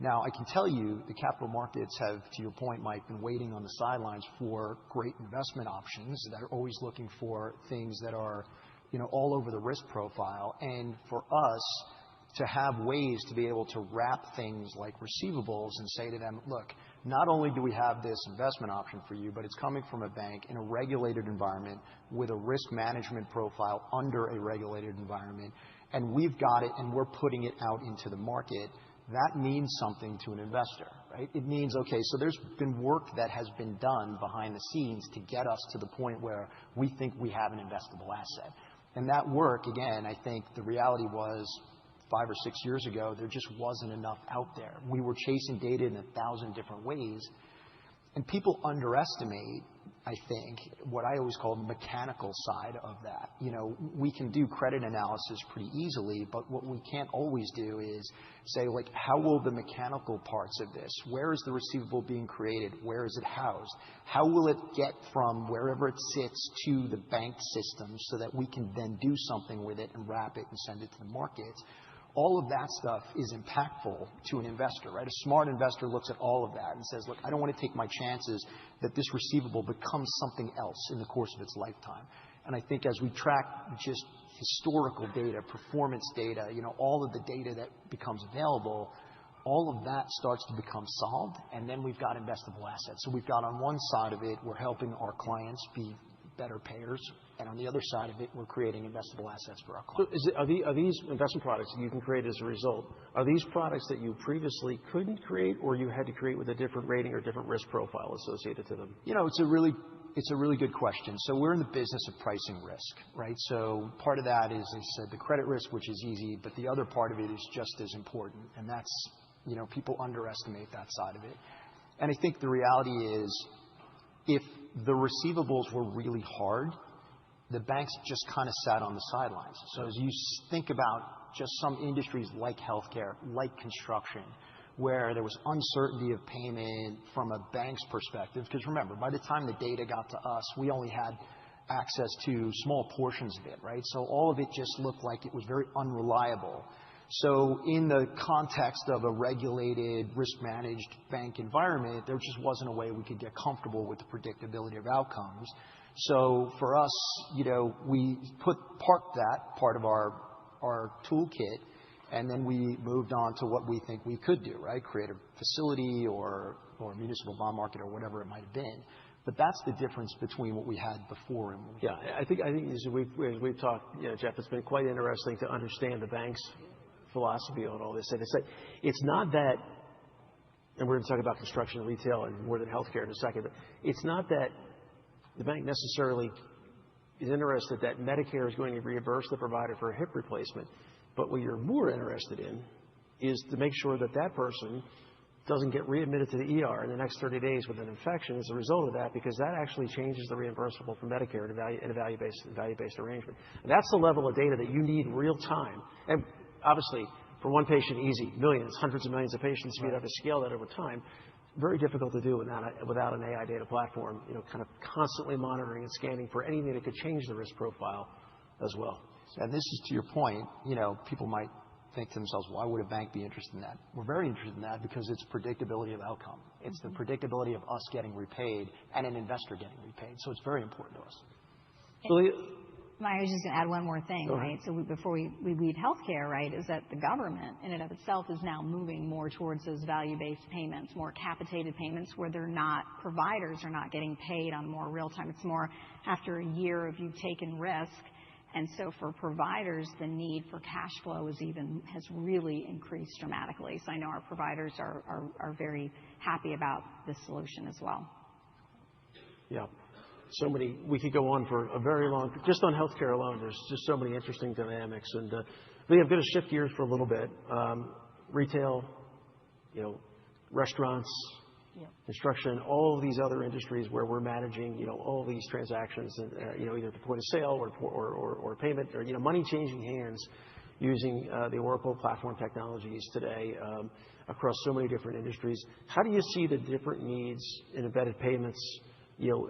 Now, I can tell you the capital markets have, to your point, Mike, been waiting on the sidelines for great investment options. They're always looking for things that are all over the risk profile. And for us to have ways to be able to wrap things like receivables and say to them, look, not only do we have this investment option for you, but it's coming from a bank in a regulated environment with a risk management profile under a regulated environment, and we've got it and we're putting it out into the market. That means something to an investor, right? It means, okay, so there's been work that has been done behind the scenes to get us to the point where we think we have an investable asset. And that work, again, I think the reality was 5 or 6 years ago, there just wasn't enough out there. We were chasing data in 1,000 different ways. And people underestimate, I think, what I always call the mechanical side of that. We can do credit analysis pretty easily, but what we can't always do is say, like, how will the mechanical parts of this? Where is the receivable being created? Where is it housed? How will it get from wherever it sits to the bank system so that we can then do something with it and wrap it and send it to the markets? All of that stuff is impactful to an investor, right? A smart investor looks at all of that and says, look, I don't want to take my chances that this receivable becomes something else in the course of its lifetime. And I think as we track just historical data, performance data, all of the data that becomes available, all of that starts to become solved, and then we've got investable assets. So we've got on one side of it, we're helping our clients be better payers, and on the other side of it, we're creating investable assets for our clients. So are these investment products that you can create as a result, are these products that you previously couldn't create or you had to create with a different rating or different risk profile associated to them? It's a really good question. So we're in the business of pricing risk, right? So part of that is, as I said, the credit risk, which is easy, but the other part of it is just as important, and that's, people underestimate that side of it. And I think the reality is, if the receivables were really hard, the banks just kind of sat on the sidelines. So as you think about just some industries like healthcare, like construction, where there was uncertainty of payment from a bank's perspective, because remember, by the time the data got to us, we only had access to small portions of it, right? So all of it just looked like it was very unreliable. So in the context of a regulated, risk-managed bank environment, there just wasn't a way we could get comfortable with the predictability of outcomes. So for us, we parked that part of our toolkit, and then we moved on to what we think we could do, right? Create a facility or a municipal bond market or whatever it might have been. But that's the difference between what we had before and what we had. I think as we've talked, Jeff, it's been quite interesting to understand the bank's philosophy on all this. And it's not that, and we're going to talk about construction and retail and more than healthcare in a second, but it's not that the bank necessarily is interested that Medicare is going to reimburse the provider for a hip replacement. But what you're more interested in is to make sure that that person doesn't get readmitted to the ER in the next 30 days with an infection as a result of that, because that actually changes the reimbursable for Medicare in a value-based arrangement. And that's the level of data that you need real time. And obviously, for one patient, easy. Millions, hundreds of millions of patients, you'd have to scale that over time. Very difficult to do without an AI data platform, kind of constantly monitoring and scanning for anything that could change the risk profile as well. And this is to your point, people might think to themselves, why would a bank be interested in that? We're very interested in that because it's predictability of outcome. It's the predictability of us getting repaid and an investor getting repaid. So it's very important to us. I was just going to add one more thing, right? So before we leave healthcare, right, is that the government in and of itself is now moving more towards those value-based payments, more capitated payments where providers are not getting paid on more real time. It's more after a year of you taking risk. And so for providers, the need for cash flow has really increased dramatically. So I know our providers are very happy about this solution as well. Yeah. We could go on for a very long, just on healthcare alone, there's just so many interesting dynamics. And Lee, I'm going to shift gears for a little bit. Retail, restaurants, construction, all of these other industries where we're managing, all these transactions, and, either at the point of sale or payment or, money changing hands using the Oracle platform technologies today across so many different industries. How do you see the different needs in embedded payments,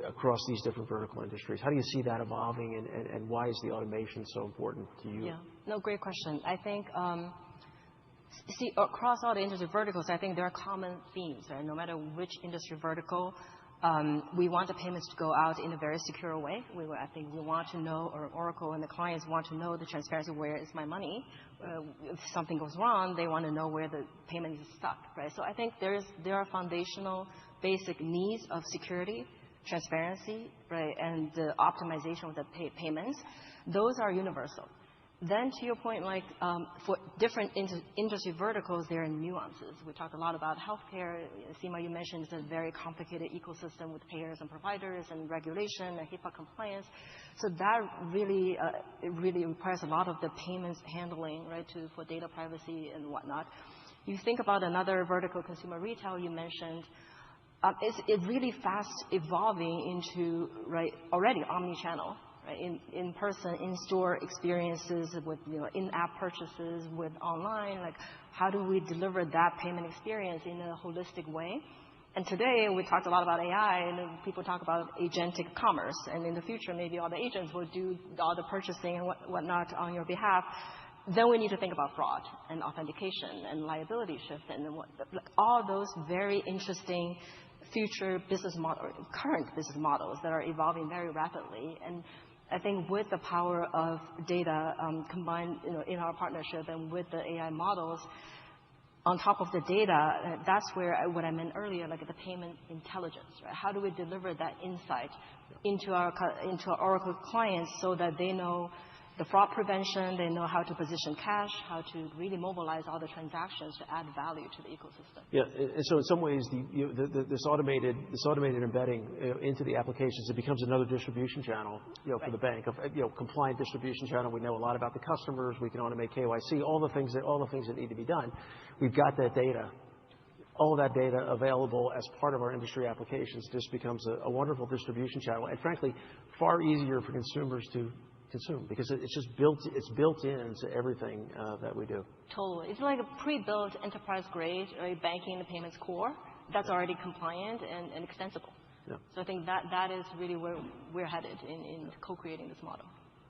across these different vertical industries? How do you see that evolving, and why is the automation so important to you? Yeah, no, great question. I think, across all the industry verticals, I think there are common themes, right? No matter which industry vertical, we want the payments to go out in a very secure way. I think we want to know, or Oracle and the clients want to know the transparency, where is my money? If something goes wrong, they want to know where the payment is stuck, right? So I think there are foundational basic needs of security, transparency, right, and the optimization of the payments. Those are universal. Then to your point, for different industry verticals, there are nuances. We talked a lot about healthcare. Seema, you mentioned it's a very complicated ecosystem with payers and providers and regulation and HIPAA compliance. So that really requires a lot of the payments handling, right, for data privacy and whatnot. You think about another vertical, consumer retail, you mentioned. It's really fast evolving into, right, already omni-channel, right, in-person, in-store experiences with, in-app purchases, with online. Like, how do we deliver that payment experience in a holistic way? And today, we talked a lot about AI, and people talk about agentic commerce. And in the future, maybe all the agents will do all the purchasing and whatnot on your behalf. Then we need to think about fraud and authentication and liability shift and all those very interesting future business model, current business models that are evolving very rapidly. And I think with the power of data combined, in our partnership and with the AI models, on top of the data, that's where what I meant earlier, like the payment intelligence, right? How do we deliver that insight into our Oracle clients so that they know the fraud prevention, they know how to position cash, how to really mobilize all the transactions to add value to the ecosystem. Yeah, and so in some ways, this automated embedding into the applications, it becomes another distribution channel, for the bank, compliant distribution channel. We know a lot about the customers. We can automate KYC, all the things that need to be done. We've got that data. All that data available as part of our industry applications just becomes a wonderful distribution channel, and frankly, far easier for consumers to consume because it's built into everything that we do. Totally. It's like a pre-built enterprise grade, right, banking and payments core that's already compliant and extensible. Yeah. So I think that is really where we're headed in co-creating this model.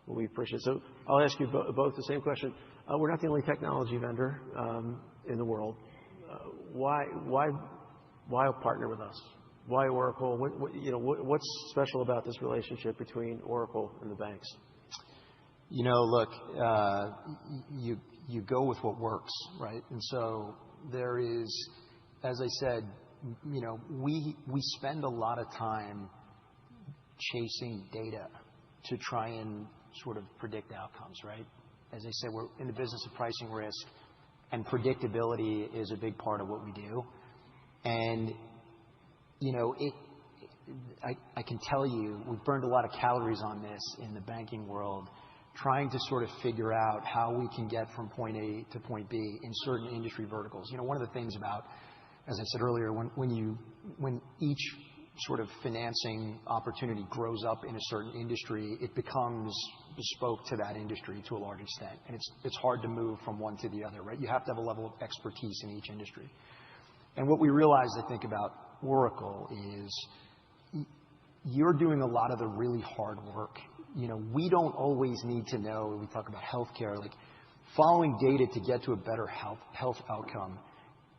Well, we appreciate it. So I'll ask you both the same question. We're not the only technology vendor in the world. Why partner with us? Why Oracle? What's special about this relationship between Oracle and the banks? Look, you go with what works, right? And so there is, as I said, we spend a lot of time chasing data to try and sort of predict outcomes, right? As I said, we're in the business of pricing risk, and predictability is a big part of what we do. And I can tell you, we've burned a lot of calories on this in the banking world trying to sort of figure out how we can get from point A to point B in certain industry verticals. One of the things about, as I said earlier, when each sort of financing opportunity grows up in a certain industry, it becomes bespoke to that industry to a large extent. And it's hard to move from one to the other, right? You have to have a level of expertise in each industry. And what we realized, I think, about Oracle is you're doing a lot of the really hard work. We don't always need to know, when we talk about healthcare, like following data to get to a better health outcome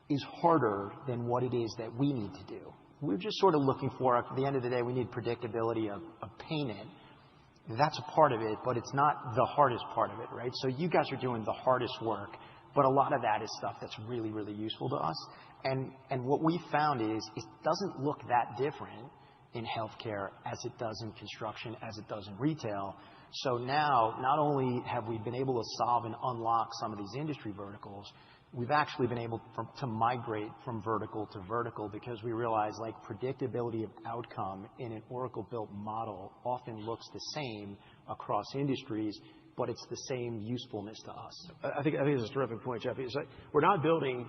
is harder than what it is that we need to do. We're just sort of looking for, at the end of the day, we need predictability of payment. That's a part of it, but it's not the hardest part of it, right? So you guys are doing the hardest work, but a lot of that is stuff that's really, really useful to us. And what we found is it doesn't look that different in healthcare as it does in construction, as it does in retail. So now, not only have we been able to solve and unlock some of these industry verticals, we've actually been able to migrate from vertical to vertical because we realize like predictability of outcome in an Oracle-built model often looks the same across industries, but it's the same usefulness to us. I think this is a terrific point, Jeff. We're not building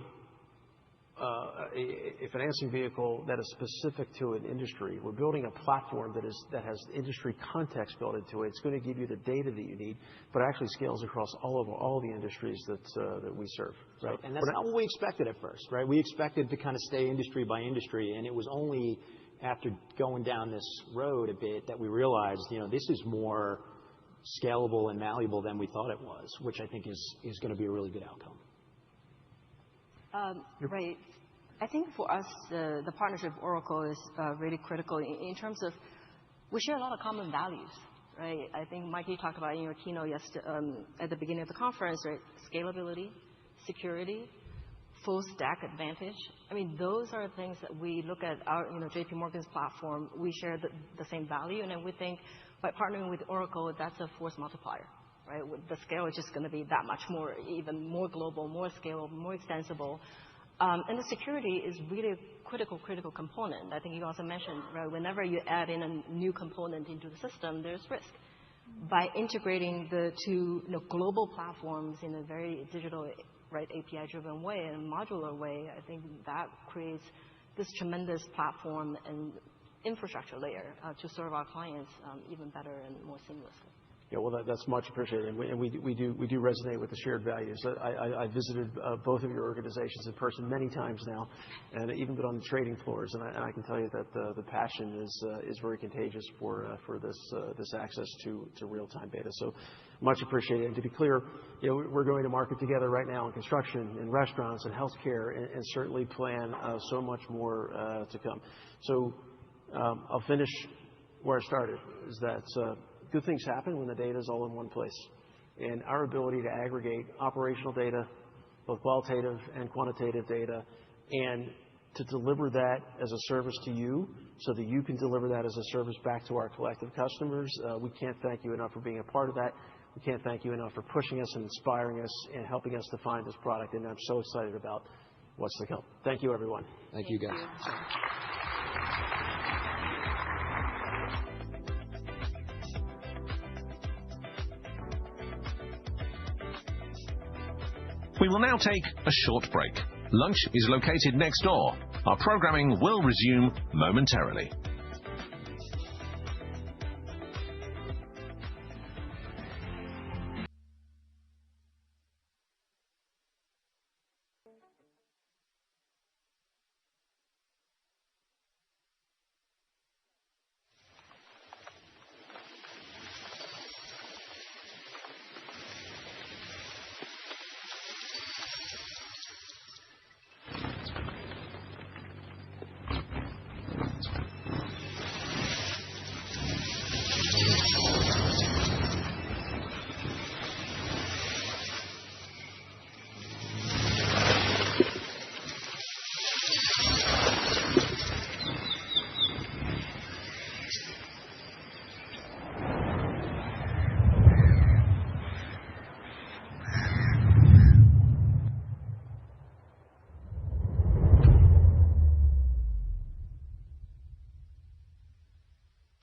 a financing vehicle that is specific to an industry. We're building a platform that has industry context built into it. It's going to give you the data that you need, but actually scales across all the industries that we serve. Right. And that's not what we expected at first, right? We expected to kind of stay industry by industry, and it was only after going down this road a bit that we realized, this is more scalable and malleable than we thought it was, which I think is going to be a really good outcome. Right. I think for us, the partnership with Oracle is really critical in terms of we share a lot of common values, right? I think, Mike, you talked about in your keynote at the beginning of the conference, right? Scalability, security, full stack advantage. I mean, those are things that we look at our, JP Morgan's platform. We share the same value, and then we think by partnering with Oracle, that's a force multiplier. Right? The scale is just going to be that much more, even more global, more scalable, more extensible. And the security is really a critical component. I think you also mentioned, right, whenever you add in a new component into the system, there's risk. By integrating the two global platforms in a very digital, right, API-driven way and modular way, I think that creates this tremendous platform and infrastructure layer to serve our clients even better and more seamlessly. Yeah, well, that's much appreciated, and we do resonate with the shared values. I visited both of your organizations in person many times now, and even been on the trading floors, and I can tell you that the passion is very contagious for this access to real-time data. So much appreciated. And to be clear, we're going to market together right now in construction, in restaurants, and healthcare, and certainly plan so much more to come. So I'll finish where I started. Is that good things happen when the data is all in one place. And our ability to aggregate operational data, both qualitative and quantitative data, and to deliver that as a service to you so that you can deliver that as a service back to our collective customers, we can't thank you enough for being a part of that. We can't thank you enough for pushing us and inspiring us and helping us to find this product. And I'm so excited about what's to come. Thank you, everyone. Thank you, guys. We will now take a short break. Lunch is located next door. Our programming will resume momentarily.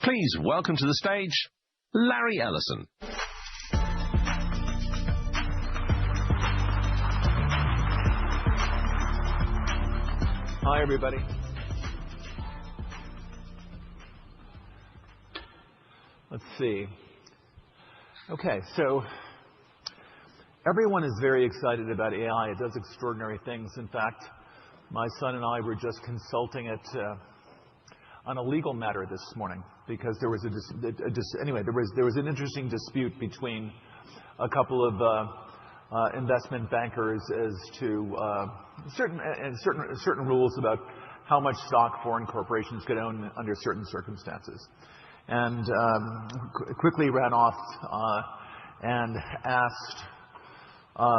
Please welcome to the stage, Larry Ellison. Hi, everybody. Let's see. Okay, so everyone is very excited about AI. It does extraordinary things. In fact, my son and I were just consulting it on a legal matter this morning because there was there was an interesting dispute between a couple of investment bankers as to certain rules about how much stock foreign corporations could own under certain circumstances. And quickly ran off and asked a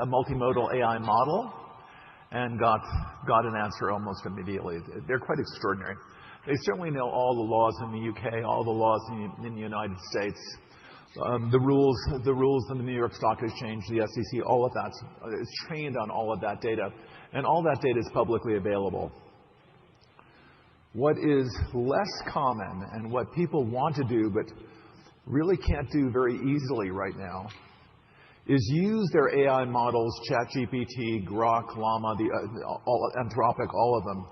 multimodal AI model and got an answer almost immediately. They're quite extraordinary. They certainly know all the laws in the UK, all the laws in the United States, the rules in the New York Stock Exchange, the SEC, all of that is trained on all of that data, and all that data is publicly available. What is less common and what people want to do but really can't do very easily right now is use their AI models, ChatGPT, Grok, Llama, Anthropic, all of them,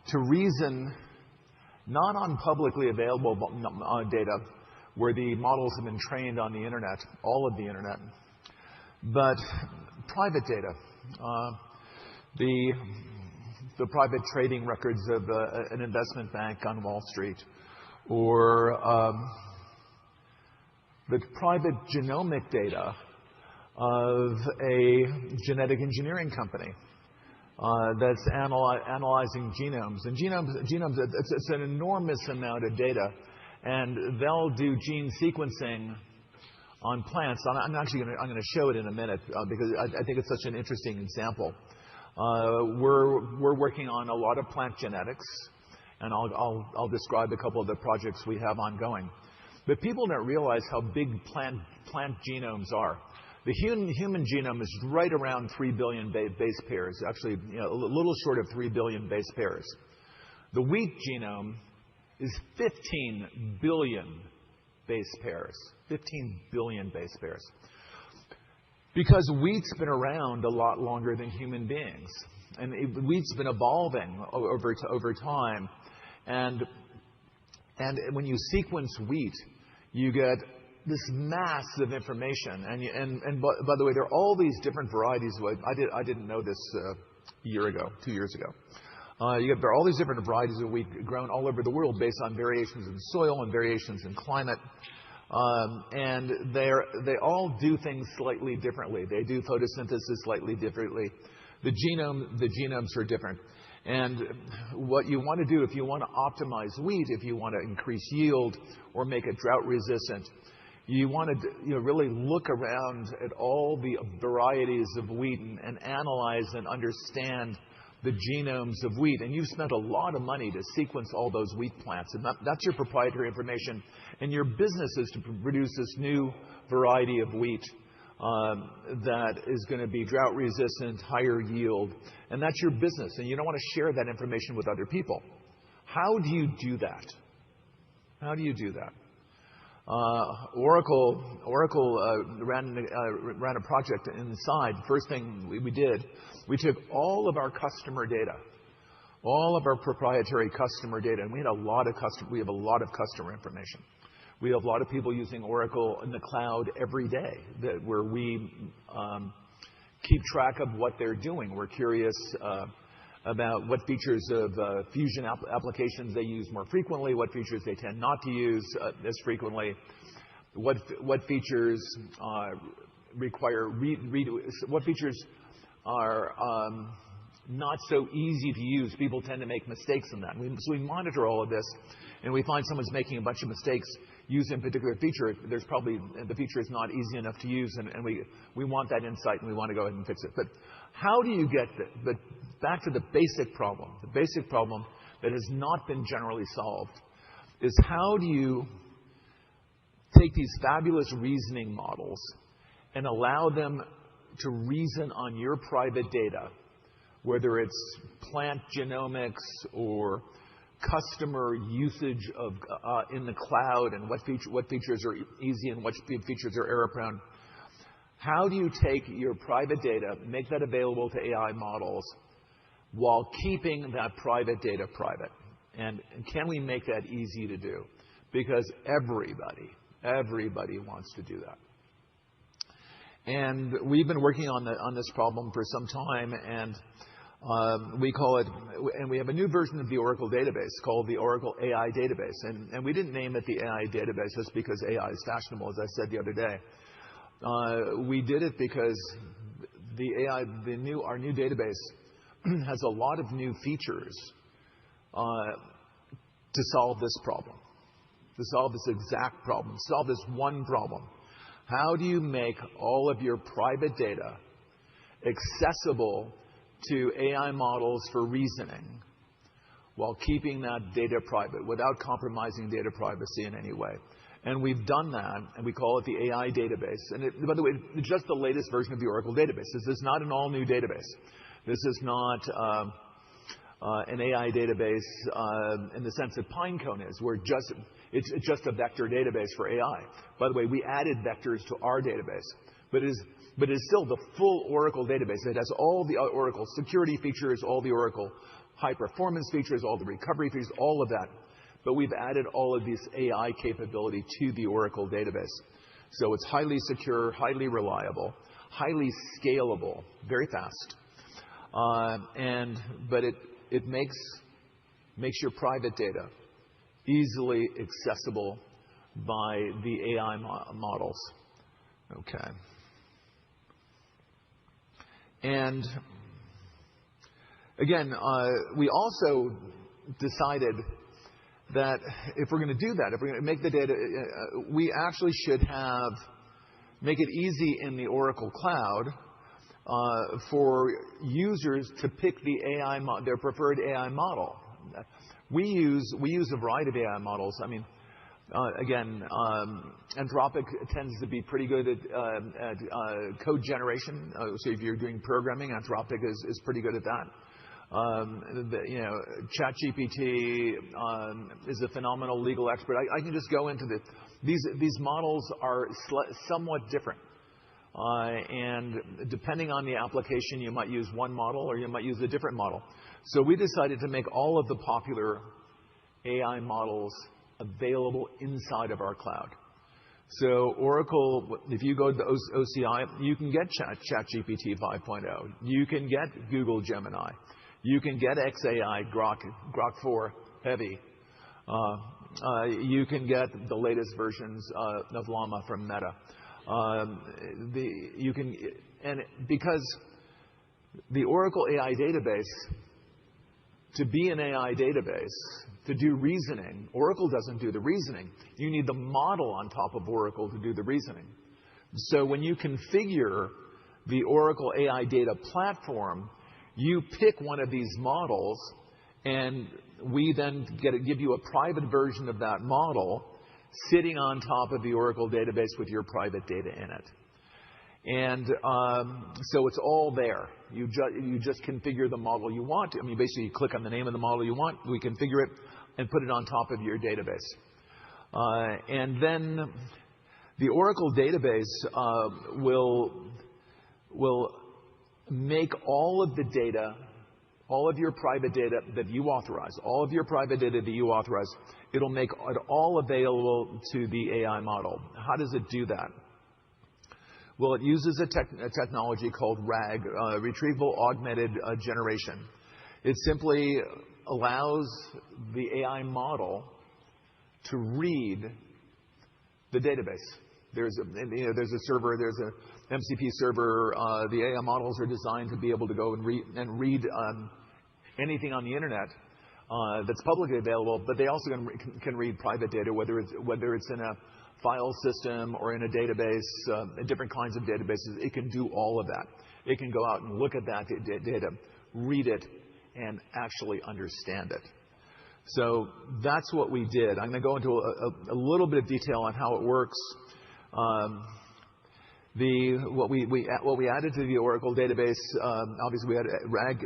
to reason not on publicly available data where the models have been trained on the internet, all of the internet, but private data. The private trading records of an investment bank on Wall Street, or the private genomic data of a genetic engineering company that's analyzing genomes. And genomes, it's an enormous amount of data, and they'll do gene sequencing on plants. I'm going to show it in a minute because I think it's such an interesting example. We're working on a lot of plant genetics, and I'll describe a couple of the projects we have ongoing. But people don't realize how big plant genomes are. The human genome is right around 3 billion base pairs, actually a little short of 3 billion base pairs. The wheat genome is 15 billion base pairs. 15 billion base pairs. Because wheat's been around a lot longer than human beings. And wheat's been evolving over time. And when you sequence wheat, you get this mass of information. And by the way, there are all these different varieties. I didn't know this a year ago, 2 years ago. There are all these different varieties of wheat grown all over the world based on variations in soil and variations in climate. And they all do things slightly differently. They do photosynthesis slightly differently. The genomes are different. And what you want to do if you want to optimize wheat, if you want to increase yield or make it drought resistant, you want to really look around at all the varieties of wheat and analyze and understand the genomes of wheat. And you've spent a lot of money to sequence all those wheat plants. And that's your proprietary information. And your business is to produce this new variety of wheat that is going to be drought resistant, higher yield. And that's your business. And you don't want to share that information with other people. How do you do that? How do you do that? Oracle ran a project inside. First thing we did, we took all of our customer data, all of our proprietary customer data, and we have a lot of customer information. We have a lot of people using Oracle in the cloud every day, where we keep track of what they're doing. We're curious about what features of Fusion applications they use more frequently, what features they tend not to use as frequently, what features require what features are not so easy to use. People tend to make mistakes in that. So we monitor all of this, and we find someone's making a bunch of mistakes using a particular feature. The feature is not easy enough to use, and we want that insight, and we want to go ahead and fix it. But how do you get that? But back to the basic problem that has not been generally solved is how do you take these fabulous reasoning models and allow them to reason on your private data, whether it's plant genomics or customer usage in the cloud, and what features are easy and what features are error-prone. How do you take your private data, make that available to AI models, while keeping that private data private. And can we make that easy to do? Because everybody wants to do that. And we've been working on this problem for some time, and we call it, and we have a new version of the Oracle database called the Oracle AI database. And we didn't name it the AI database just because AI is fashionable, as I said the other day. We did it because our new database has a lot of new features to solve this problem, to solve this exact problem, solve this one problem. How do you make all of your private data accessible to AI models for reasoning while keeping that data private, without compromising data privacy in any way? And we've done that, and we call it the AI database. And by the way, it's just the latest version of the Oracle database. This is not an all-new database. This is not an AI database in the sense that Pinecone is, where it's just a vector database for AI. By the way, we added vectors to our database, but it is still the full Oracle database. It has all the Oracle security features, all the Oracle high performance features, all the recovery features, all of that. But we've added all of this AI capability to the Oracle database. So it's highly secure, highly reliable, highly scalable, very fast. But it makes your private data easily accessible by the AI models. Okay. And again, we also decided that if we're going to do that, if we're going to make the data, we actually should make it easy in the Oracle Cloud for users to pick their preferred AI model. We use a variety of AI models. I mean, again, Anthropic tends to be pretty good at code generation. So if you're doing programming, Anthropic is pretty good at that. ChatGPT is a phenomenal legal expert. I can just go into these models are somewhat different. And depending on the application, you might use one model or you might use a different model. So we decided to make all of the popular AI models available inside of our cloud. So Oracle, if you go to the OCI, you can get ChatGPT 5.0. You can get Google Gemini. You can get XAI, Grok 4 Heavy. You can get the latest versions of Llama from Meta. And because the Oracle AI database, to be an AI database, to do reasoning, Oracle doesn't do the reasoning. You need the model on top of Oracle to do the reasoning. So when you configure the Oracle AI data platform, you pick one of these models, and we then give you a private version of that model sitting on top of the Oracle database with your private data in it. And so it's all there. You just configure the model you want. I mean, basically, you click on the name of the model you want. We configure it and put it on top of your database. And then the Oracle database will make all of the data, all of your private data that you authorize, it'll make it all available to the AI model. How does it do that? Well, it uses a technology called RAG, Retrieval Augmented Generation. It simply allows the AI model to read the database. There's a server, there's an MCP server. The AI models are designed to be able to go and read anything on the internet that's publicly available, but they also can read private data, whether it's in a file system or in a database, different kinds of databases. It can do all of that. It can go out and look at that data, read it, and actually understand it. So that's what we did. I'm going to go into a little bit of detail on how it works. What we added to the Oracle database, obviously we had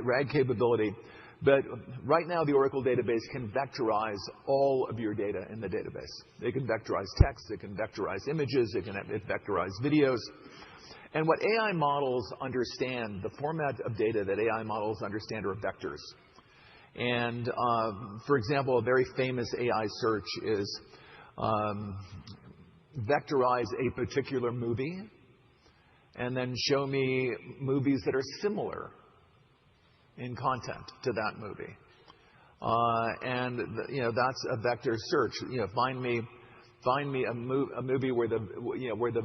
RAG capability. But right now, the Oracle database can vectorize all of your data in the database. It can vectorize text, it can vectorize images, it can vectorize videos. And what AI models understand, the format of data that AI models understand are vectors. And for example, a very famous AI search is vectorize a particular movie and then show me movies that are similar in content to that movie. And that's a vector search. Find me a movie where the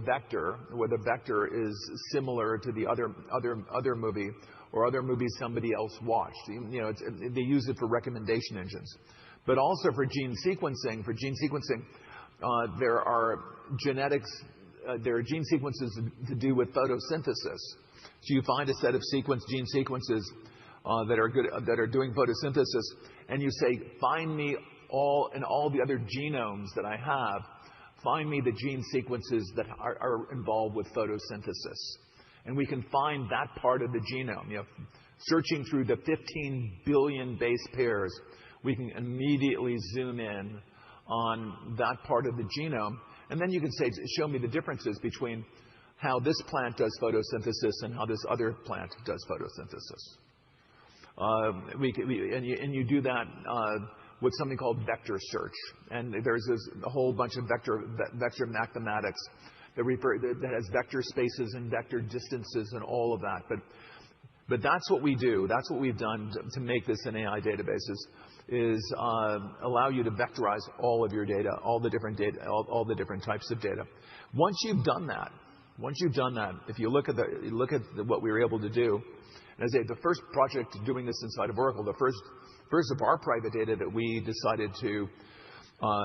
vector is similar to the other movie or other movies somebody else watched. They use it for recommendation engines, but also for gene sequencing. For gene sequencing, there are gene sequences to do with photosynthesis. So you find a set of gene sequences that are doing photosynthesis, and you say, find me all the other genomes that I have. Find me the gene sequences that are involved with photosynthesis. And we can find that part of the genome. Searching through the 15 billion base pairs, we can immediately zoom in on that part of the genome. And then you can say, show me the differences between how this plant does photosynthesis and how this other plant does photosynthesis. And you do that with something called vector search. And there's a whole bunch of vector mathematics that has vector spaces and vector distances and all of that. But that's what we do. That's what we've done to make this an AI database is allow you to vectorize all of your data, all the different data, all the different types of data. Once you've done that, if you look at what we were able to do, and as I say, the first project doing this inside of Oracle, the first of our private data that we decided to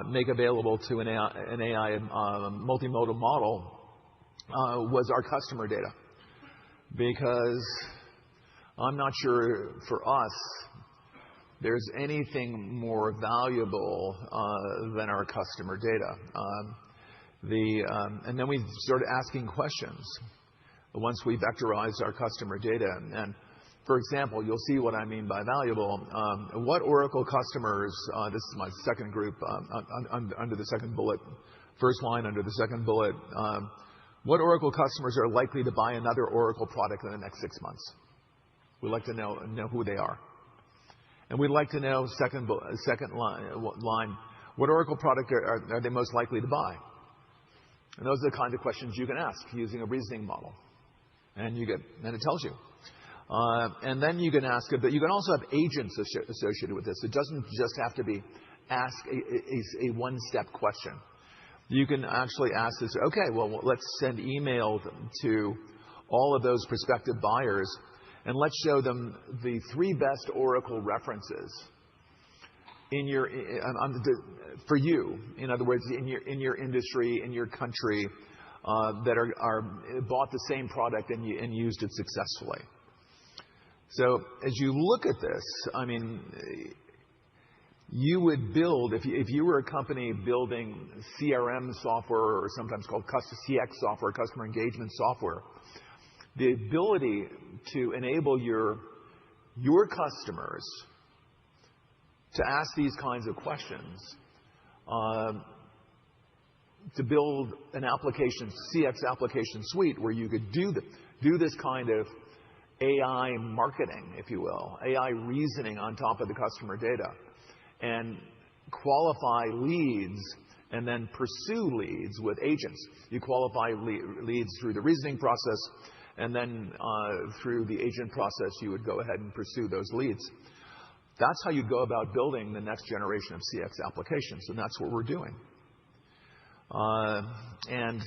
make available to an AI multimodal model was our customer data, because I'm not sure for us there's anything more valuable than our customer data. And then we started asking questions once we vectorized our customer data. And for example, you'll see what I mean by valuable. What Oracle customers, this is my second group under the second bullet, first line under the second bullet, what Oracle customers are likely to buy another Oracle product in the next 6 months? We'd like to know who they are. And we'd like to know, second line, what Oracle product are they most likely to buy? And those are the kinds of questions you can ask using a reasoning model. And it tells you. And then you can ask, but you can also have agents associated with this. It doesn't just have to be ask a one-step question. You can actually ask this, okay, well, let's send email to all of those prospective buyers, and let's show them the 3 best Oracle references for you. In other words, in your industry, in your country, that are bought the same product and used it successfully. So as you look at this, I mean, you would build, if you were a company building CRM software, or sometimes called CX software, customer engagement software, the ability to enable your customers to ask these kinds of questions, to build an application, CX application suite, where you could do this kind of AI marketing, if you will, AI reasoning on top of the customer data, and qualify leads and then pursue leads with agents. You qualify leads through the reasoning process, and then through the agent process, you would go ahead and pursue those leads. That's how you go about building the next generation of CX applications, and that's what we're doing. And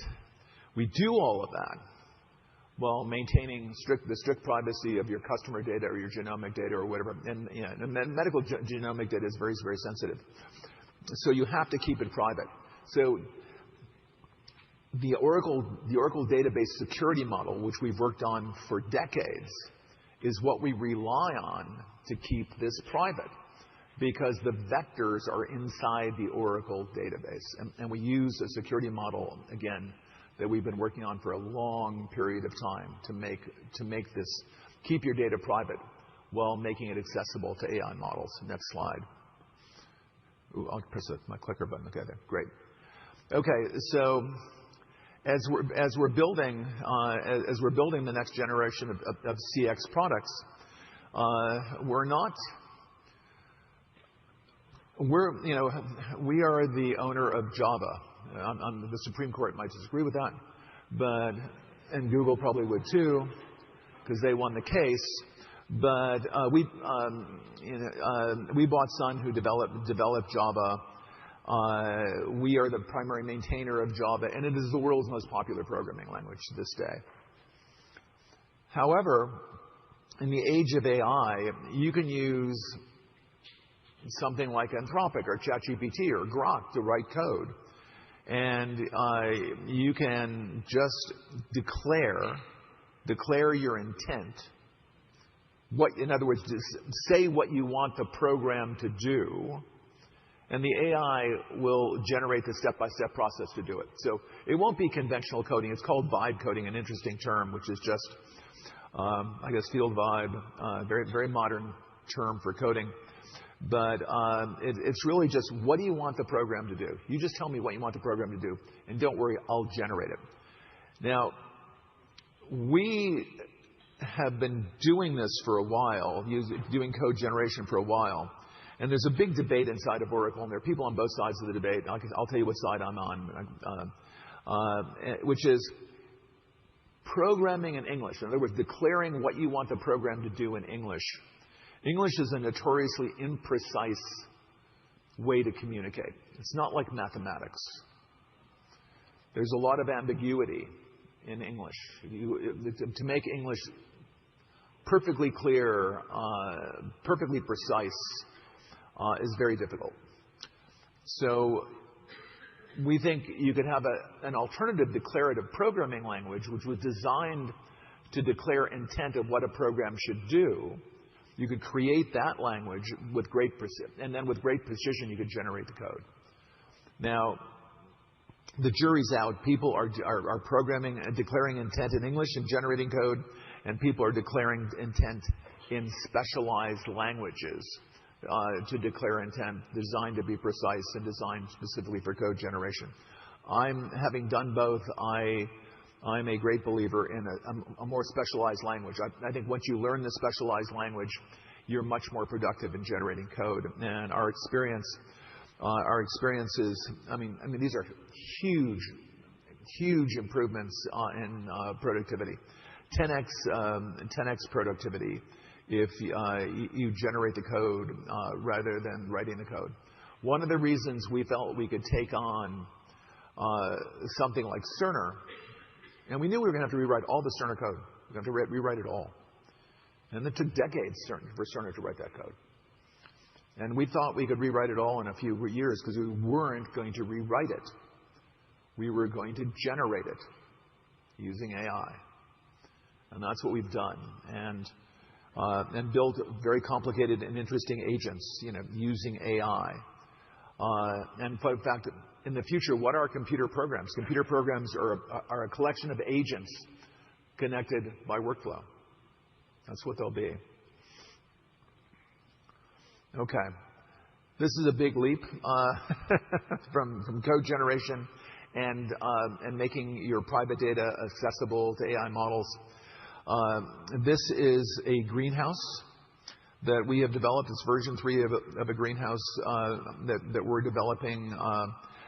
we do all of that while maintaining the strict privacy of your customer data or your genomic data or whatever. And medical genomic data is very, very sensitive. So you have to keep it private. So the Oracle database security model, which we've worked on for decades, is what we rely on to keep this private, because the vectors are inside the Oracle database. And we use a security model, again, that we've been working on for a long period of time to make this, keep your data private while making it accessible to AI models. Next slide. Ooh, I'll press my clicker button. Okay, there. Great. Okay, so as we're building the next generation of CX products, we are the owner of Java. The Supreme Court might disagree with that, and Google probably would too, because they won the case. But we bought Sun, who developed Java. We are the primary maintainer of Java, and it is the world's most popular programming language to this day. However, in the age of AI, you can use something like Anthropic or ChatGPT or Grok to write code. And you can just declare your intent. In other words, just say what you want the program to do, and the AI will generate the step-by-step process to do it. So it won't be conventional coding. It's called vibe coding, an interesting term, which is just, I guess, field vibe, very, very modern term for coding. But it's really just, what do you want the program to do? You just tell me what you want the program to do, and don't worry, I'll generate it. Now, we have been doing this for a while, doing code generation for a while. And there's a big debate inside of Oracle, and there are people on both sides of the debate. I'll tell you what side I'm on, which is programming in English. In other words, declaring what you want the program to do in English. English is a notoriously imprecise way to communicate. It's not like mathematics. There's a lot of ambiguity in English. To make English perfectly clear, perfectly precise, is very difficult. So we think you could have an alternative declarative programming language which was designed to declare intent of what a program should do. You could create that language with great precision, and then with great precision you could generate the code. Now, the jury's out. People are programming and declaring intent in English and generating code, and people are declaring intent in specialized languages to declare intent designed to be precise and designed specifically for code generation. Having done both, I'm a great believer in a more specialized language. I think once you learn the specialized language, you're much more productive in generating code. And our experience is, I mean, these are huge improvements in productivity. 10x productivity if you generate the code rather than writing the code. One of the reasons we felt we could take on something like Cerner, and we knew we were going to have to rewrite all the Cerner code. We have to rewrite it all. And it took decades for Cerner to write that code. And we thought we could rewrite it all in a few years because we weren't going to rewrite it. We were going to generate it using AI. And that's what we've done. And built very complicated and interesting agents, using AI. And in fact, in the future, what are computer programs? Computer programs are a collection of agents connected by workflow. That's what they'll be. Okay. This is a big leap from code generation and making your private data accessible to AI models. This is a greenhouse that we have developed. It's version 3 of a greenhouse that we're developing.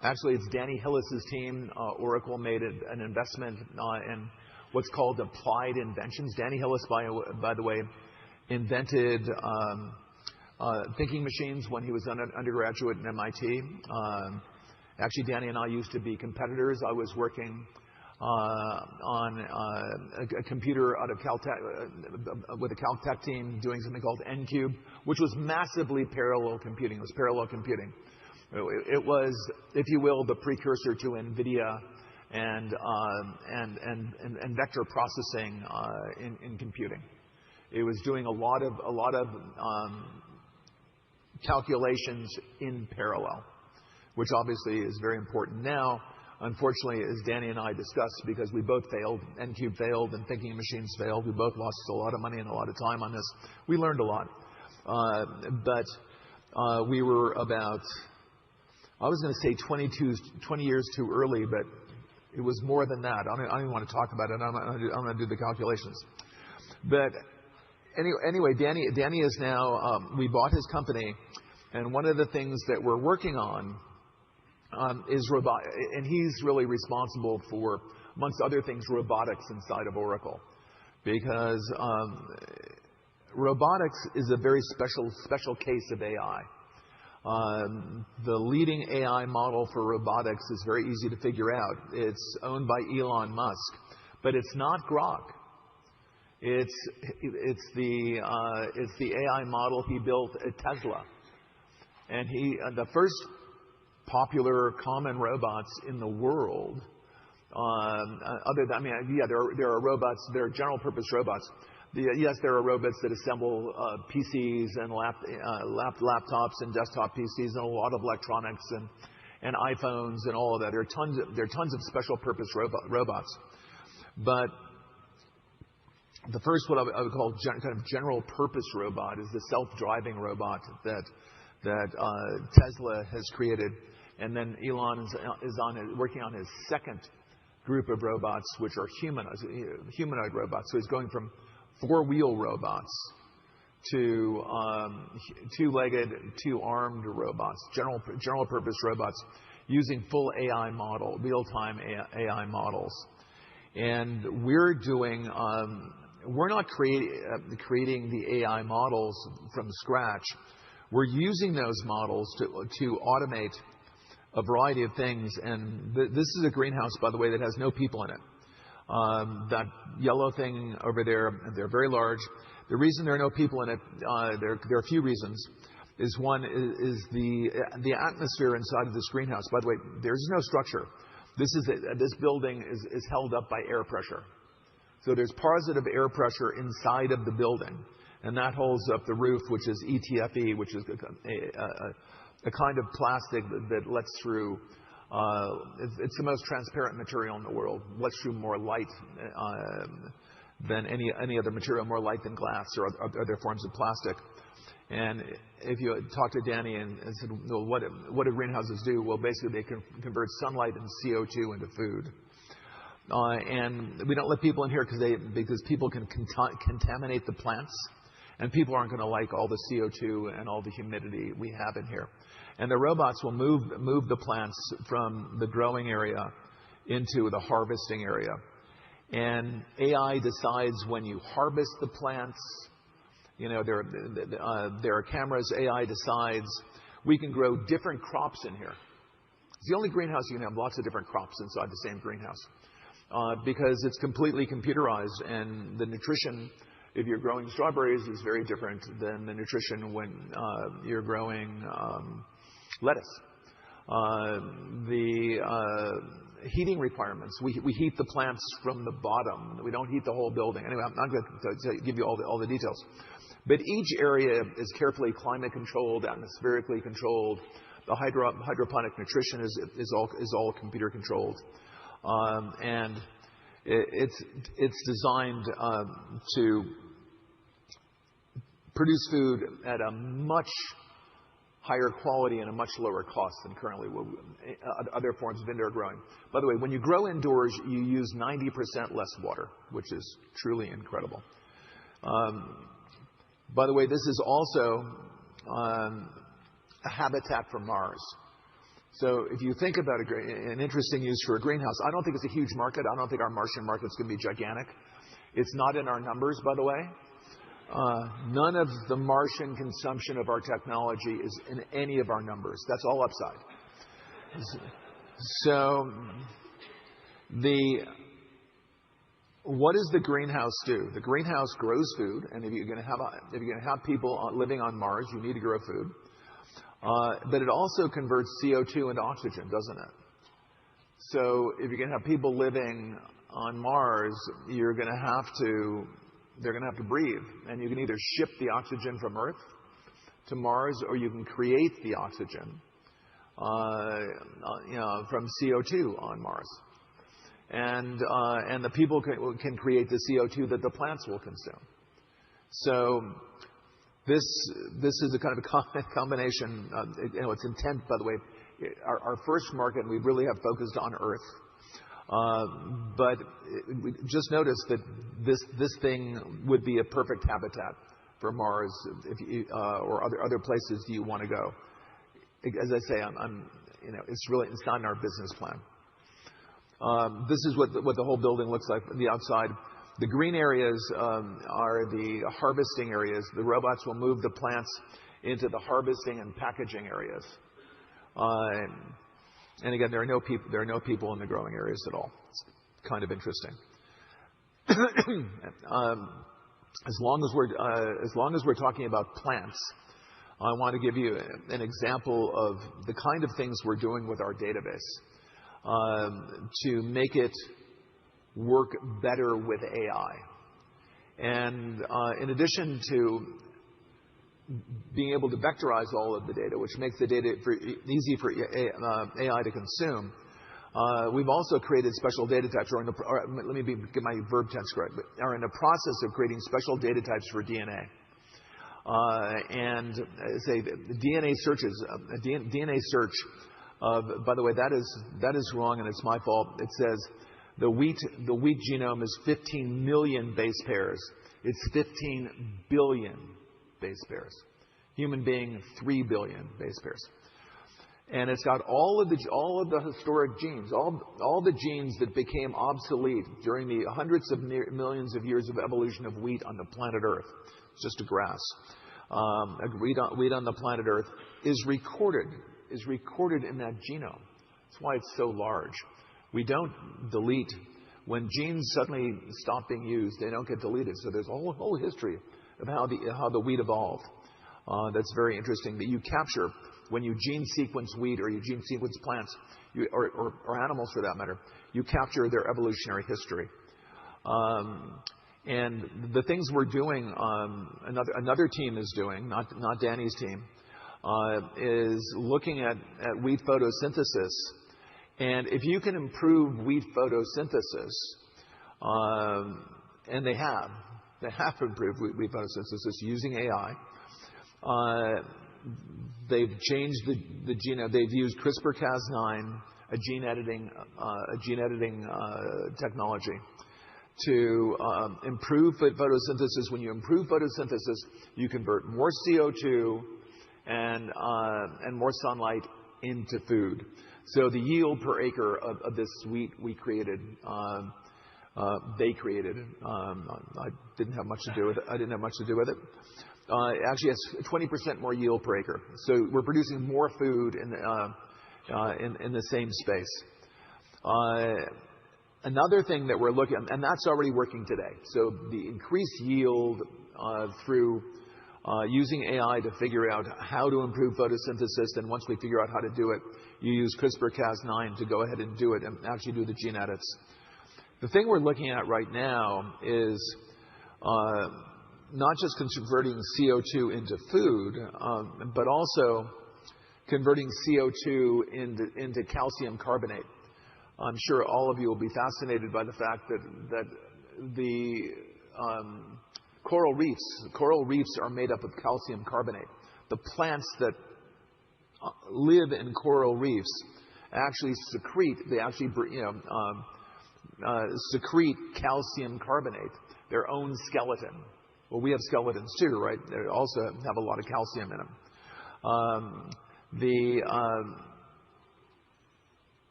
Actually, it's Danny Hillis's team. Oracle made an investment in what's called applied inventions. Danny Hillis, by the way, invented thinking machines when he was an undergraduate at MIT. Actually, Danny and I used to be competitors. I was working on a computer out of Caltech with a Caltech team doing something called N-Cube, which was massively parallel computing. It was parallel computing. It was, if you will, the precursor to NVIDIA and vector processing in computing. It was doing a lot of calculations in parallel, which obviously is very important now. Unfortunately, as Danny and I discussed, because we both failed, N-Cube failed and thinking machines failed, we both lost a lot of money and a lot of time on this. We learned a lot. But we were about, I was going to say 20 years too early, but It was more than that. I don't even want to talk about it. I'm not going to do the calculations. But anyway, Danny is now, we bought his company, and one of the things that we're working on is robot, and he's really responsible for, amongst other things, robotics inside of Oracle, because robotics is a very special case of AI. The leading AI model for robotics is very easy to figure out. It's owned by Elon Musk, but it's not Grok. It's the AI model he built at Tesla, and the first popular common robots in the world. There are robots. There are general purpose robots. Yes, there are robots that assemble PCs and laptops and desktop PCs and a lot of electronics and iPhones and all of that. There are tons of special purpose robots. But the first, what I would call kind of general purpose robot, is the self-driving robot that Tesla has created, and then Elon is working on his second group of robots, which are humanoid robots. So he's going from 4-wheel robots to 2-legged, 2-armed robots, general purpose robots using full AI model, real-time AI models. And we're not creating the AI models from scratch. We're using those models to automate a variety of things. And this is a greenhouse, by the way, that has no people in it. That yellow thing over there, they're very large. The reason there are no people in it, there are a few reasons. One is the atmosphere inside of this greenhouse. By the way, there's no structure. This building is held up by air pressure. So there's positive air pressure inside of the building, and that holds up the roof, which is ETFE, which is a kind of plastic that lets through. It's the most transparent material in the world. Lets through more light than any other material, more light than glass or other forms of plastic. And if you talk to Danny and said, well, what do greenhouses do? Well, basically they can convert sunlight and CO2 into food. And we don't let people in here because people can contaminate the plants, and people aren't going to like all the CO2 and all the humidity we have in here. And the robots will move the plants from the growing area into the harvesting area. And AI decides when you harvest the plants. There are cameras. AI decides we can grow different crops in here. It's the only greenhouse you can have lots of different crops inside the same greenhouse because it's completely computerized, and the nutrition, if you're growing strawberries, is very different than the nutrition when you're growing lettuce. The heating requirements, we heat the plants from the bottom. We don't heat the whole building. Anyway, I'm not going to give you all the details. But each area is carefully climate controlled, atmospherically controlled. The hydroponic nutrition is all computer controlled. And it's designed to produce food at a much higher quality and a much lower cost than currently other forms of indoor growing. By the way, when you grow indoors, you use 90% less water, which is truly incredible. By the way, this is also a habitat for Mars. So if you think about an interesting use for a greenhouse, I don't think it's a huge market. I don't think our Martian market's going to be gigantic. It's not in our numbers, by the way. None of the Martian consumption of our technology is in any of our numbers. That's all upside. So what does the greenhouse do? The greenhouse grows food, and if you're going to have people living on Mars, you need to grow food. But it also converts CO2 into oxygen, doesn't it? So if you're going to have people living on Mars, they're going to have to breathe, and you can either ship the oxygen from Earth to Mars, or you can create the oxygen from CO2 on Mars. And the people can create the CO2 that the plants will consume. So this is a kind of a combination. Its intent, by the way, our first market, we really have focused on Earth. But just notice that this thing would be a perfect habitat for Mars or other places you want to go. As I say, it's not in our business plan. This is what the whole building looks like from the outside. The green areas are the harvesting areas. The robots will move the plants into the harvesting and packaging areas. And again, there are no people in the growing areas at all. It's kind of interesting. As long as we're talking about plants, I want to give you an example of the kind of things we're doing with our database to make it work better with AI. And in addition to being able to vectorize all of the data, which makes the data easy for AI to consume, we've also created special data types. Let me get my verb tense correct. Are in the process of creating special data types for DNA. And say DNA searches, DNA search. By the way, that is wrong, and it's my fault. It says the wheat genome is 15 million base pairs. It's 15 billion base pairs. Human being, 3 billion base pairs. And it's got all of the historic genes, all the genes that became obsolete during the hundreds of millions of years of evolution of wheat on the planet Earth. It's just a grass. Wheat on the planet Earth is recorded in that genome. That's why it's so large. We don't delete. When genes suddenly stop being used, they don't get deleted. So there's a whole history of how the wheat evolved. That's very interesting that you capture when you gene sequence wheat or you gene sequence plants or animals for that matter. You capture their evolutionary history. And the things we're doing, another team is doing, not Danny's team, is looking at wheat photosynthesis. And if you can improve wheat photosynthesis, and they have improved wheat photosynthesis using AI. They've changed the genome. They've used CRISPR-Cas9, a gene editing technology, to improve photosynthesis. When you improve photosynthesis, you convert more CO2 and more sunlight into food. So the yield per acre of this wheat we created, they created. I didn't have much to do with it. It actually has 20% more yield per acre. So we're producing more food in the same space. Another thing that we're looking at, and that's already working today. So the increased yield through using AI to figure out how to improve photosynthesis. And once we figure out how to do it, you use CRISPR-Cas9 to go ahead and do it and actually do the gene edits. The thing we're looking at right now is not just converting CO2 into food, but also converting CO2 into calcium carbonate. I'm sure all of you will be fascinated by the fact that the coral reefs are made up of calcium carbonate. The plants that live in coral reefs actually secrete calcium carbonate, their own skeleton. Well, we have skeletons too, right? They also have a lot of calcium in them.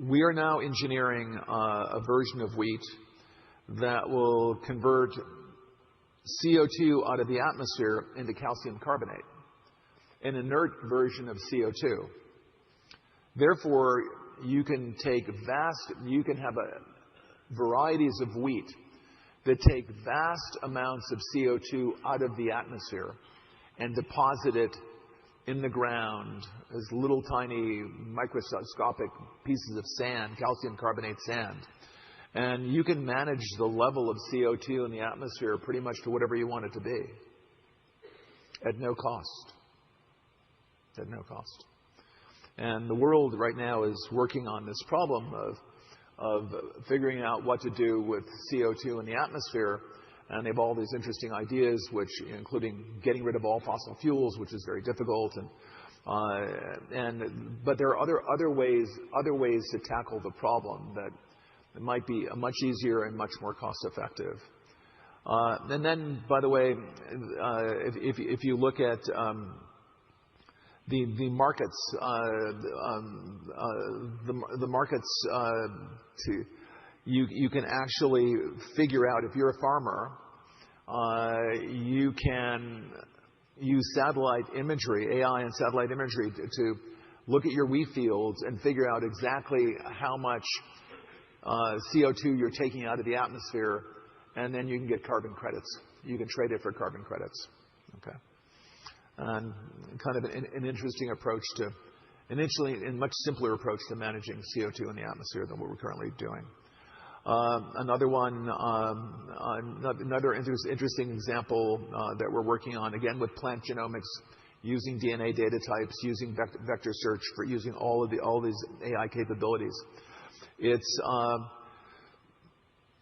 We are now engineering a version of wheat that will convert CO2 out of the atmosphere into calcium carbonate, an inert version of CO2. Therefore, you can have varieties of wheat that take vast amounts of CO2 out of the atmosphere and deposit it in the ground as little tiny microscopic pieces of sand, calcium carbonate sand. And you can manage the level of CO2 in the atmosphere pretty much to whatever you want it to be at no cost. At no cost. And the world right now is working on this problem of figuring out what to do with CO2 in the atmosphere. And they have all these interesting ideas, including getting rid of all fossil fuels, which is very difficult. But there are other ways to tackle the problem It might be much easier and much more cost-effective. And then, by the way, if you look at the markets, you can actually figure out if you're a farmer, you can use satellite imagery, AI and satellite imagery, to look at your wheat fields and figure out exactly how much CO2 you're taking out of the atmosphere, and then you can get carbon credits. You can trade it for carbon credits. Okay, and kind of an interesting approach to, initially, a much simpler approach to managing CO2 in the atmosphere than what we're currently doing. Another interesting example that we're working on, again with plant genomics, using DNA data types, using vector search, for using all these AI capabilities. It's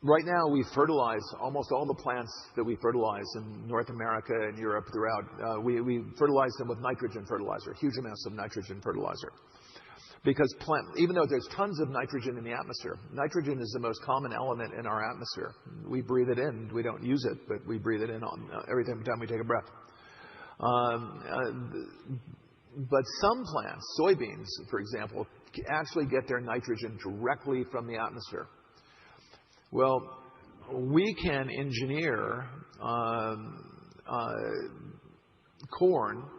right now we fertilize almost all the plants that we fertilize in North America and Europe throughout. We fertilize them with nitrogen fertilizer, huge amounts of nitrogen fertilizer. Because even though there's tons of nitrogen in the atmosphere, nitrogen is the most common element in our atmosphere. We breathe it in. We don't use it, but we breathe it in every time we take a breath. But some plants, soybeans, for example, actually get their nitrogen directly from the atmosphere. Well, we can engineer corn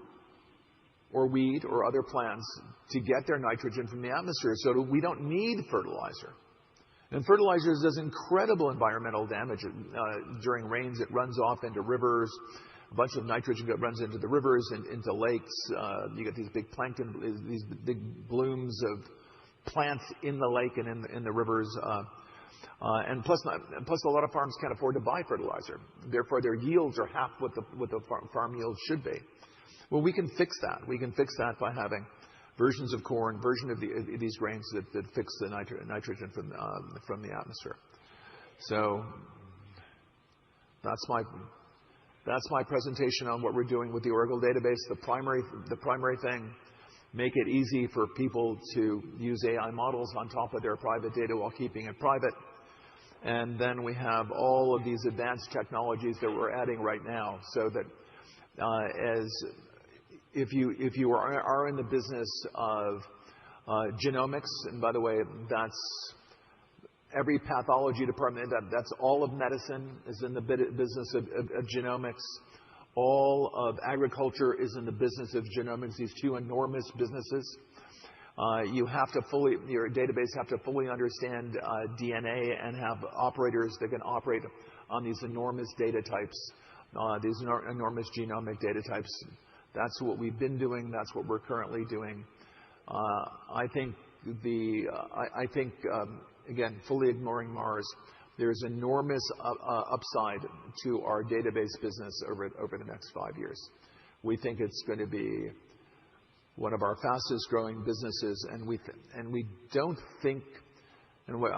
or wheat or other plants to get their nitrogen from the atmosphere so that we don't need fertilizer. And fertilizer does incredible environmental damage. During rains, it runs off into rivers. A bunch of nitrogen runs into the rivers and into lakes. You get these big plankton, these big blooms of plants in the lake and in the rivers. And plus, a lot of farms can't afford to buy fertilizer. Therefore, their yields are half what the farm yields should be. Well, we can fix that. We can fix that by having versions of corn, of these grains that fix the nitrogen from the atmosphere. So that's my presentation on what we're doing with the Oracle database. The primary thing, make it easy for people to use AI models on top of their private data while keeping it private. And then we have all of these advanced technologies that we're adding right now, so that if you are in the business of genomics, and by the way, that's every pathology department, that's all of medicine is in the business of genomics. All of agriculture is in the business of genomics, these two enormous businesses. Your database have to fully understand DNA and have operators that can operate on these enormous data types, these enormous genomic data types. That's what we've been doing. That's what we're currently doing. I think again, fully ignoring Mars, there's enormous upside to our database business over the next 5 years. We think it's going to be one of our fastest growing businesses, and we don't think, and we're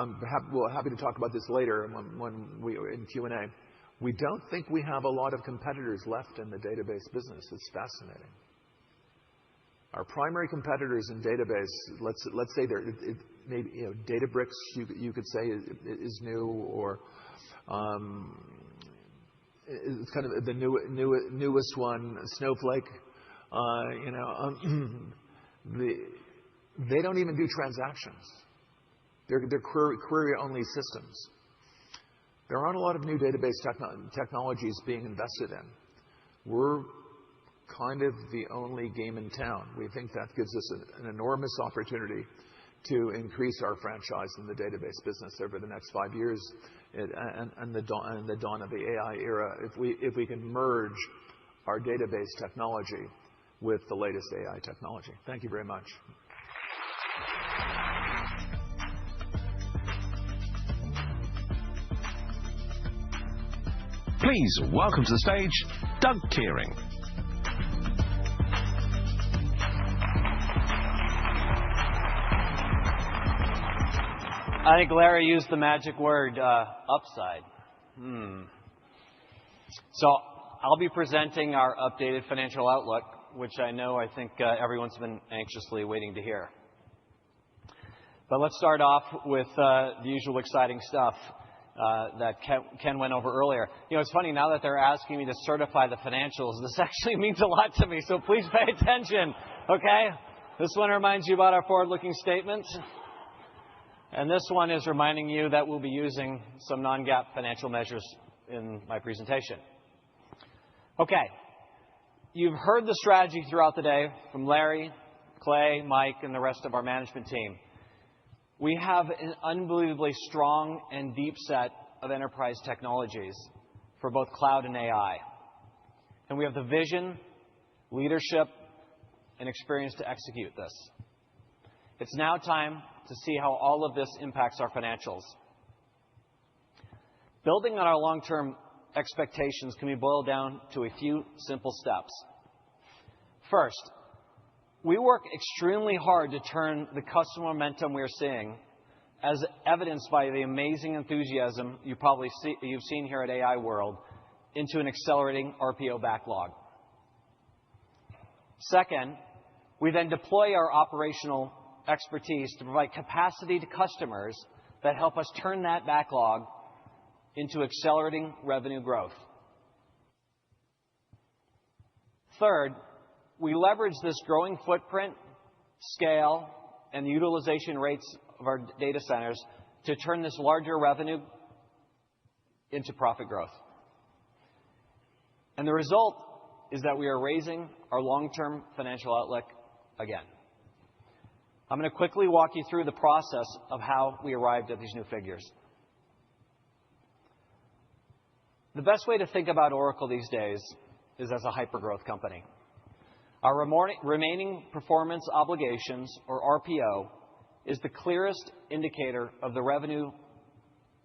happy to talk about this later when we in Q&A. We don't think we have a lot of competitors left in the database business. It's fascinating. Our primary competitors in database, let's say they're maybe Databricks, you could say is new, or it's kind of the newest one, Snowflake. They don't even do transactions. They're query-only systems. There aren't a lot of new database technologies being invested in. We're kind of the only game in town. We think that gives us an enormous opportunity to increase our franchise in the database business over the next 5 years, and the dawn of the AI era, if we can merge our database technology with the latest AI technology. Thank you very much. Please welcome to the stage, Doug Kearing. I think Larry used the magic word, upside. So I'll be presenting our updated financial outlook, which I think everyone's been anxiously waiting to hear. But let's start off with the usual exciting stuff that Ken went over earlier. It's funny, now that they're asking me to certify the financials, this actually means a lot to me, so please pay attention, okay? This one reminds you about our forward-looking statements. And this one is reminding you that we'll be using some non-GAAP financial measures in my presentation. Okay, you've heard the strategy throughout the day from Larry, Clay, Mike, and the rest of our management team. We have an unbelievably strong and deep set of enterprise technologies for both cloud and AI. And we have the vision, leadership, and experience to execute this. It's now time to see how all of this impacts our financials. Building on our long-term expectations can be boiled down to a few simple steps. First, we work extremely hard to turn the customer momentum we're seeing, as evidenced by the amazing enthusiasm you've seen here at AI World, into an accelerating RPO backlog. Second, we then deploy our operational expertise to provide capacity to customers that help us turn that backlog into accelerating revenue growth. Third, we leverage this growing footprint, scale, and utilization rates of our data centers to turn this larger revenue into profit growth. And the result is that we are raising our long-term financial outlook again. I'm going to quickly walk you through the process of how we arrived at these new figures. The best way to think about Oracle these days is as a hypergrowth company. Our remaining performance obligations, or RPO, is the clearest indicator of the revenue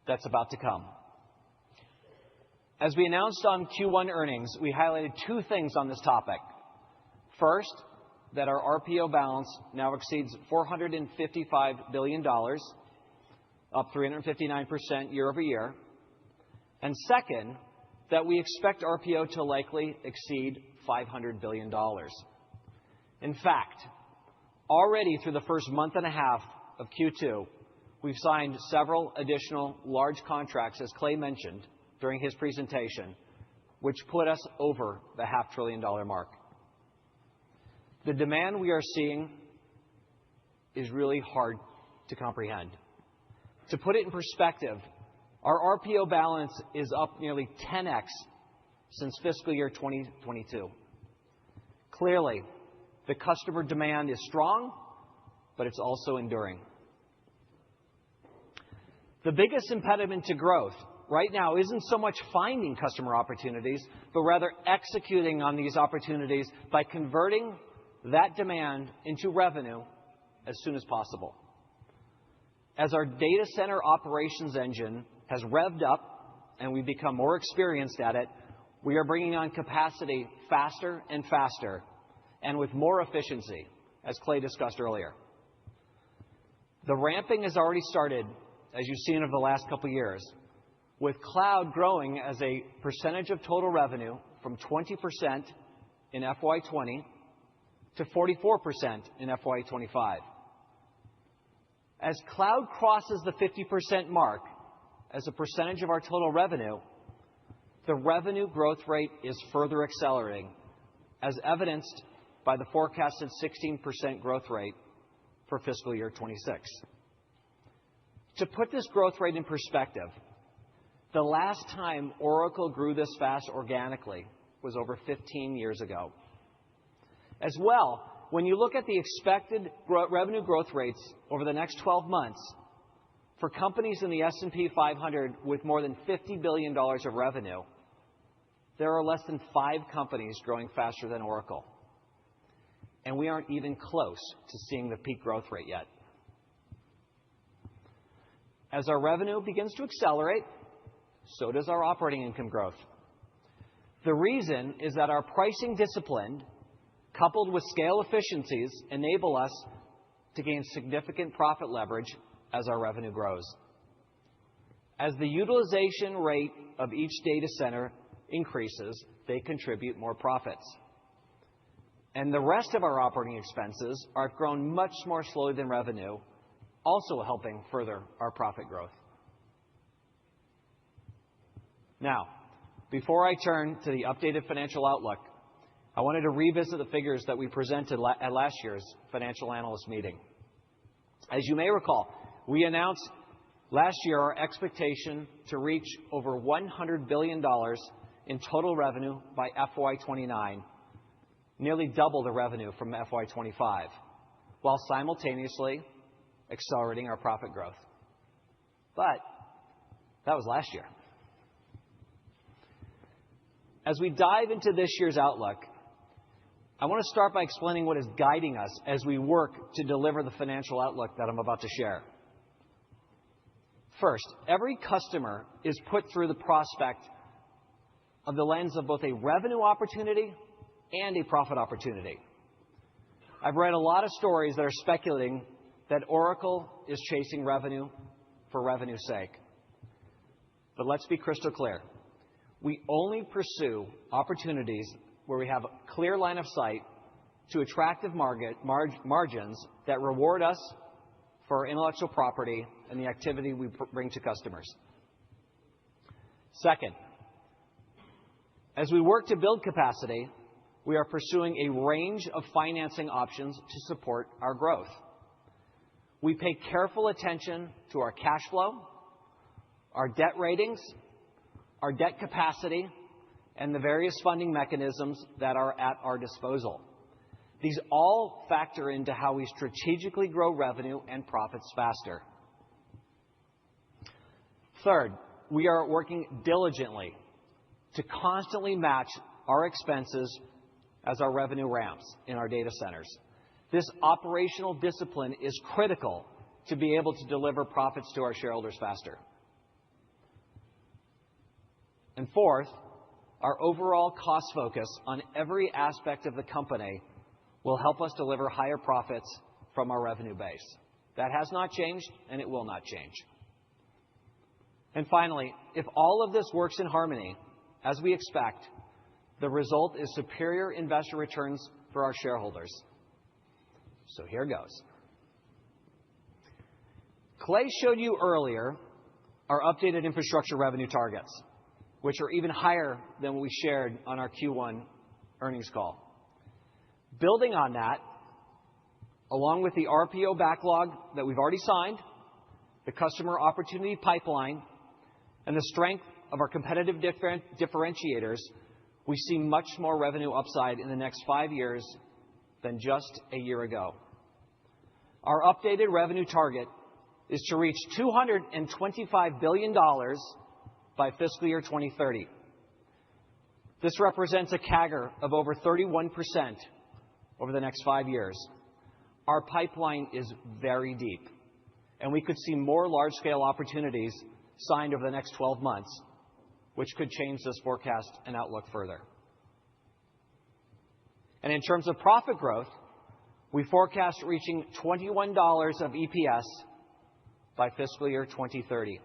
that's about to come. As we announced on Q1 earnings, we highlighted two things on this topic. First, that our RPO balance now exceeds $455 billion, up 359% year over year. And second, that we expect RPO to likely exceed $500 billion. In fact, already through the first month and a half of Q2, we've signed several additional large contracts, as Clay mentioned during his presentation, which put us over the $500 billion mark. The demand we are seeing is really hard to comprehend. To put it in perspective, our RPO balance is up nearly 10x since fiscal year 2022. Clearly, the customer demand is strong, but it's also enduring. The biggest impediment to growth right now isn't so much finding customer opportunities, but rather executing on these opportunities by converting that demand into revenue as soon as possible. As our data center operations engine has revved up and we've become more experienced at it, we are bringing on capacity faster and faster and with more efficiency, as Clay discussed earlier. The ramping has already started, as you've seen over the last couple of years, with cloud growing as a percentage of total revenue from 20% in FY20 to 44% in FY25. As cloud crosses the 50% mark as a percentage of our total revenue, the revenue growth rate is further accelerating, as evidenced by the forecasted 16% growth rate for fiscal year 26. To put this growth rate in perspective, the last time Oracle grew this fast organically was over 15 years ago. As well, when you look at the expected revenue growth rates over the next 12 months for companies in the S&P 500 with more than $50 billion of revenue, there are less than 5 companies growing faster than Oracle. And we aren't even close to seeing the peak growth rate yet. As our revenue begins to accelerate, so does our operating income growth. The reason is that our pricing discipline, coupled with scale efficiencies, enable us to gain significant profit leverage as our revenue grows. As the utilization rate of each data center increases, they contribute more profits. And the rest of our operating expenses are grown much more slowly than revenue, also helping further our profit growth. Now, before I turn to the updated financial outlook, I wanted to revisit the figures that we presented at last year's financial analyst meeting. As you may recall, we announced last year our expectation to reach over $100 billion in total revenue by FY29, nearly double the revenue from FY25, while simultaneously accelerating our profit growth. But that was last year. As we dive into this year's outlook, I want to start by explaining what is guiding us as we work to deliver the financial outlook that I'm about to share. First, every customer is put through the prospect of the lens of both a revenue opportunity and a profit opportunity. I've read a lot of stories that are speculating that Oracle is chasing revenue for revenue's sake. But let's be crystal clear. We only pursue opportunities where we have a clear line of sight to attractive margins that reward us for our intellectual property and the activity we bring to customers. Second, as we work to build capacity, we are pursuing a range of financing options to support our growth. We pay careful attention to our cash flow, our debt ratings, our debt capacity, and the various funding mechanisms that are at our disposal. These all factor into how we strategically grow revenue and profits faster. Third, we are working diligently to constantly match our expenses as our revenue ramps in our data centers. This operational discipline is critical to be able to deliver profits to our shareholders faster. And fourth, our overall cost focus on every aspect of the company will help us deliver higher profits from our revenue base. That has not changed, and it will not change. And finally, if all of this works in harmony, as we expect, the result is superior investor returns for our shareholders. So here goes. Clay showed you earlier our updated infrastructure revenue targets, which are even higher than what we shared on our Q1 earnings call. Building on that, along with the RPO backlog that we've already signed, the customer opportunity pipeline, and the strength of our competitive differentiators, we see much more revenue upside in the next 5 years than just a year ago. Our updated revenue target is to reach $225 billion by fiscal year 2030. This represents a CAGR of over 31% over the next 5 years. Our pipeline is very deep, and we could see more large-scale opportunities signed over the next 12 months, which could change this forecast and outlook further. And in terms of profit growth, we forecast reaching $21 of EPS by fiscal year 2030.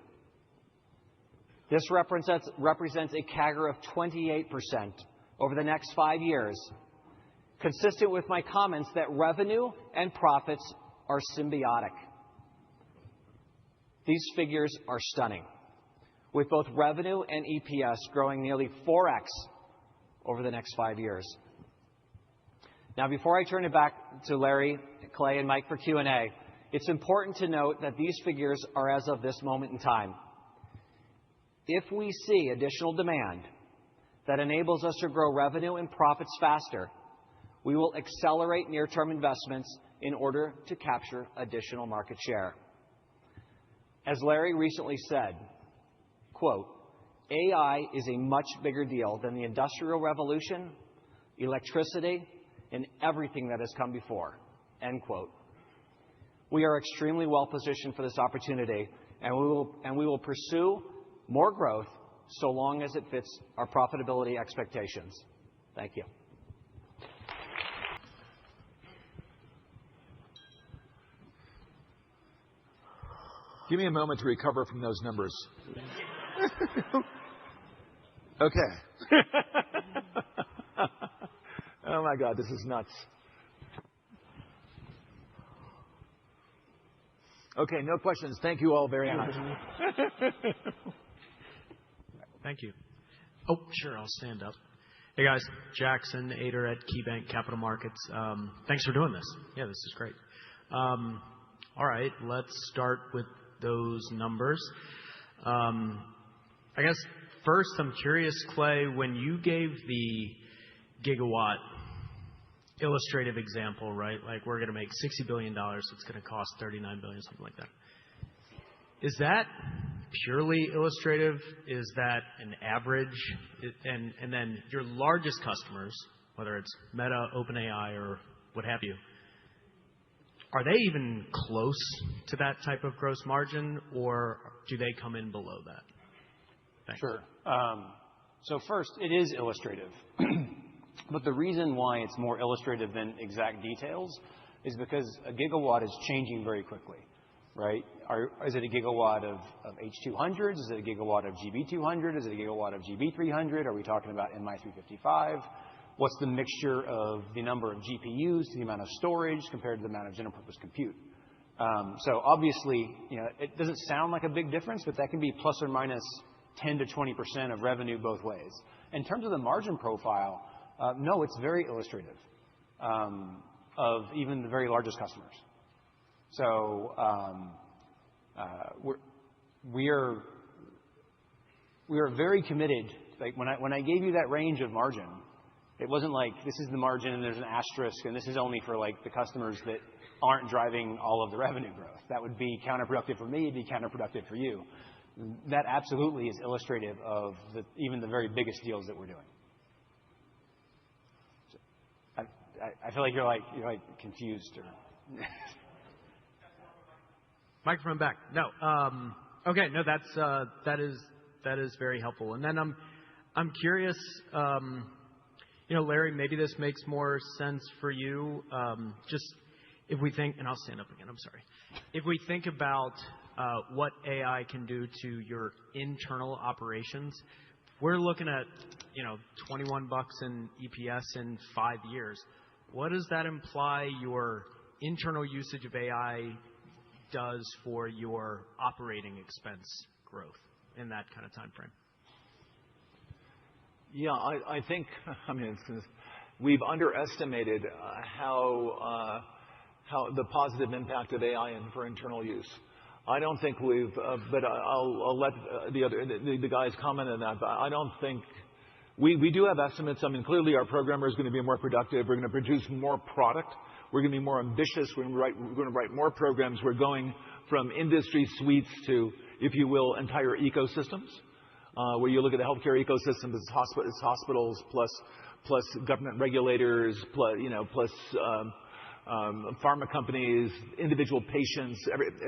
This represents a CAGR of 28% over the next 5 years, consistent with my comments that revenue and profits are symbiotic. These figures are stunning, with both revenue and EPS growing nearly 4x over the next 5 years. Now, before I turn it back to Larry, Clay, and Mike for Q&A, it's important to note that these figures are as of this moment in time. If we see additional demand that enables us to grow revenue and profits faster, we will accelerate near-term investments in order to capture additional market share. As Larry recently said, quote, "AI is a much bigger deal than the Industrial Revolution, electricity, and everything that has come before," end quote. We are extremely well positioned for this opportunity, and we will pursue more growth so long as it fits our profitability expectations. Thank you. Give me a moment to recover from those numbers. Okay. Oh my God, this is nuts. Okay, no questions. Thank you all very much. Thank you. Oh, sure, I'll stand up. Hey guys, Jackson Ader at KeyBanc Capital Markets. Thanks for doing this. Yeah, this is great. All right, let's start with those numbers. I guess first I'm curious, Clay, when you gave the gigawatt illustrative example, right? Like we're going to make $60 billion, so it's going to cost $39 billion, something like that. Is that purely illustrative? Is that an average? And then your largest customers, whether it's Meta, OpenAI, or what have you, are they even close to that type of gross margin, or do they come in below that? Thanks. Sure. So first, it is illustrative. But the reason why it's more illustrative than exact details is because a gigawatt is changing very quickly, right? Is it a gigawatt of H200s? Is it a gigawatt of GB200? Is it a gigawatt of GB300? Are we talking about MI355? What's the mixture of the number of GPUs to the amount of storage compared to the amount of general purpose compute? So obviously, it doesn't sound like a big difference, but that can be plus or minus 10 to 20% of revenue both ways. In terms of the margin profile, no, it's very illustrative of even the very largest customers. So we are very committed. Like when I gave you that range of margin, it wasn't like this is the margin and there's an asterisk and this is only for like the customers that aren't driving all of the revenue growth. That would be counterproductive for me. It'd be counterproductive for you. That absolutely is illustrative of even the very biggest deals that we're doing. So I feel like you're like confused or. Microphone back. No. Okay. No, that is very helpful. And then I'm curious. Larry, maybe this makes more sense for you. Just if we think, and I'll stand up again. I'm sorry. If we think about what AI can do to your internal operations, we're looking at $21 in EPS in 5 years. What does that imply your internal usage of AI does for your operating expense growth in that kind of time frame? Yeah, I think, we've underestimated how the positive impact of AI for internal use. I don't think but I'll let the guys comment on that. But I don't think we do have estimates. Clearly our programmer is going to be more productive. We're going to produce more product. We're going to be more ambitious. We're going to write more programs. We're going from industry suites to, if you will, entire ecosystems. Where you look at the healthcare ecosystem, it's hospitals plus government regulators, plus pharma companies, individual patients.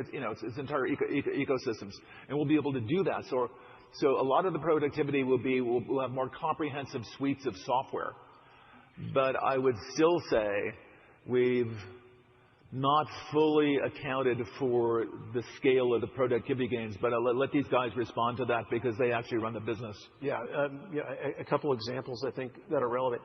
It's entire ecosystems, and we'll be able to do that. So a lot of the productivity we'll have more comprehensive suites of software. But I would still say we've not fully accounted for the scale of the productivity gains. But I'll let these guys respond to that because they actually run the business. Yeah, a couple examples I think that are relevant.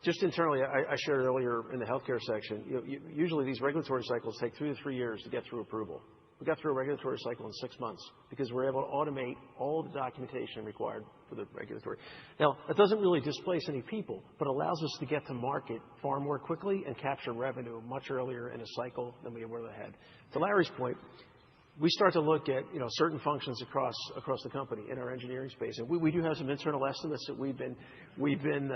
Just internally, I shared earlier in the healthcare section, usually these regulatory cycles take 2 to 3 years to get through approval. We got through a regulatory cycle in 6 months because we're able to automate all the documentation required for the regulatory. Now, that doesn't really displace any people, but allows us to get to market far more quickly and capture revenue much earlier in a cycle than we were ahead. To Larry's point, we start to look at certain functions across the company in our engineering space, and we do have some internal estimates that we've been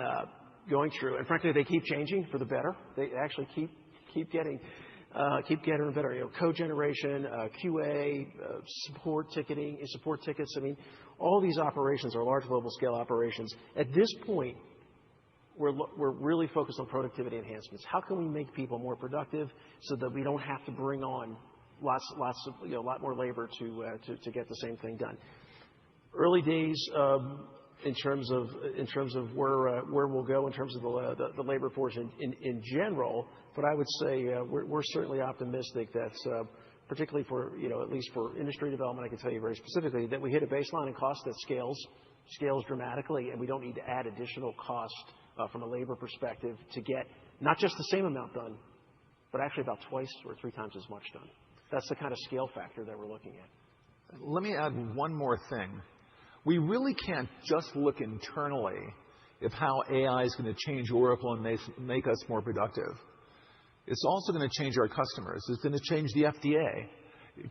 going through, and frankly, they keep changing for the better. They actually keep getting better. Code generation, QA, support ticketing, support tickets. All these operations are large global scale operations. At this point, we're really focused on productivity enhancements. How can we make people more productive so that we don't have to bring on a lot more labor to get the same thing done? Early days. In terms of where we'll go in terms of the labor force in general, but I would say we're certainly optimistic that particularly for at least for industry development, I can tell you very specifically that we hit a baseline in cost that scales dramatically, and we don't need to add additional cost from a labor perspective to get not just the same amount done, but actually about twice or 3 times as much done. That's the kind of scale factor that we're looking at. Let me add one more thing. We really can't just look internally at how AI is going to change Oracle and make us more productive. It's also going to change our customers. It's going to change the FDA.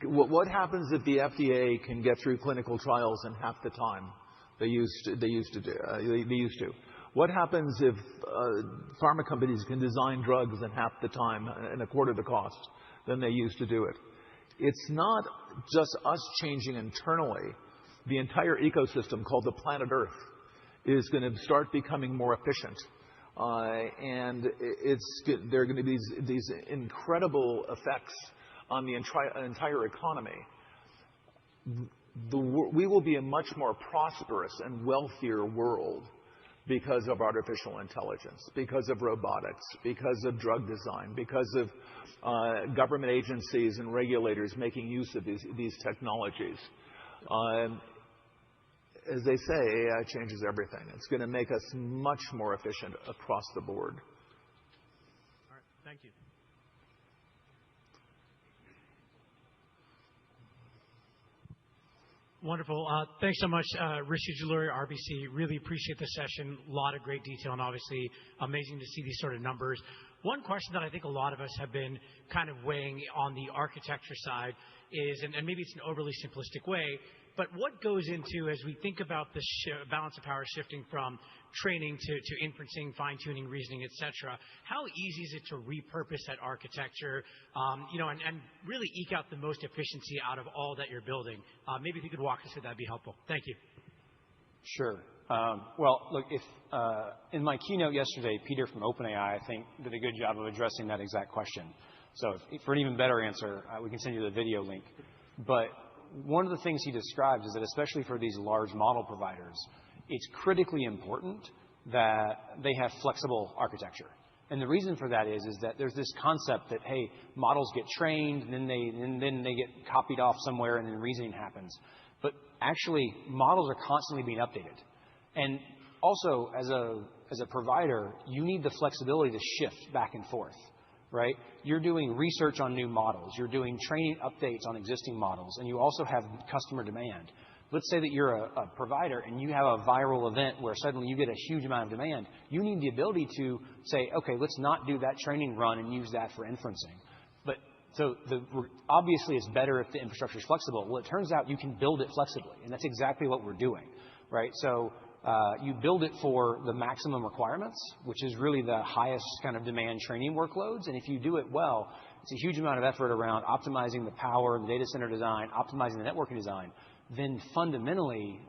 What happens if the FDA can get through clinical trials in half the time they used to? What happens if pharma companies can design drugs in half the time and a quarter the cost than they used to do it? It's not just us changing internally. The entire ecosystem called the planet Earth is going to start becoming more efficient. And there are going to be these incredible effects on the entire economy. We will be a much more prosperous and wealthier world because of artificial intelligence, because of robotics, because of drug design, because of government agencies and regulators making use of these technologies. As they say, AI changes everything. It's going to make us much more efficient across the board. All right. Thank you. Wonderful. Thanks so much, Rishi Jaluri, RBC. Really appreciate the session. A lot of great detail and obviously amazing to see these sort of numbers. One question that I think a lot of us have been kind of weighing on the architecture side is, and maybe it's an overly simplistic way, but what goes into, as we think about the balance of power shifting from training to inferencing, fine-tuning, reasoning, et cetera, how easy is it to repurpose that architecture, and really eke out the most efficiency out of all that you're building? Maybe if you could walk us through, that'd be helpful. Thank you. Sure. Well, look, in my keynote yesterday, Peter from OpenAI, I think, did a good job of addressing that exact question. So for an even better answer, we can send you the video link. But one of the things he describes is that especially for these large model providers, it's critically important that they have flexible architecture. And the reason for that is that there's this concept that, hey, models get trained, and then they get copied off somewhere, and then reasoning happens. But actually, models are constantly being updated. And also, as a provider, you need the flexibility to shift back and forth, right? You're doing research on new models. You're doing training updates on existing models, and you also have customer demand. Let's say that you're a provider and you have a viral event where suddenly you get a huge amount of demand. You need the ability to say, okay, let's not do that training run and use that for inferencing. But so obviously it's better if the infrastructure is flexible. Well, it turns out you can build it flexibly, and that's exactly what we're doing, right? So you build it for the maximum requirements, which is really the highest kind of demand training workloads. And if you do it well, it's a huge amount of effort around optimizing the power, the data center design, optimizing the networking design. Then fundamentally,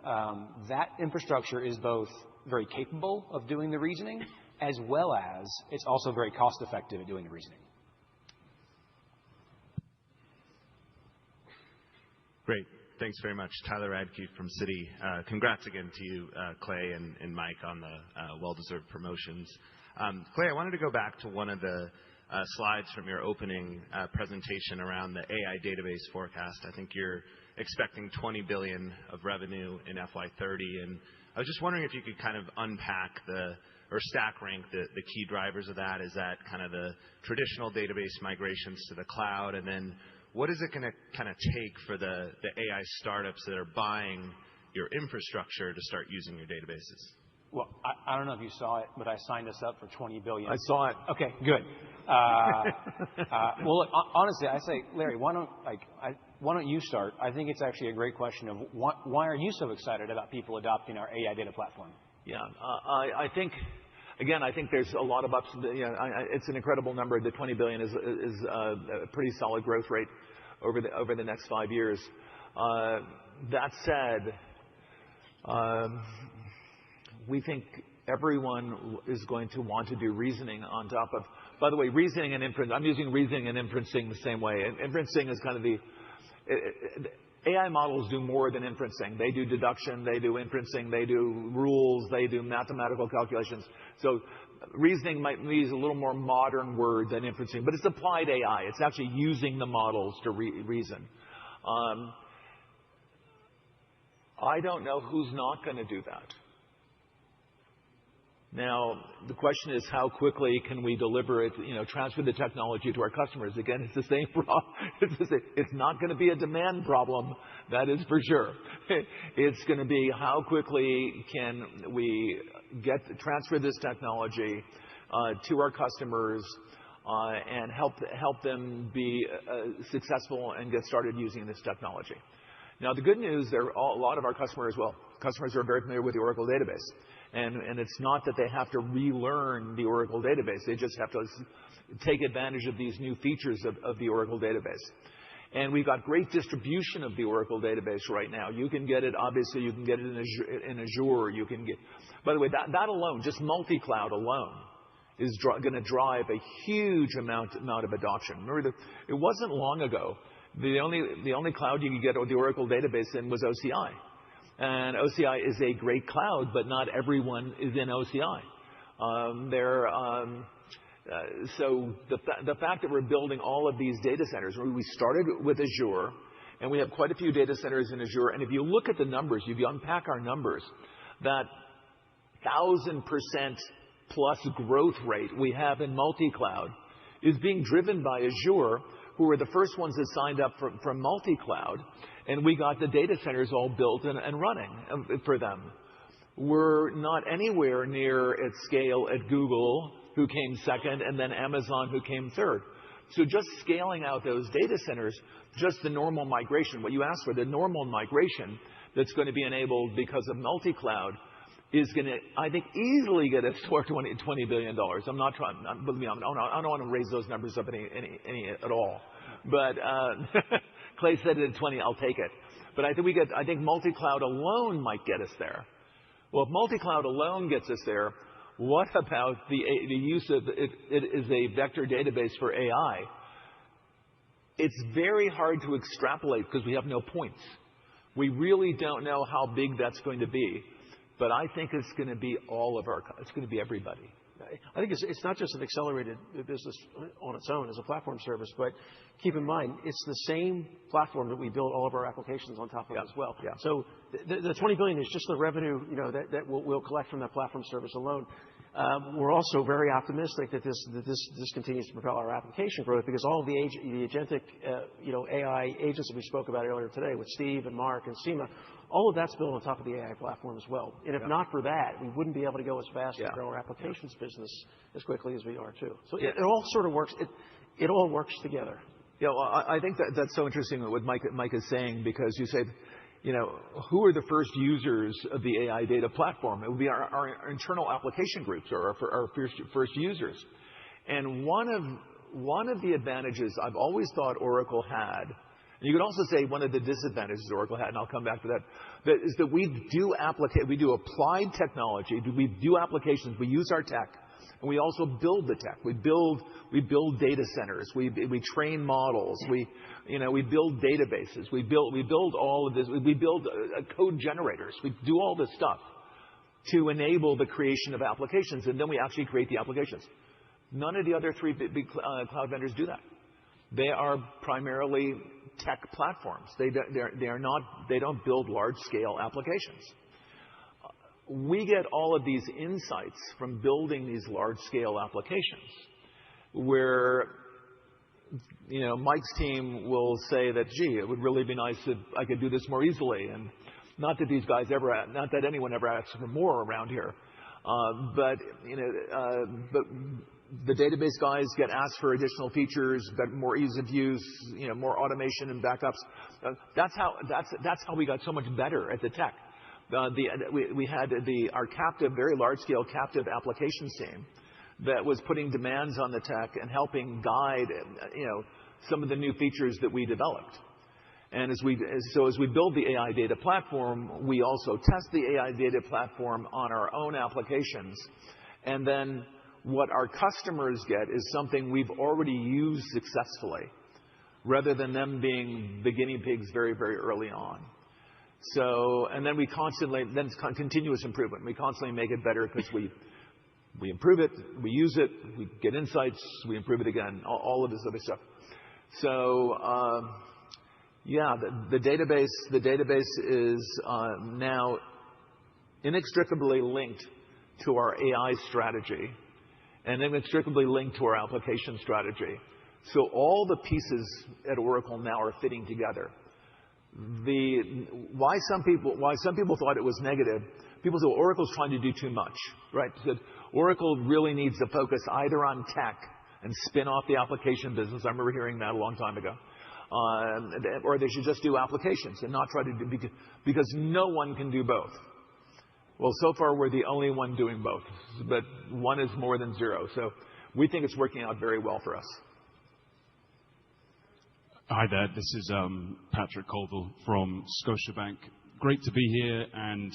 that infrastructure is both very capable of doing the reasoning, as well as it's also very cost-effective at doing the reasoning. Great. Thanks very much. Tyler Radke from Citi. Congrats again to you, Clay and Mike, on the well-deserved promotions. Clay, I wanted to go back to one of the slides from your opening presentation around the AI database forecast. I think you're expecting $20 billion of revenue in FY30. And I was just wondering if you could kind of unpack or stack rank the key drivers of that. Is that kind of the traditional database migrations to the cloud? And then what is it going to kind of take for the AI startups that are buying your infrastructure to start using your databases? Well, I don't know if you saw it, but I signed us up for $20 billion. I saw it. Okay, good. Well, look, honestly, I say, Larry, why don't you start? I think it's actually a great question of why are you so excited about people adopting our AI data platform? Yeah, I think there's a lot of ups. It's an incredible number. The $20 billion is a pretty solid growth rate over the next 5 years. That said, we think everyone is going to want to do reasoning on top of. By the way, reasoning and inference. I'm using reasoning and inferencing the same way. Inferencing is kind of AI models do more than inferencing. They do deduction, they do inferencing, they do rules, they do mathematical calculations. So reasoning might use a little more modern word than inferencing, but it's applied AI. It's actually using the models to reason. I don't know who's not going to do that. Now, the question is, how quickly can we deliver it, transfer the technology to our customers? Again, it's the same problem. It's not going to be a demand problem, that is for sure. It's going to be how quickly can we transfer this technology to our customers and help them be successful and get started using this technology. Now, the good news, a lot of our customers are very familiar with the Oracle database. And it's not that they have to relearn the Oracle database. They just have to take advantage of these new features of the Oracle database. And we've got great distribution of the Oracle database right now. You can get it, obviously, you can get it in Azure. By the way, that alone, just multi-cloud alone, is going to drive a huge amount of adoption. Remember, it wasn't long ago, the only cloud you could get the Oracle database in was OCI. And OCI is a great cloud, but not everyone is in OCI. So the fact that we're building all of these data centers, we started with Azure, and we have quite a few data centers in Azure. And if you look at the numbers, if you unpack our numbers, that 1,000% plus growth rate we have in multi-cloud is being driven by Azure, who were the first ones that signed up for multi-cloud. And we got the data centers all built and running for them. We're not anywhere near at scale at Google, who came second, and then Amazon, who came third. So just scaling out those data centers, just the normal migration, what you asked for, the normal migration that's going to be enabled because of multi-cloud is going to, I think, easily get us toward $20 billion. I'm not trying, believe me, I don't want to raise those numbers up any at all. But Clay said it at 20, I'll take it. But I think multi-cloud alone might get us there. Well, if multi-cloud alone gets us there, what about the use of it as a vector database for AI? It's very hard to extrapolate because we have no points. We really don't know how big that's going to be. But I think it's going to be it's going to be everybody. I think it's not just an accelerated business on its own as a platform service, but keep in mind, it's the same platform that we build all of our applications on top of as well. Yeah. So the $20 billion is just the revenue that we'll collect from that platform service alone. We're also very optimistic that this continues to propel our application growth because all of the agentic AI agents that we spoke about earlier today with Steve and Mark and Seema, all of that's built on top of the AI platform as well. And if not for that, we wouldn't be able to go as fast and grow our applications business as quickly as we are too. So it all sort of works. It all works together. Yeah, well, I think that's so interesting what Mike is saying, because you say, who are the first users of the AI data platform? It would be our internal application groups or our first users. And one of the advantages I've always thought Oracle had, and you could also say one of the disadvantages Oracle had, and I'll come back to that is that we do applied technology, we do applications, we use our tech, and we also build the tech. We build data centers, we train models, we build databases, we build all of this, we build code generators, we do all this stuff to enable the creation of applications, and then we actually create the applications. None of the other three big cloud vendors do that. They are primarily tech platforms. They don't build large-scale applications. We get all of these insights from building these large-scale applications, where Mike's team will say that, gee, it would really be nice if I could do this more easily. And not that anyone ever asks for more around here, but the database guys get asked for additional features, but more ease of use, more automation and backups. That's how we got so much better at the tech. We had our very large-scale captive applications team that was putting demands on the tech and helping guide, some of the new features that we developed. And as we build the AI data platform, we also test the AI data platform on our own applications, and then what our customers get is something we've already used successfully, rather than them being the guinea pigs very, very early on. So, and then it's continuous improvement. We constantly make it better because we improve it, we use it, we get insights, we improve it again, all of this other stuff. So, the database is now inextricably linked to our AI strategy, and inextricably linked to our application strategy. So all the pieces at Oracle now are fitting together. Why some people thought it was negative, people said, well, Oracle's trying to do too much, right? Said Oracle really needs to focus either on tech and spin off the application business. I remember hearing that a long time ago. Or they should just do applications and not try to do, because no one can do both. Well, so far we're the only one doing both, but one is more than zero. So we think it's working out very well for us. Hi there, this is Patrick Colville from Scotiabank. Great to be here, and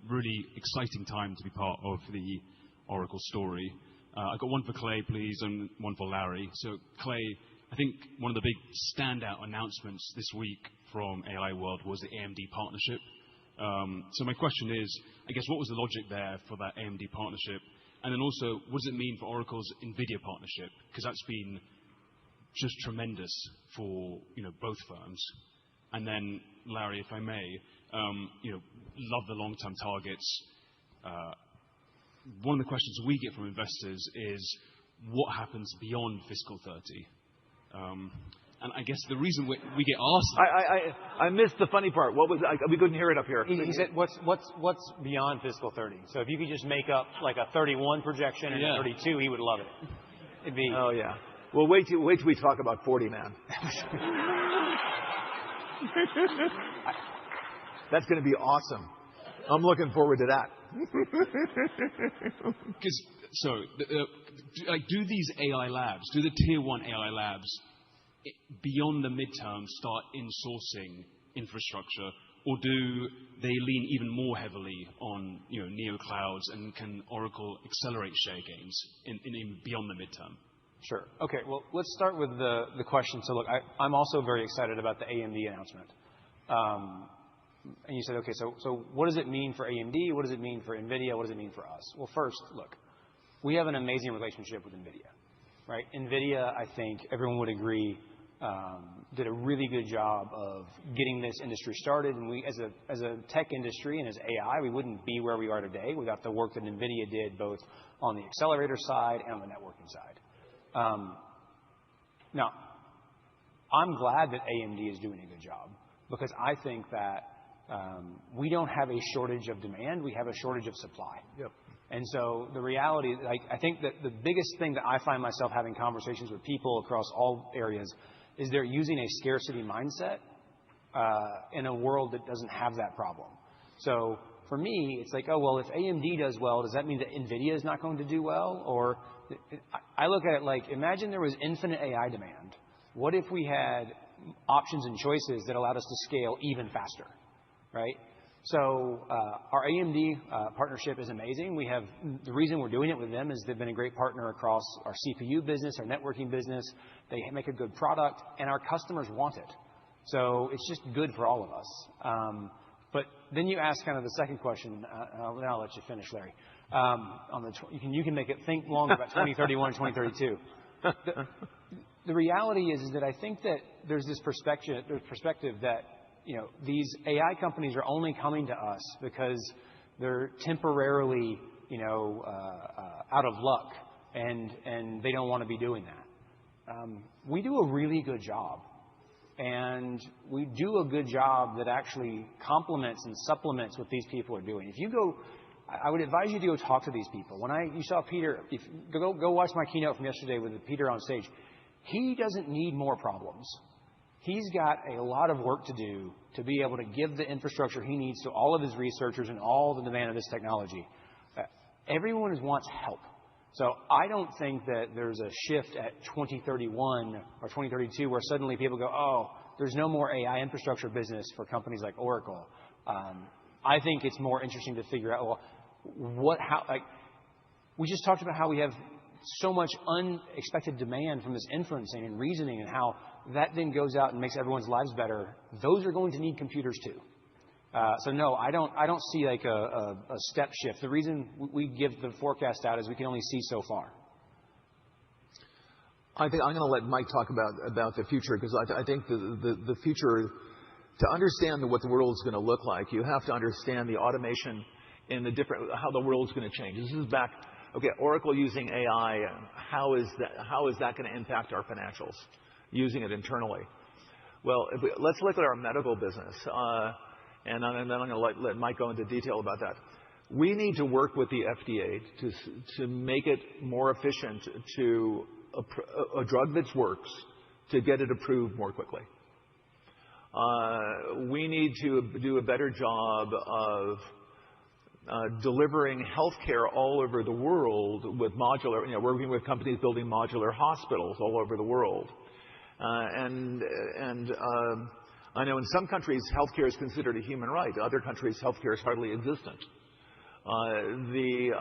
really exciting time to be part of the Oracle story. I've got one for Clay, please, and one for Larry. So Clay, I think one of the big standout announcements this week from AI World was the AMD partnership. So my question is, I guess, what was the logic there for that AMD partnership? And then also, what does it mean for Oracle's NVIDIA partnership? Because that's been just tremendous for both firms. And then, Larry, if I may, love the long-term targets. One of the questions we get from investors is, what happens beyond fiscal 30? And I guess the reason we get asked... I missed the funny part. What was we couldn't hear it up here. He said, what's beyond fiscal 30? So if you could just make up like a 31 projection and a 32, he would love it. It'd be... Oh, yeah. Well, wait till we talk about 40, man. That's going to be awesome. I'm looking forward to that. Do these AI labs, do the tier 1 AI labs, beyond the midterm, start insourcing infrastructure, or do they lean even more heavily on neo clouds, and can Oracle accelerate share gains in beyond the midterm? Sure. Okay. Well, let's start with the question. So look, I'm also very excited about the AMD announcement. And you said, okay, so what does it mean for AMD? What does it mean for NVIDIA? What does it mean for us? Well, first, look, we have an amazing relationship with NVIDIA, right? NVIDIA, I think everyone would agree, did a really good job of getting this industry started. And we, as a tech industry and as AI, we wouldn't be where we are today without the work that NVIDIA did both on the accelerator side and on the networking side. Now, I'm glad that AMD is doing a good job, because I think that we don't have a shortage of demand. We have a shortage of supply. Yep. And so the reality, I think that the biggest thing that I find myself having conversations with people across all areas is they're using a scarcity mindset in a world that doesn't have that problem. So for me, it's like, oh, well, if AMD does well, does that mean that NVIDIA is not going to do well? Or I look at it like, imagine there was infinite AI demand. What if we had options and choices that allowed us to scale even faster, right? So our AMD partnership is amazing. The reason we're doing it with them is they've been a great partner across our CPU business, our networking business. They make a good product, and our customers want it. So it's just good for all of us. But then you ask kind of the second question. Then I'll let you finish, Larry. You can make it think longer about 2031 and 2032. The reality is that I think that there's this perspective that these AI companies are only coming to us because they're temporarily out of luck, and they don't want to be doing that. We do a really good job. And we do a good job that actually complements and supplements what these people are doing. If you go, I would advise you to go talk to these people. You saw Peter, go watch my keynote from yesterday with Peter on stage. He doesn't need more problems. He's got a lot of work to do to be able to give the infrastructure he needs to all of his researchers and all the demand of this technology. Everyone wants help. So I don't think that there's a shift at 2031 or 2032 where suddenly people go, oh, there's no more AI infrastructure business for companies like Oracle. I think it's more interesting to figure out, we just talked about how we have so much unexpected demand from this inferencing and reasoning, and how that then goes out and makes everyone's lives better. Those are going to need computers too. So no, I don't see like a step shift. The reason we give the forecast out is we can only see so far. I think I'm going to let Mike talk about the future, because I think the future, to understand what the world is going to look like, you have to understand the automation in how the world's going to change. This is back. Okay, Oracle using AI. How is that going to impact our financials? Using it internally. Well, let's look at our medical business, and then I'm going to let Mike go into detail about that. We need to work with the FDA to make it more efficient to a drug that works to get it approved more quickly. We need to do a better job of delivering healthcare all over the world with modular, working with companies building modular hospitals all over the world. And I know in some countries healthcare is considered a human right. In other countries, healthcare is hardly existent. We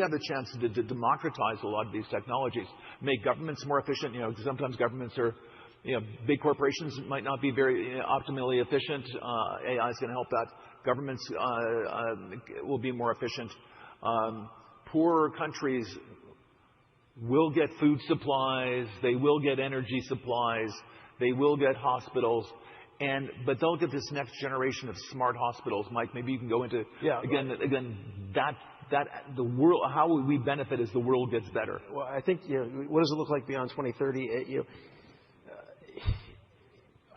have the chance to democratize a lot of these technologies, make governments more efficient. Sometimes governments are, big corporations might not be very optimally efficient. AI is going to help that. Governments will be more efficient. Poorer countries will get food supplies. They will get energy supplies. They will get hospitals. But they'll get this next generation of smart hospitals. Mike, maybe you can go into again that the world, how we benefit as the world gets better. Well, I think what does it look like beyond 2030?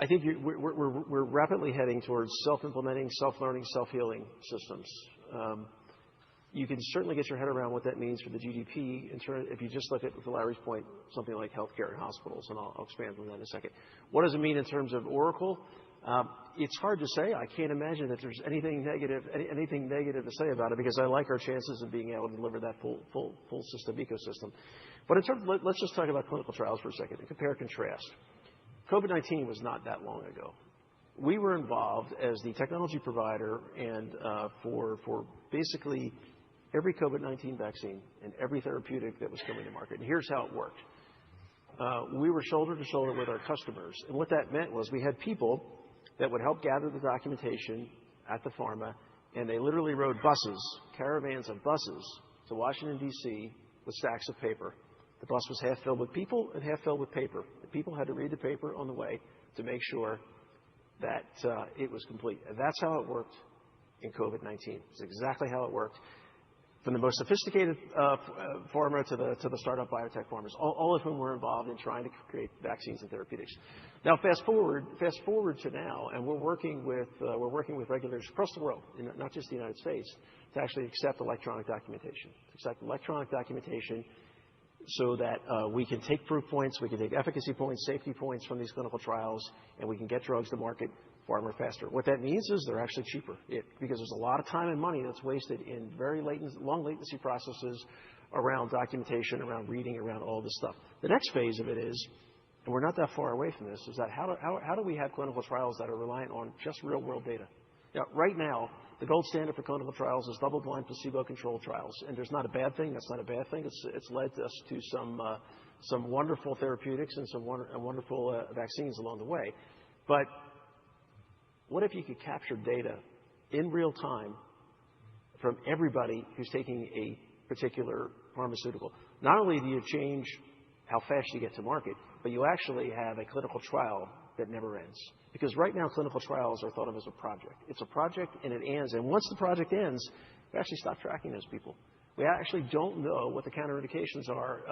I think we're rapidly heading towards self-implementing, self-learning, self-healing systems. You can certainly get your head around what that means for the GDP. If you just look at, to Larry's point, something like healthcare and hospitals, and I'll expand on that in a second. What does it mean in terms of Oracle? It's hard to say. I can't imagine that there's anything negative to say about it, because I like our chances of being able to deliver that full system ecosystem. But let's just talk about clinical trials for a second and compare and contrast. COVID-19 was not that long ago. We were involved as the technology provider and for basically every COVID-19 vaccine and every therapeutic that was coming to market. And here's how it worked. We were shoulder to shoulder with our customers. And what that meant was we had people that would help gather the documentation at the pharma, and they literally rode buses, caravans of buses, to Washington, D.C. with stacks of paper. The bus was half filled with people and half filled with paper. The people had to read the paper on the way to make sure that it was complete. And that's how it worked in COVID-19. It's exactly how it worked. From the most sophisticated pharma to the startup biotech farmers, all of whom were involved in trying to create vaccines and therapeutics. Now, fast forward to now, and we're working with regulators across the world, not just the United States, to actually accept electronic documentation. Accept electronic documentation so that we can take proof points, we can take efficacy points, safety points from these clinical trials, and we can get drugs to market far more faster. What that means is they're actually cheaper, because there's a lot of time and money that's wasted in very long latency processes around documentation, around reading, around all this stuff. The next phase of it is, and we're not that far away from this, is that how do we have clinical trials that are reliant on just real-world data? Right now, the gold standard for clinical trials is double-blind, placebo-controlled trials. And there's not a bad thing. That's not a bad thing. It's led us to some wonderful therapeutics and some wonderful vaccines along the way. But what if you could capture data in real time from everybody who's taking a particular pharmaceutical? Not only do you change how fast you get to market, but you actually have a clinical trial that never ends. Because right now, clinical trials are thought of as a project. It's a project, and it ends. And once the project ends, we actually stop tracking those people. We actually don't know what the counterindications are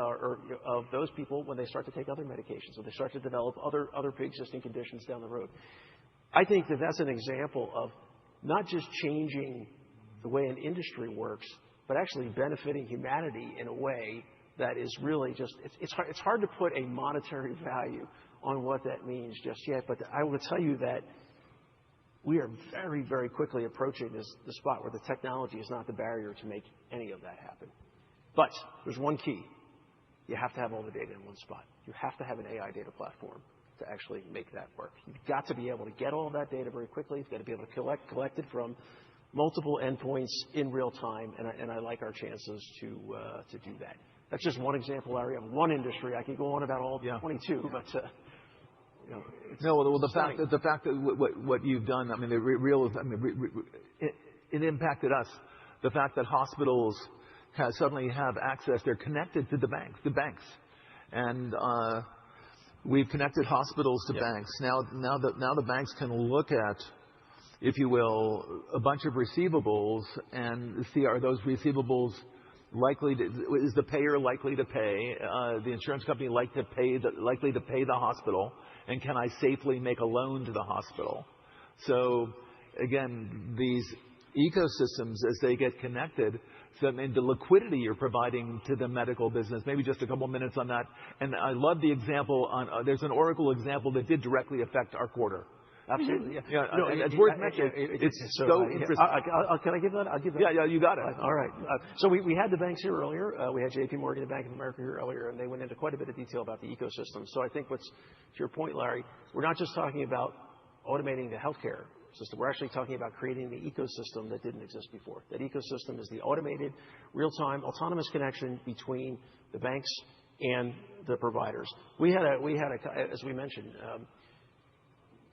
of those people when they start to take other medications, when they start to develop other pre-existing conditions down the road. I think that that's an example of not just changing the way an industry works, but actually benefiting humanity in a way that is really just, it's hard to put a monetary value on what that means just yet. But I will tell you that we are very, very quickly approaching the spot where the technology is not the barrier to make any of that happen. But there's one key. You have to have all the data in one spot. You have to have an AI data platform to actually make that work. You've got to be able to get all that data very quickly. You've got to be able to collect it from multiple endpoints in real time, and I like our chances to do that. That's just one example, Larry, of one industry. I could go on about all 22, but the fact that what you've done, I mean, it impacted us. The fact that hospitals suddenly have access, they're connected to the banks, and we've connected hospitals to banks. Now the banks can look at if you will, a bunch of receivables and see, are those receivables is the payer likely to pay, the insurance company likely to pay the hospital, and can I safely make a loan to the hospital? So again, these ecosystems, as they get connected, so the liquidity you're providing to the medical business. Maybe just a couple minutes on that. And I love the example on, there's an Oracle example that did directly affect our quarter. Absolutely. Yeah. Yeah, no, it's worth mentioning. It's so interesting. Can I give that? I'll give that. Yeah, you got it. All right. So we had the banks here earlier. We had JP Morgan and Bank of America here earlier, and they went into quite a bit of detail about the ecosystem. So I think to your point, Larry, we're not just talking about automating the healthcare system. We're actually talking about creating the ecosystem that didn't exist before. That ecosystem is the automated, real-time, autonomous connection between the banks and the providers. We had as we mentioned,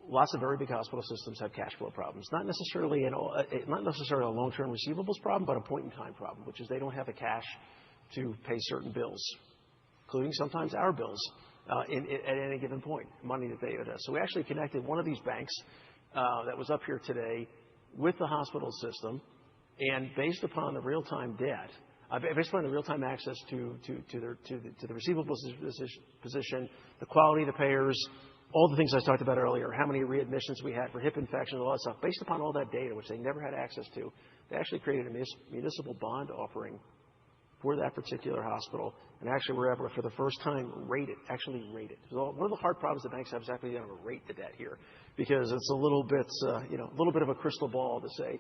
lots of very big hospital systems have cash flow problems. Not necessarily a long-term receivables problem, but a point-in-time problem, which is they don't have the cash to pay certain bills, including sometimes our bills, at any given point, money that they owe us. So we actually connected one of these banks that was up here today with the hospital system, and based upon the real-time based upon the real-time access to the receivables position, the quality of the payers, all the things I talked about earlier, how many readmissions we had for hip infections, all that stuff. Based upon all that data, which they never had access to, they actually created a municipal bond offering for that particular hospital, and actually were able to, for the first time, rate it. So one of the hard problems the banks have is actually being able to rate the debt here, because it's a little bit of a crystal ball to say,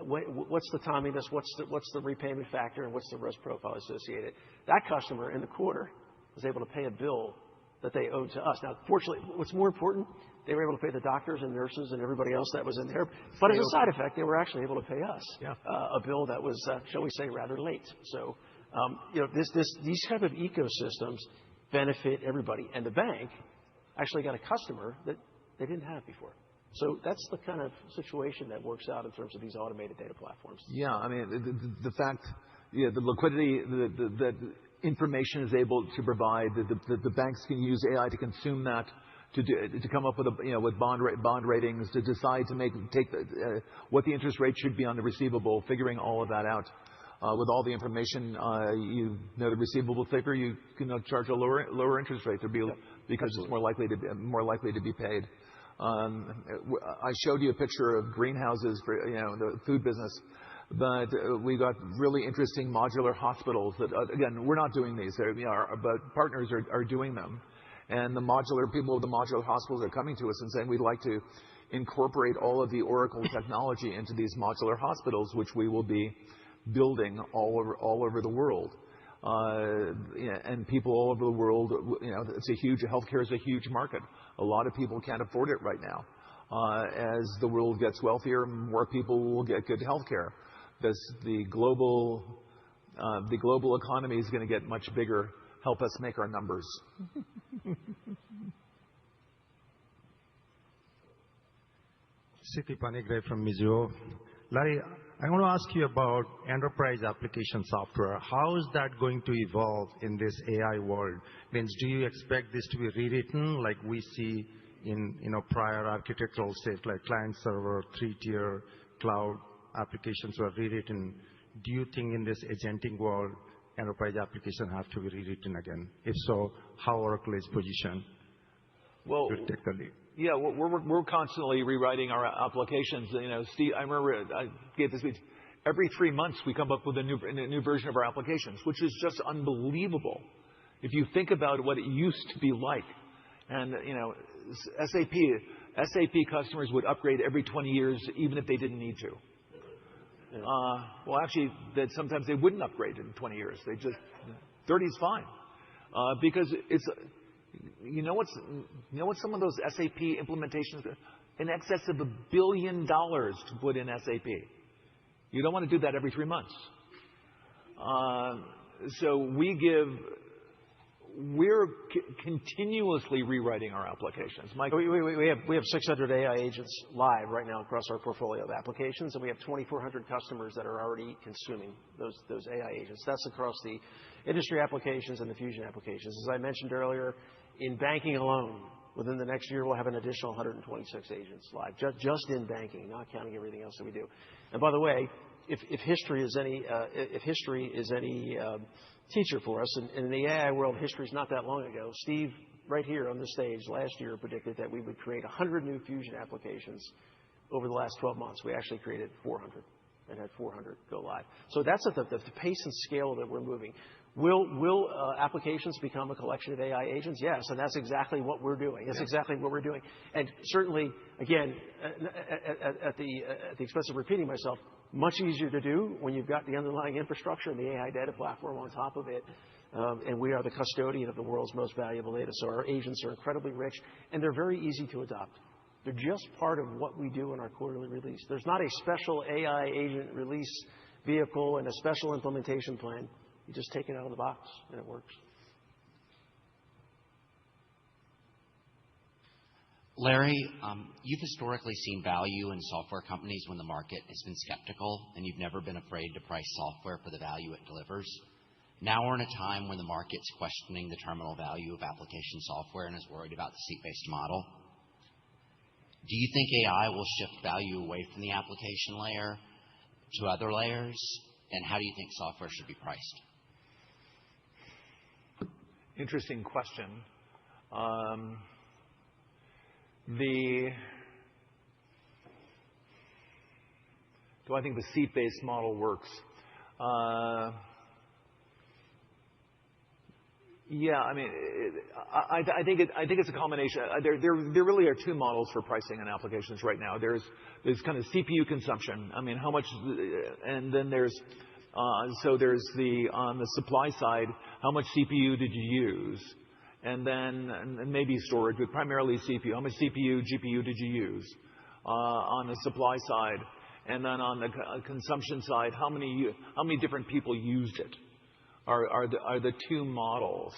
what's the timeliness, what's the repayment factor, and what's the risk profile associated. That customer in the quarter was able to pay a bill that they owed to us. Now, fortunately, what's more important, they were able to pay the doctors and nurses and everybody else that was in there. But as a side effect, they were actually able to pay us a bill that was, shall we say, rather late. So, these type of ecosystems benefit everybody. And the bank actually got a customer that they didn't have before. So that's the kind of situation that works out in terms of these automated data platforms. Yeah, I mean, the fact, the liquidity, that information is able to provide, the banks can use AI to consume that, to come up with with bond ratings, to decide to take what the interest rate should be on the receivable, figuring all of that out. With all the information, the receivable thicker, you can charge a lower interest rate because it's more likely to be paid. I showed you a picture of greenhouses for the food business, but we got really interesting modular hospitals that again, we're not doing these, but partners are doing them, and people of the modular hospitals are coming to us and saying we'd like to incorporate all of the Oracle technology into these modular hospitals, which we will be building all over the world. And people all over the world, healthcare is a huge market. A lot of people can't afford it right now. As the world gets wealthier, more people will get good healthcare. The global economy is going to get much bigger. Help us make our numbers. Siti Panigre from Mizuho. Larry, I want to ask you about enterprise application software. How is that going to evolve in this AI world? Means, do you expect this to be rewritten like we see in prior architectural states like client server, 3-tier cloud applications were rewritten? Do you think in this agentic world, enterprise applications have to be rewritten again? If so, how Oracle is positioned to take the lead? Yeah, we're constantly rewriting our applications. Steve, I remember I gave this speech. Every 3 months, we come up with a new version of our applications, which is just unbelievable. If you think about what it used to be like, and SAP customers would upgrade every 20 years, even if they didn't need to. Actually, sometimes they wouldn't upgrade in 20 years. 30 is fine, because it's. What's some of those SAP implementations? In excess of $1 billion to put in SAP. You don't want to do that every 3 months. So we're continuously rewriting our applications. Mike, we have 600 AI agents live right now across our portfolio of applications, and we have 2,400 customers that are already consuming those AI agents. That's across the industry applications and the Fusion applications. As I mentioned earlier, in banking alone, Within the next year, we'll have an additional 126 agents live, just in banking, not counting everything else that we do. And by the way, if history is any teacher for us, in the AI world, history is not that long ago. Steve, right here on the stage last year, predicted that we would create 100 new Fusion applications over the last 12 months. We actually created 400 and had 400 go live. So that's at the pace and scale that we're moving. Will applications become a collection of AI agents? Yes, and that's exactly what we're doing. That's exactly what we're doing. And certainly, again, at the expense of repeating myself, much easier to do when you've got the underlying infrastructure and the AI data platform on top of it. And we are the custodian of the world's most valuable data. So our agents are incredibly rich, and they're very easy to adopt. They're just part of what we do in our quarterly release. There's not a special AI agent release vehicle and a special implementation plan. You just take it out of the box, and it works. Larry, you've historically seen value in software companies when the market has been skeptical, and you've never been afraid to price software for the value it delivers. Now we're in a time when the market's questioning the terminal value of application software and is worried about the seat-based model. Do you think AI will shift value away from the application layer to other layers? And how do you think software should be priced? Interesting question. Do I think the seat-based model works? Yeah, I mean, I think it's a combination. There really are two models for pricing in applications right now. There's kind of CPU consumption. I mean, how much, and then there's on the supply side, how much CPU did you use? And then maybe storage, but primarily CPU. How much CPU, GPU did you use on the supply side? And then on the consumption side, how many different people used it? Are the two models,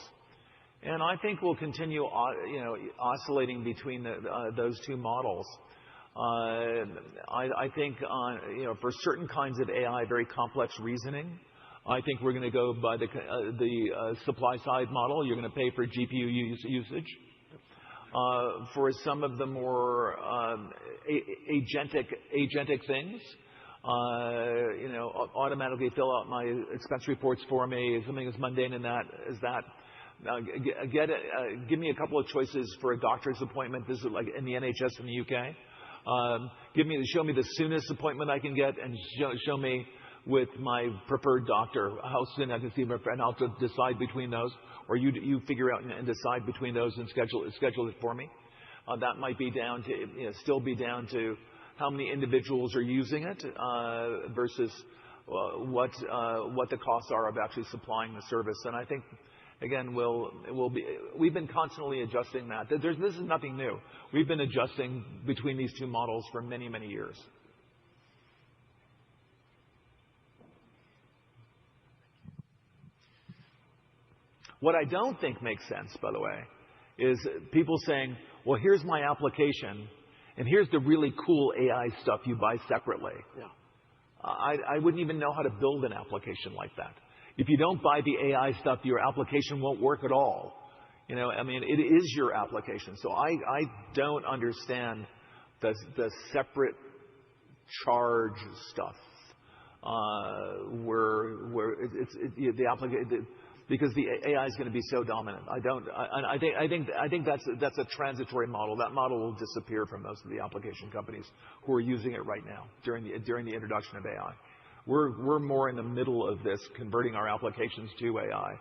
and I think we'll continue, oscillating between those two models. I think for certain kinds of AI, very complex reasoning, I think we're going to go by the supply side model. You're going to pay for GPU usage. For some of the more agentic things, automatically fill out my expense reports for me. Something as mundane as that. Give me a couple of choices for a doctor's appointment. This is like in the NHS in the UK. Show me the soonest appointment I can get, and show me with my preferred doctor how soon I can see my friend. I'll have to decide between those, or you figure out and decide between those and schedule it for me. That might be down to still be down to how many individuals are using it versus what the costs are of actually supplying the service. And I think, again, we've been constantly adjusting that. This is nothing new. We've been adjusting between these two models for many, many years. What I don't think makes sense, by the way, is people saying, well, here's my application, and here's the really cool AI stuff you buy separately. Yeah. I wouldn't even know how to build an application like that. If you don't buy the AI stuff, your application won't work at all. I mean, it is your application. So I don't understand the separate charge stuff where it's the application. Because the AI is going to be so dominant. I think that's a transitory model. That model will disappear from most of the application companies who are using it right now during the introduction of AI. We're more in the middle of this, converting our applications to AI,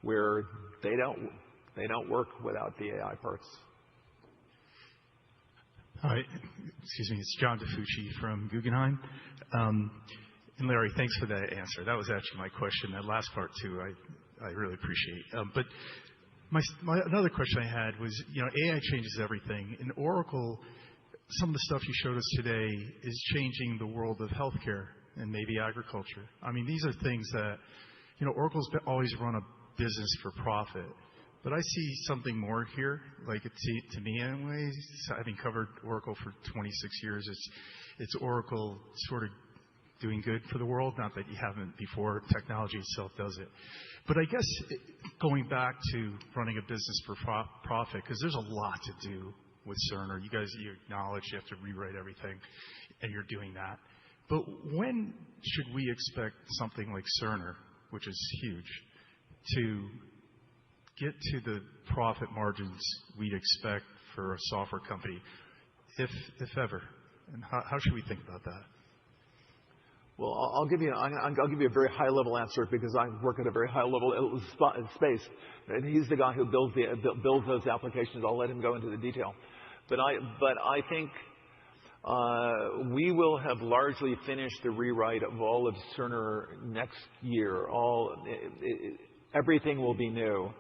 where they don't work without the AI parts. Hi, excuse me. It's John DiFucci from Guggenheim. And Larry, thanks for that answer. That was actually my question. That last part too, I really appreciate. But another question I had was, AI changes everything. In Oracle, some of the stuff you showed us today is changing the world of healthcare and maybe agriculture. I mean, these are things that, Oracle's always run a business for profit. But I see something more here, like to me anyways, having covered Oracle for 26 years, it's Oracle sort of doing good for the world. Not that you haven't before. Technology itself does it. But I guess going back to running a business for profit, because there's a lot to do with Cerner. You guys, you acknowledge you have to rewrite everything, and you're doing that. But when should we expect something like Cerner, which is huge, to get to the profit margins we'd expect for a software company, if ever? And how should we think about that? Well, I'll give you a very high-level answer because I work at a very high-level space, and he's the guy who builds those applications. I'll let him go into the detail. But I think we will have largely finished the rewrite of all of Cerner next year. Everything will be new,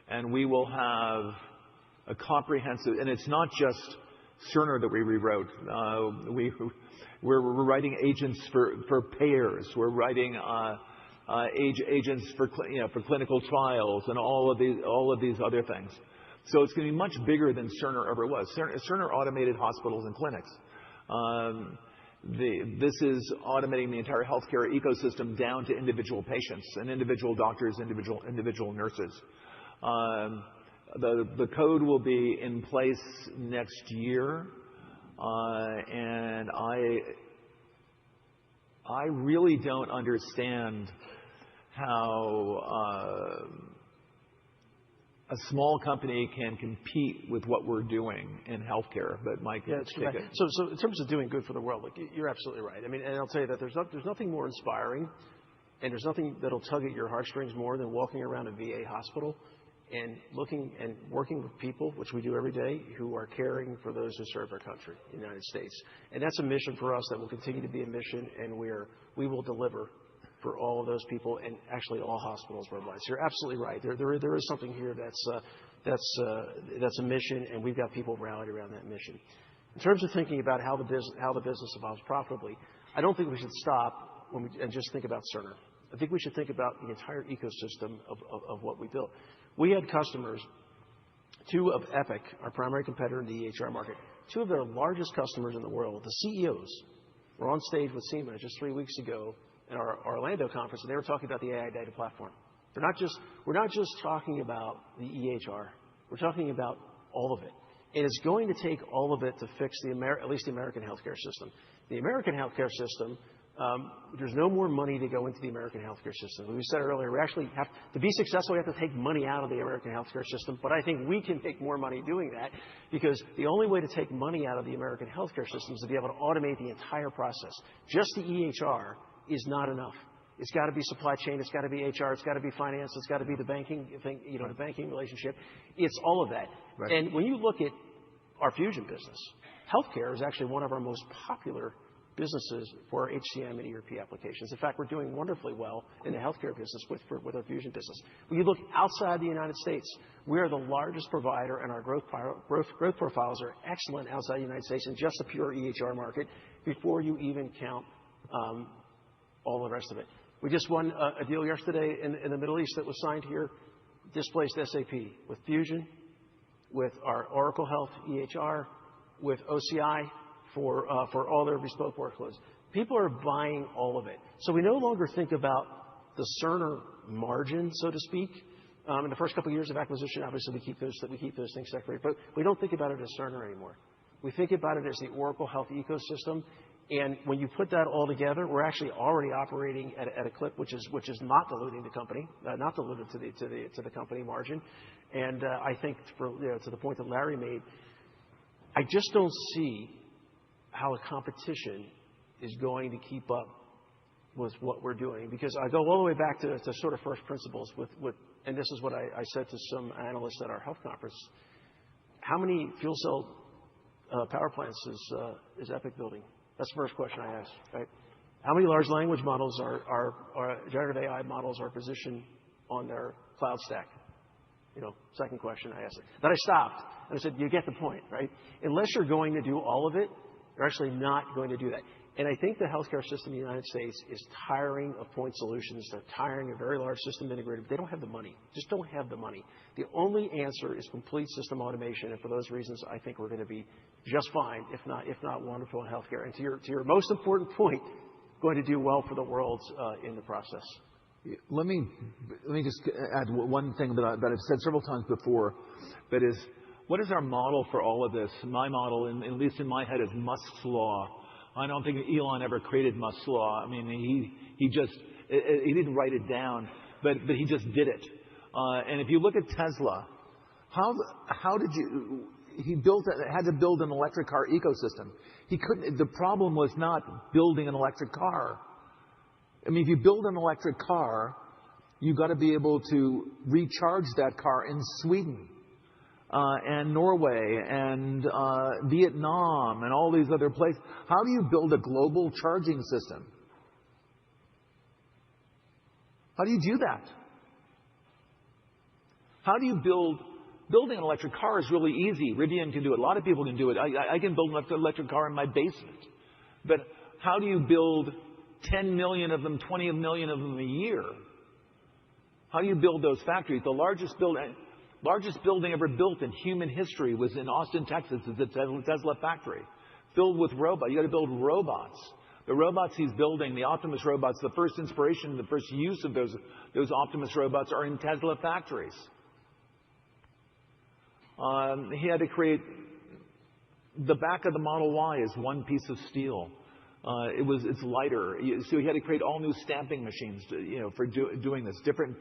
and we will have a comprehensive. And it's not just Cerner that we rewrote. We're writing agents for payers. We're writing agents for clinical trials and all of these other things. So it's going to be much bigger than Cerner ever was. Cerner automated hospitals and clinics. This is automating the entire healthcare ecosystem down to individual patients and individual doctors, individual nurses. The code will be in place next year. And I really don't understand how a small company can compete with what we're doing in healthcare. But Mike, take it. So in terms of doing good for the world, you're absolutely right. I mean, and I'll tell you that there's nothing more inspiring, and there's nothing that'll tug at your heartstrings more than walking around a VA hospital and looking and working with people, which we do every day, who are caring for those who serve our country, the United States. And that's a mission for us that will continue to be a mission, and we will deliver for all of those people and actually all hospitals worldwide. So you're absolutely right. There is something here that's a mission, and we've got people rallied around that mission. In terms of thinking about how the business evolves profitably, I don't think we should stop and just think about Cerner. I think we should think about the entire ecosystem of what we built. We had customers, two of Epic, our primary competitor in the EHR market, two of their largest customers in the world. The CEOs were on stage with Siemens just 3 weeks ago at our Orlando conference, and they were talking about the AI data platform. We're not just talking about the EHR. We're talking about all of it. And it's going to take all of it to fix at least the American healthcare system. The American healthcare system, there's no more money to go into the American healthcare system. We said earlier, we actually have to be successful. We have to take money out of the American healthcare system. But I think we can make more money doing that, because the only way to take money out of the American healthcare system is to be able to automate the entire process. Just the EHR is not enough. It's got to be supply chain. It's got to be HR. It's got to be finance. It's got to be the banking thing, the banking relationship. It's all of that. Right. And when you look at our Fusion business, healthcare is actually one of our most popular businesses for our HCM and ERP applications. In fact, we're doing wonderfully well in the healthcare business with our Fusion business. When you look outside the United States, we are the largest provider, and our growth profiles are excellent outside the United States in just the pure EHR market before you even count all the rest of it. We just won a deal yesterday in the Middle East that was signed here, displaced SAP with Fusion, with our Oracle Health EHR, with OCI for all their bespoke workloads. People are buying all of it. So we no longer think about the Cerner margin, so to speak. In the first couple of years of acquisition, obviously we keep those things separate, but we don't think about it as Cerner anymore. We think about it as the Oracle Health ecosystem. And when you put that all together, we're actually already operating at a clip which is not diluting the company, not diluted to the company margin. And I think to the point that Larry made, I just don't see how a competition is going to keep up with what we're doing, because I go all the way back to sort of first principles with and this is what I said to some analysts at our health conference. How many fuel cell power plants is Epic building? That's the first question I asked, right? How many large language models are generative AI models are positioned on their cloud stack? Second question I asked. Then I stopped and I said, you get the point, right? Unless you're going to do all of it, you're actually not going to do that. And I think the healthcare system in the United States is tiring of point solutions. They're tiring of very large system integrators. They don't have the money. Just don't have the money. The only answer is complete system automation. And for those reasons, I think we're going to be just fine, if not wonderful in healthcare. And to your most important point, going to do well for the world in the process. Let me just add one thing that I've said several times before, that is, what is our model for all of this? My model, at least in my head, is Musk's law. I don't think Elon ever created Musk's law. I mean, he didn't write it down, but he just did it. And if you look at Tesla, how did you? He had to build an electric car ecosystem. He couldn't. The problem was not building an electric car. I mean, if you build an electric car, you've got to be able to recharge that car in Sweden and Norway and Vietnam and all these other places. How do you build a global charging system? How do you do that? How do you building an electric car is really easy. Rivian can do it. A lot of people can do it. I can build an electric car in my basement. But how do you build 10 million of them, 20 million of them a year? How do you build those factories? The largest building ever built in human history was in Austin, Texas. It's a Tesla factory filled with robots. You got to build robots. The robots he's building, the Optimus robots, the first inspiration, the first use of those Optimus robots are in Tesla factories. He had to create the back of the Model Y is one piece of steel. It's lighter, so he had to create all new stamping machines, for doing this. Different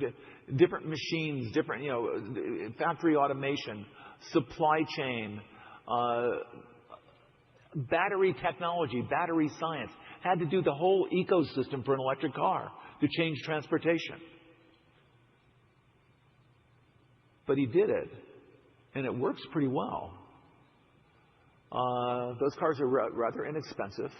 machines, different, factory automation, supply chain, battery technology, battery science. Had to do the whole ecosystem for an electric car to change transportation. But he did it, and it works pretty well. Those cars are rather inexpensive,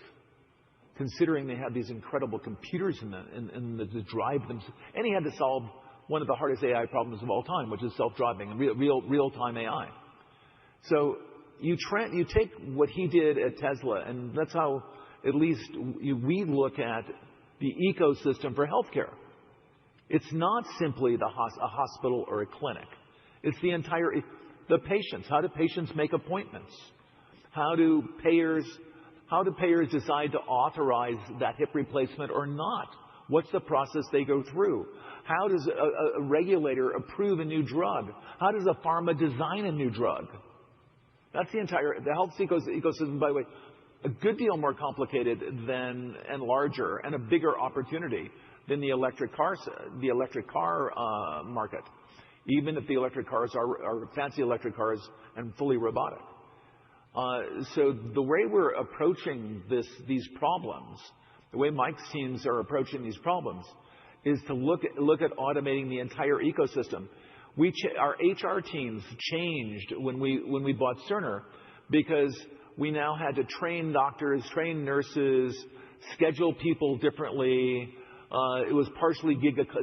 considering they have these incredible computers in the drive them. And he had to solve one of the hardest AI problems of all time, which is self-driving and real-time AI. So you take what he did at Tesla, and that's how at least we look at the ecosystem for healthcare. It's not simply a hospital or a clinic. It's the patients. How do patients make appointments? How do payers decide to authorize that hip replacement or not? What's the process they go through? How does a regulator approve a new drug? How does a pharma design a new drug? That's the health ecosystem, by the way, a good deal more complicated and larger and a bigger opportunity than the electric car market, even if the electric cars are fancy electric cars and fully robotic. So the way we're approaching these problems, the way Mike's teams are approaching these problems, is to look at automating the entire ecosystem. Our HR teams changed when we bought Cerner, because we now had to train doctors, train nurses, schedule people differently. It was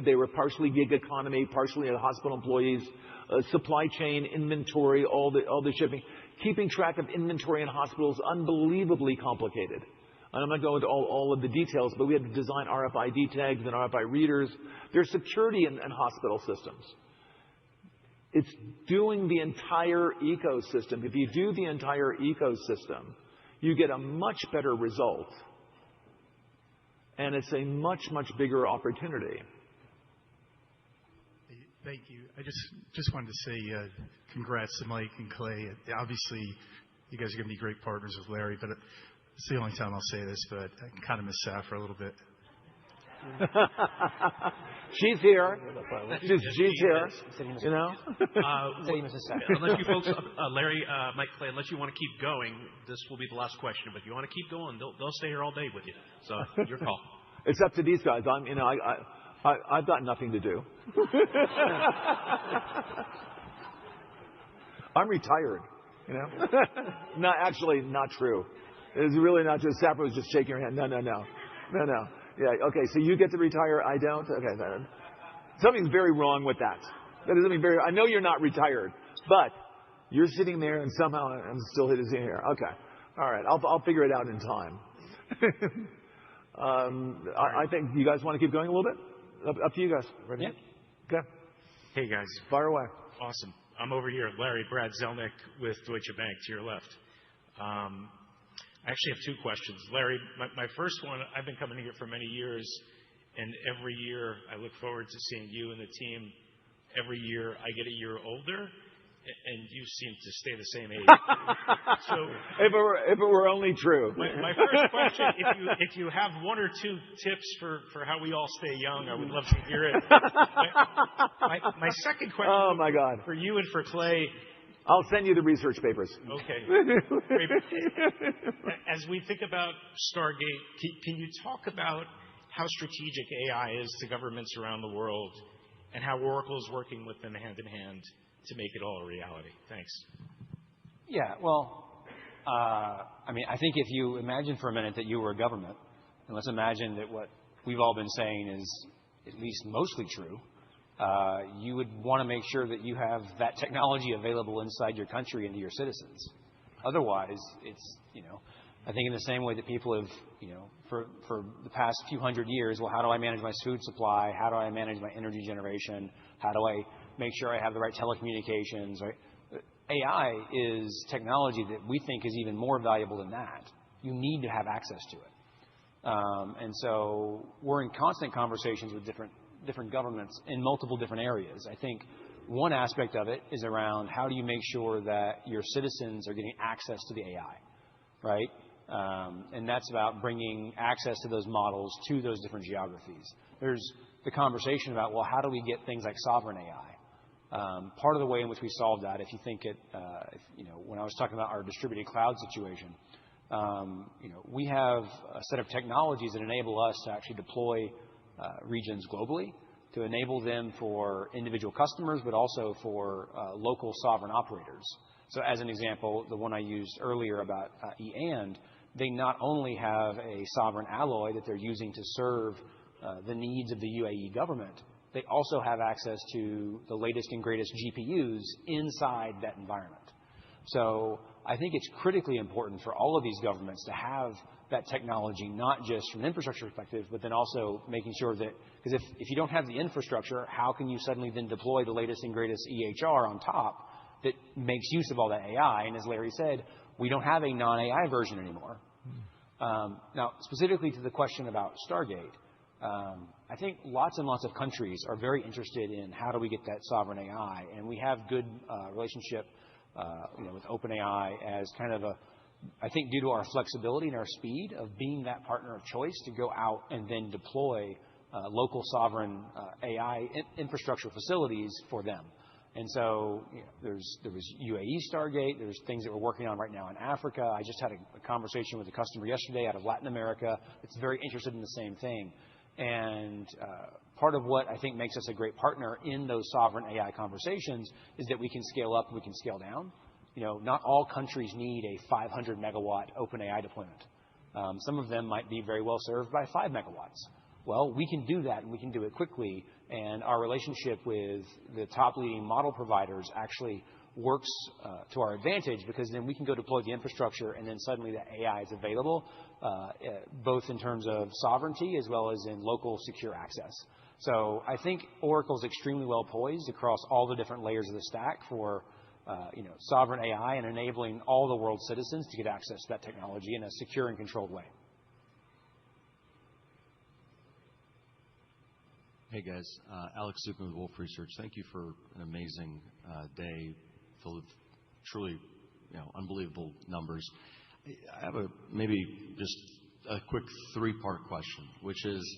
they were partially gig economy, partially hospital employees. Supply chain, inventory, all the shipping. Keeping track of inventory in hospitals, unbelievably complicated. And I'm not going into all of the details, but we had to design RFID tags and RFID readers. There's security in hospital systems. It's doing the entire ecosystem. If you do the entire ecosystem, you get a much better result. And it's a much, much bigger opportunity. Thank you. I just wanted to say congrats to Mike and Clay. Obviously, you guys are going to be great partners with Larry, but it's the only time I'll say this, but I kind of miss Safra a little bit. She's here. She's here. You know? Unless you folks, Larry, Mike, Clay, unless you want to keep going, this will be the last question. But if you want to keep going, they'll stay here all day with you. So your call. It's up to these guys. I've got nothing to do. I'm retired. You know? Not true. It's really not true. Safra was just shaking her hand. No. Yeah, okay, so you get to retire, I don't? Okay, something's very wrong with that. That doesn't mean I know you're not retired, but you're sitting there and somehow I'm still sitting here. Okay, all right, I'll figure it out in time. I think you guys want to keep going a little bit? Up to you guys. Ready? Yeah. Okay. Hey, guys. Fire away. Awesome. I'm over here, Larry Brad Zelnick with Deutsche Bank to your left. I actually have two questions. Larry, my first one, I've been coming here for many years, and every year I look forward to seeing you and the team. Every year I get a year older, and you seem to stay the same age. So, if it were only true. My first question, if you have one or two tips for how we all stay young, I would love to hear it. My second question. Oh my God. For you and for Clay. I'll send you the research papers. Okay. As we think about Stargate, can you talk about how strategic AI is to governments around the world and how Oracle is working with them hand in hand to make it all a reality? Thanks. Yeah. Well, I mean, I think if you imagine for a minute that you were a government, and let's imagine that what we've all been saying is at least mostly true, you would want to make sure that you have that technology available inside your country and to your citizens. Otherwise, it's, I think in the same way that people have, for the past few hundred years, well, how do I manage my food supply? How do I manage my energy generation? How do I make sure I have the right telecommunications? Right? AI is technology that we think is even more valuable than that. You need to have access to it. And so we're in constant conversations with different governments in multiple different areas. I think one aspect of it is around how do you make sure that your citizens are getting access to the AI, right? And that's about bringing access to those models to those different geographies. There's the conversation about, well, how do we get things like sovereign AI? Part of the way in which we solve that, if you think it, when I was talking about our distributed cloud situation, we have a set of technologies that enable us to actually deploy regions globally, to enable them for individual customers, but also for local sovereign operators. So as an example, the one I used earlier about eAnd, they not only have a sovereign alloy that they're using to serve the needs of the UAE government, they also have access to the latest and greatest GPUs inside that environment. So I think it's critically important for all of these governments to have that technology, not just from an infrastructure perspective, but then also making sure that, because if you don't have the infrastructure, how can you suddenly then deploy the latest and greatest EHR on top that makes use of all that AI? And as Larry said, we don't have a non-AI version anymore. Now, specifically to the question about Stargate, I think lots and lots of countries are very interested in how do we get that sovereign AI, and we have good relationship with OpenAI as kind of I think due to our flexibility and our speed of being that partner of choice to go out and then deploy local sovereign AI infrastructure facilities for them. And so there was UAE Stargate. There's things that we're working on right now in Africa. I just had a conversation with a customer yesterday out of Latin America that's very interested in the same thing. And part of what I think makes us a great partner in those sovereign AI conversations is that we can scale up and we can scale down. Not all countries need a 500 megawatt OpenAI deployment. Some of them might be very well served by 5 megawatts. Well, we can do that, and we can do it quickly. And our relationship with the top leading model providers actually works to our advantage, because then we can go deploy the infrastructure, and then suddenly the AI is available, both in terms of sovereignty as well as in local secure access. So I think Oracle is extremely well poised across all the different layers of the stack for sovereign AI and enabling all the world's citizens to get access to that technology in a secure and controlled way. Hey guys, Alex Zukin with Wolfe Research. Thank you for an amazing day filled with truly unbelievable numbers. I have maybe just a quick 3-part question, which is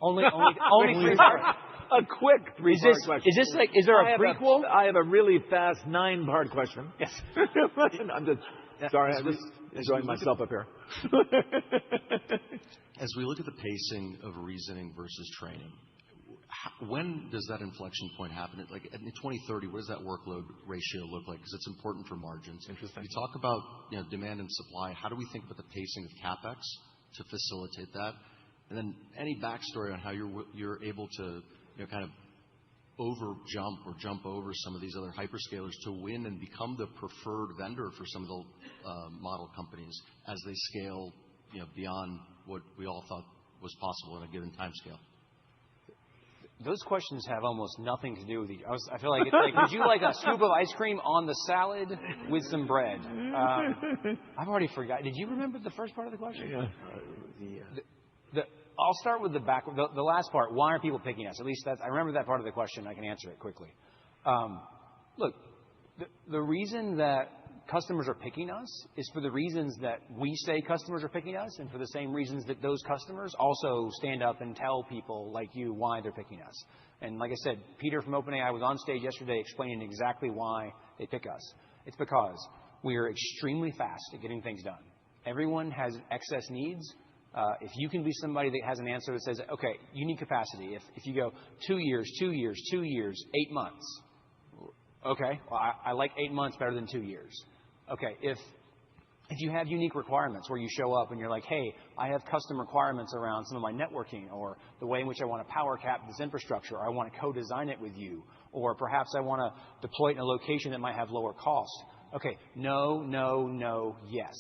only 3 parts. A quick 3-part question. Is there a prequel? I have a really fast 9-part question. Yes. I'm just sorry. I'm just enjoying myself up here. As we look at the pacing of reasoning versus training, when does that inflection point happen? Like in 2030, what does that workload ratio look like? Because it's important for margins. Interesting. You talk about demand and supply. How do we think about the pacing of CapEx to facilitate that? And then any backstory on how you're able to kind of jump over some of these other hyperscalers to win and become the preferred vendor for some of the model companies as they scale beyond what we all thought was possible in a given time scale? Those questions have almost nothing to do with each other. I feel like it's like, would you like a scoop of ice cream on the salad with some bread? I've already forgot. Did you remember the first part of the question? Yeah. I'll start with the last part. Why are people picking us? At least I remember that part of the question. I can answer it quickly. Look, the reason that customers are picking us is for the reasons that we say customers are picking us, and for the same reasons that those customers also stand up and tell people like you why they're picking us. And like I said, Peter from OpenAI was on stage yesterday explaining exactly why they pick us. It's because we are extremely fast at getting things done. Everyone has excess needs. If you can be somebody that has an answer that says, okay, you need capacity. If you go 2 years, 2 years, 2 years, 8 months. Okay, well, I like 8 months better than 2 years. Okay, if you have unique requirements where you show up and you're like, hey, I have custom requirements around some of my networking or the way in which I want to power cap this infrastructure, or I want to co-design it with you, or perhaps I want to deploy it in a location that might have lower cost. Okay, no, yes.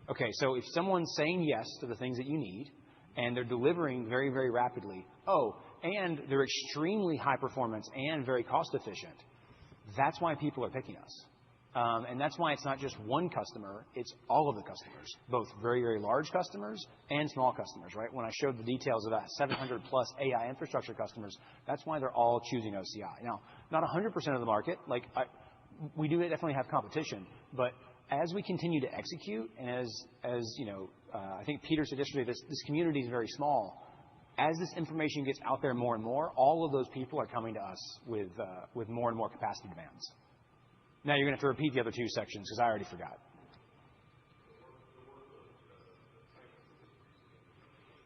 Okay, so if someone's saying yes to the things that you need and they're delivering very, very rapidly, and they're extremely high performance and very cost efficient, that's why people are picking us. And that's why it's not just one customer, it's all of the customers, both very, very large customers and small customers, right? When I showed the details of that 700+ AI infrastructure customers, that's why they're all choosing OCI. Now, not 100% of the market. We do definitely have competition, but as we continue to execute, and as you know, I think Peter said yesterday, this community is very small. As this information gets out there more and more, all of those people are coming to us with more and more capacity demands. Now you're going to have to repeat the other two sections because I already forgot.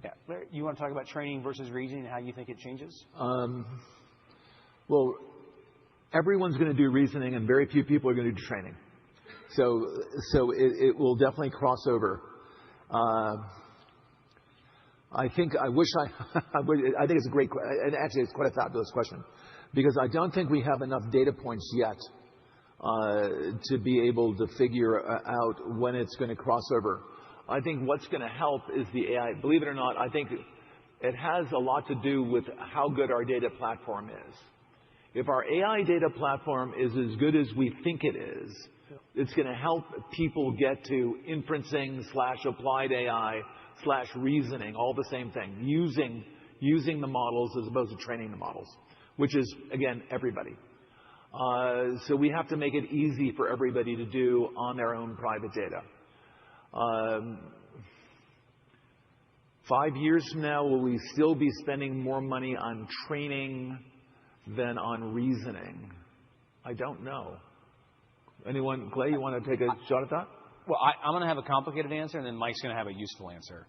Yeah, Larry, you want to talk about training versus reasoning and how you think it changes? Well, everyone's going to do reasoning, and very few people are going to do training. So it will definitely cross over. I think it's a great question, and actually it's quite a fabulous question, because I don't think we have enough data points yet to be able to figure out when it's going to cross over. I think what's going to help is the AI. Believe it or not, I think it has a lot to do with how good our data platform is. If our AI data platform is as good as we think it is, it's going to help people get to inferencing/applied AI/reasoning, all the same thing, using the models as opposed to training the models, which is, again, everybody. So we have to make it easy for everybody to do on their own private data. 5 years from now, will we still be spending more money on training than on reasoning? I don't know. Anyone, Clay, you want to take a shot at that? Well, I'm going to have a complicated answer, and then Mike's going to have a useful answer.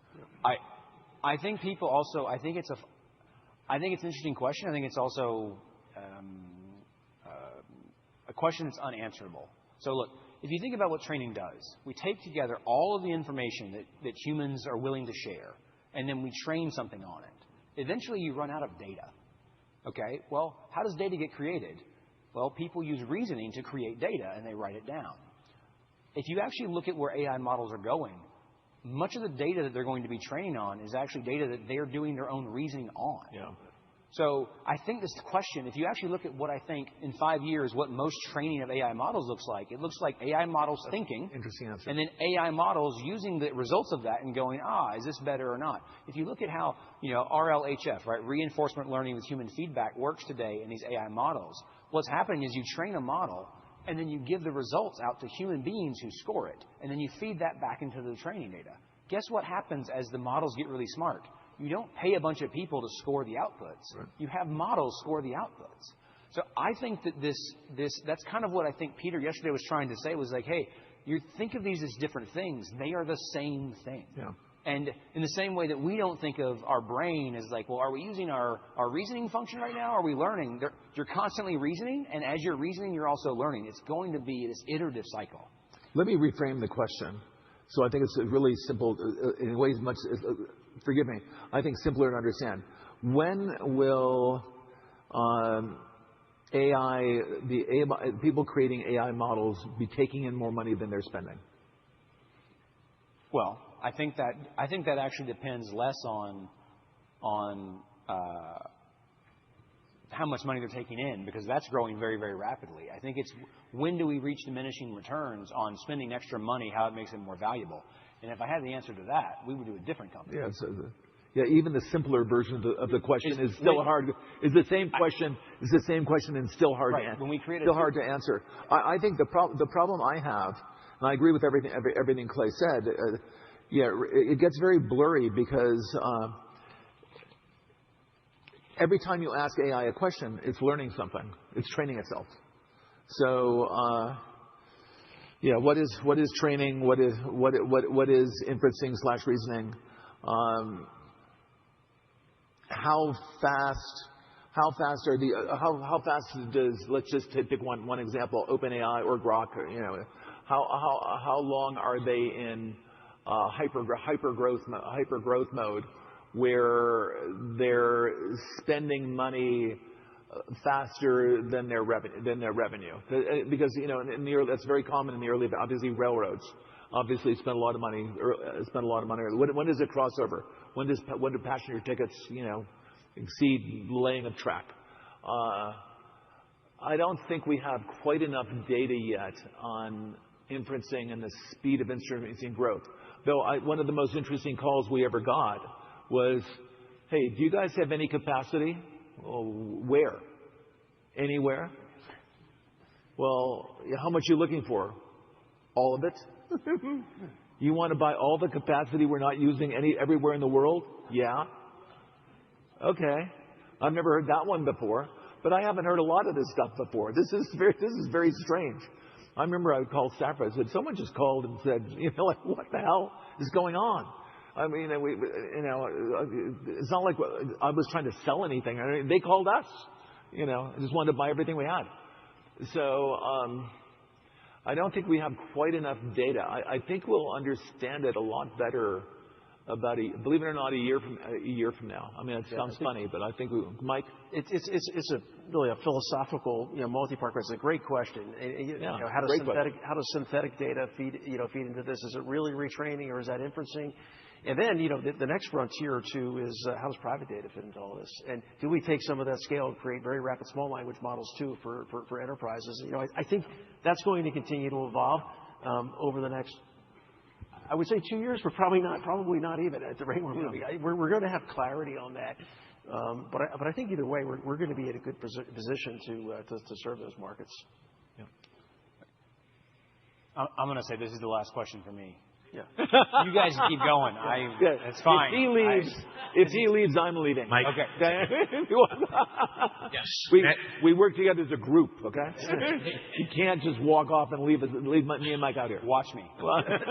I think people also. I think it's an interesting question. I think it's also a question that's unanswerable. So look, if you think about what training does, we take together all of the information that humans are willing to share, and then we train something on it. Eventually, you run out of data. Okay? Well, how does data get created? Well, people use reasoning to create data, and they write it down. If you actually look at where AI models are going, much of the data that they're going to be training on is actually data that they're doing their own reasoning on. Yeah. So I think this question, if you actually look at what I think in 5 years, what most training of AI models looks like, it looks like AI models thinking. Interesting answer. And then AI models using the results of that and going, is this better or not? If you look at how, RLHF, right, reinforcement learning with human feedback works today in these AI models, what's happening is you train a model and then you give the results out to human beings who score it. And then you feed that back into the training data. Guess what happens as the models get really smart? You don't pay a bunch of people to score the outputs. Right. You have models score the outputs. So I think that that's kind of what I think Peter yesterday was trying to say was like, hey, you think of these as different things. They are the same thing. Yeah. And in the same way that we don't think of our brain as like, well, are we using our reasoning function right now? Are we learning? You're constantly reasoning, and as you're reasoning, you're also learning. It's going to be this iterative cycle. Let me reframe the question. So I think it's really simple in ways much. Forgive me. I think simpler to understand. When will people creating AI models be taking in more money than they're spending? Well, I think that actually depends less on how much money they're taking in, because that's growing very, very rapidly. I think it's when do we reach diminishing returns on spending extra money, how it makes it more valuable. And if I had the answer to that, we would do a different company. Yeah, even the simpler version of the question is still hard. Is the same question and still hard to answer. When we create hard to answer. I think the problem I have, and I agree with everything Clay said. It gets very blurry because every time you ask AI a question, it's learning something. It's training itself. So what is training? What is inferencing / reasoning? How fast does, let's just pick one example, OpenAI or Grok, how long are they in hyper growth mode where they're spending money faster than their revenue? Because that's very common in the early, obviously railroads obviously spend a lot of money. When does it cross over? When do passenger tickets, exceed laying of track? I don't think we have quite enough data yet on inferencing and the speed of inferencing growth. Though one of the most interesting calls we ever got was, "Hey, do you guys have any capacity?" Well, where? Anywhere? Well, how much are you looking for? All of it? You want to buy all the capacity we're not using everywhere in the world? Yeah. Okay. I've never heard that one before, but I haven't heard a lot of this stuff before. This is very strange. I remember I called Safra. I said, someone just called and said, what the hell is going on? I mean, it's not like I was trying to sell anything. I mean, they called us. I just wanted to buy everything we had. So I don't think we have quite enough data. I think we'll understand it a lot better believe it or not, a year from now. I mean, it sounds funny, but I think Mike? It's really a philosophical, multi-part question. It's a great question. How does synthetic data feed into this? Is it really retraining or is that inferencing? And then, the next frontier too is how does private data fit into all this? And do we take some of that scale and create very rapid small language models too for enterprises? I think that's going to continue to evolve over the next, I would say 2 years, but probably not even at the rate we're moving. We're going to have clarity on that. But I think either way, we're going to be in a good position to serve those markets. Yeah. I'm going to say this is the last question for me. Yeah. You guys keep going. It's fine. If he leaves, I'm leaving. Mike. Okay. Yes. We work together as a group, okay? You can't just walk off and leave me and Mike out here. Watch me.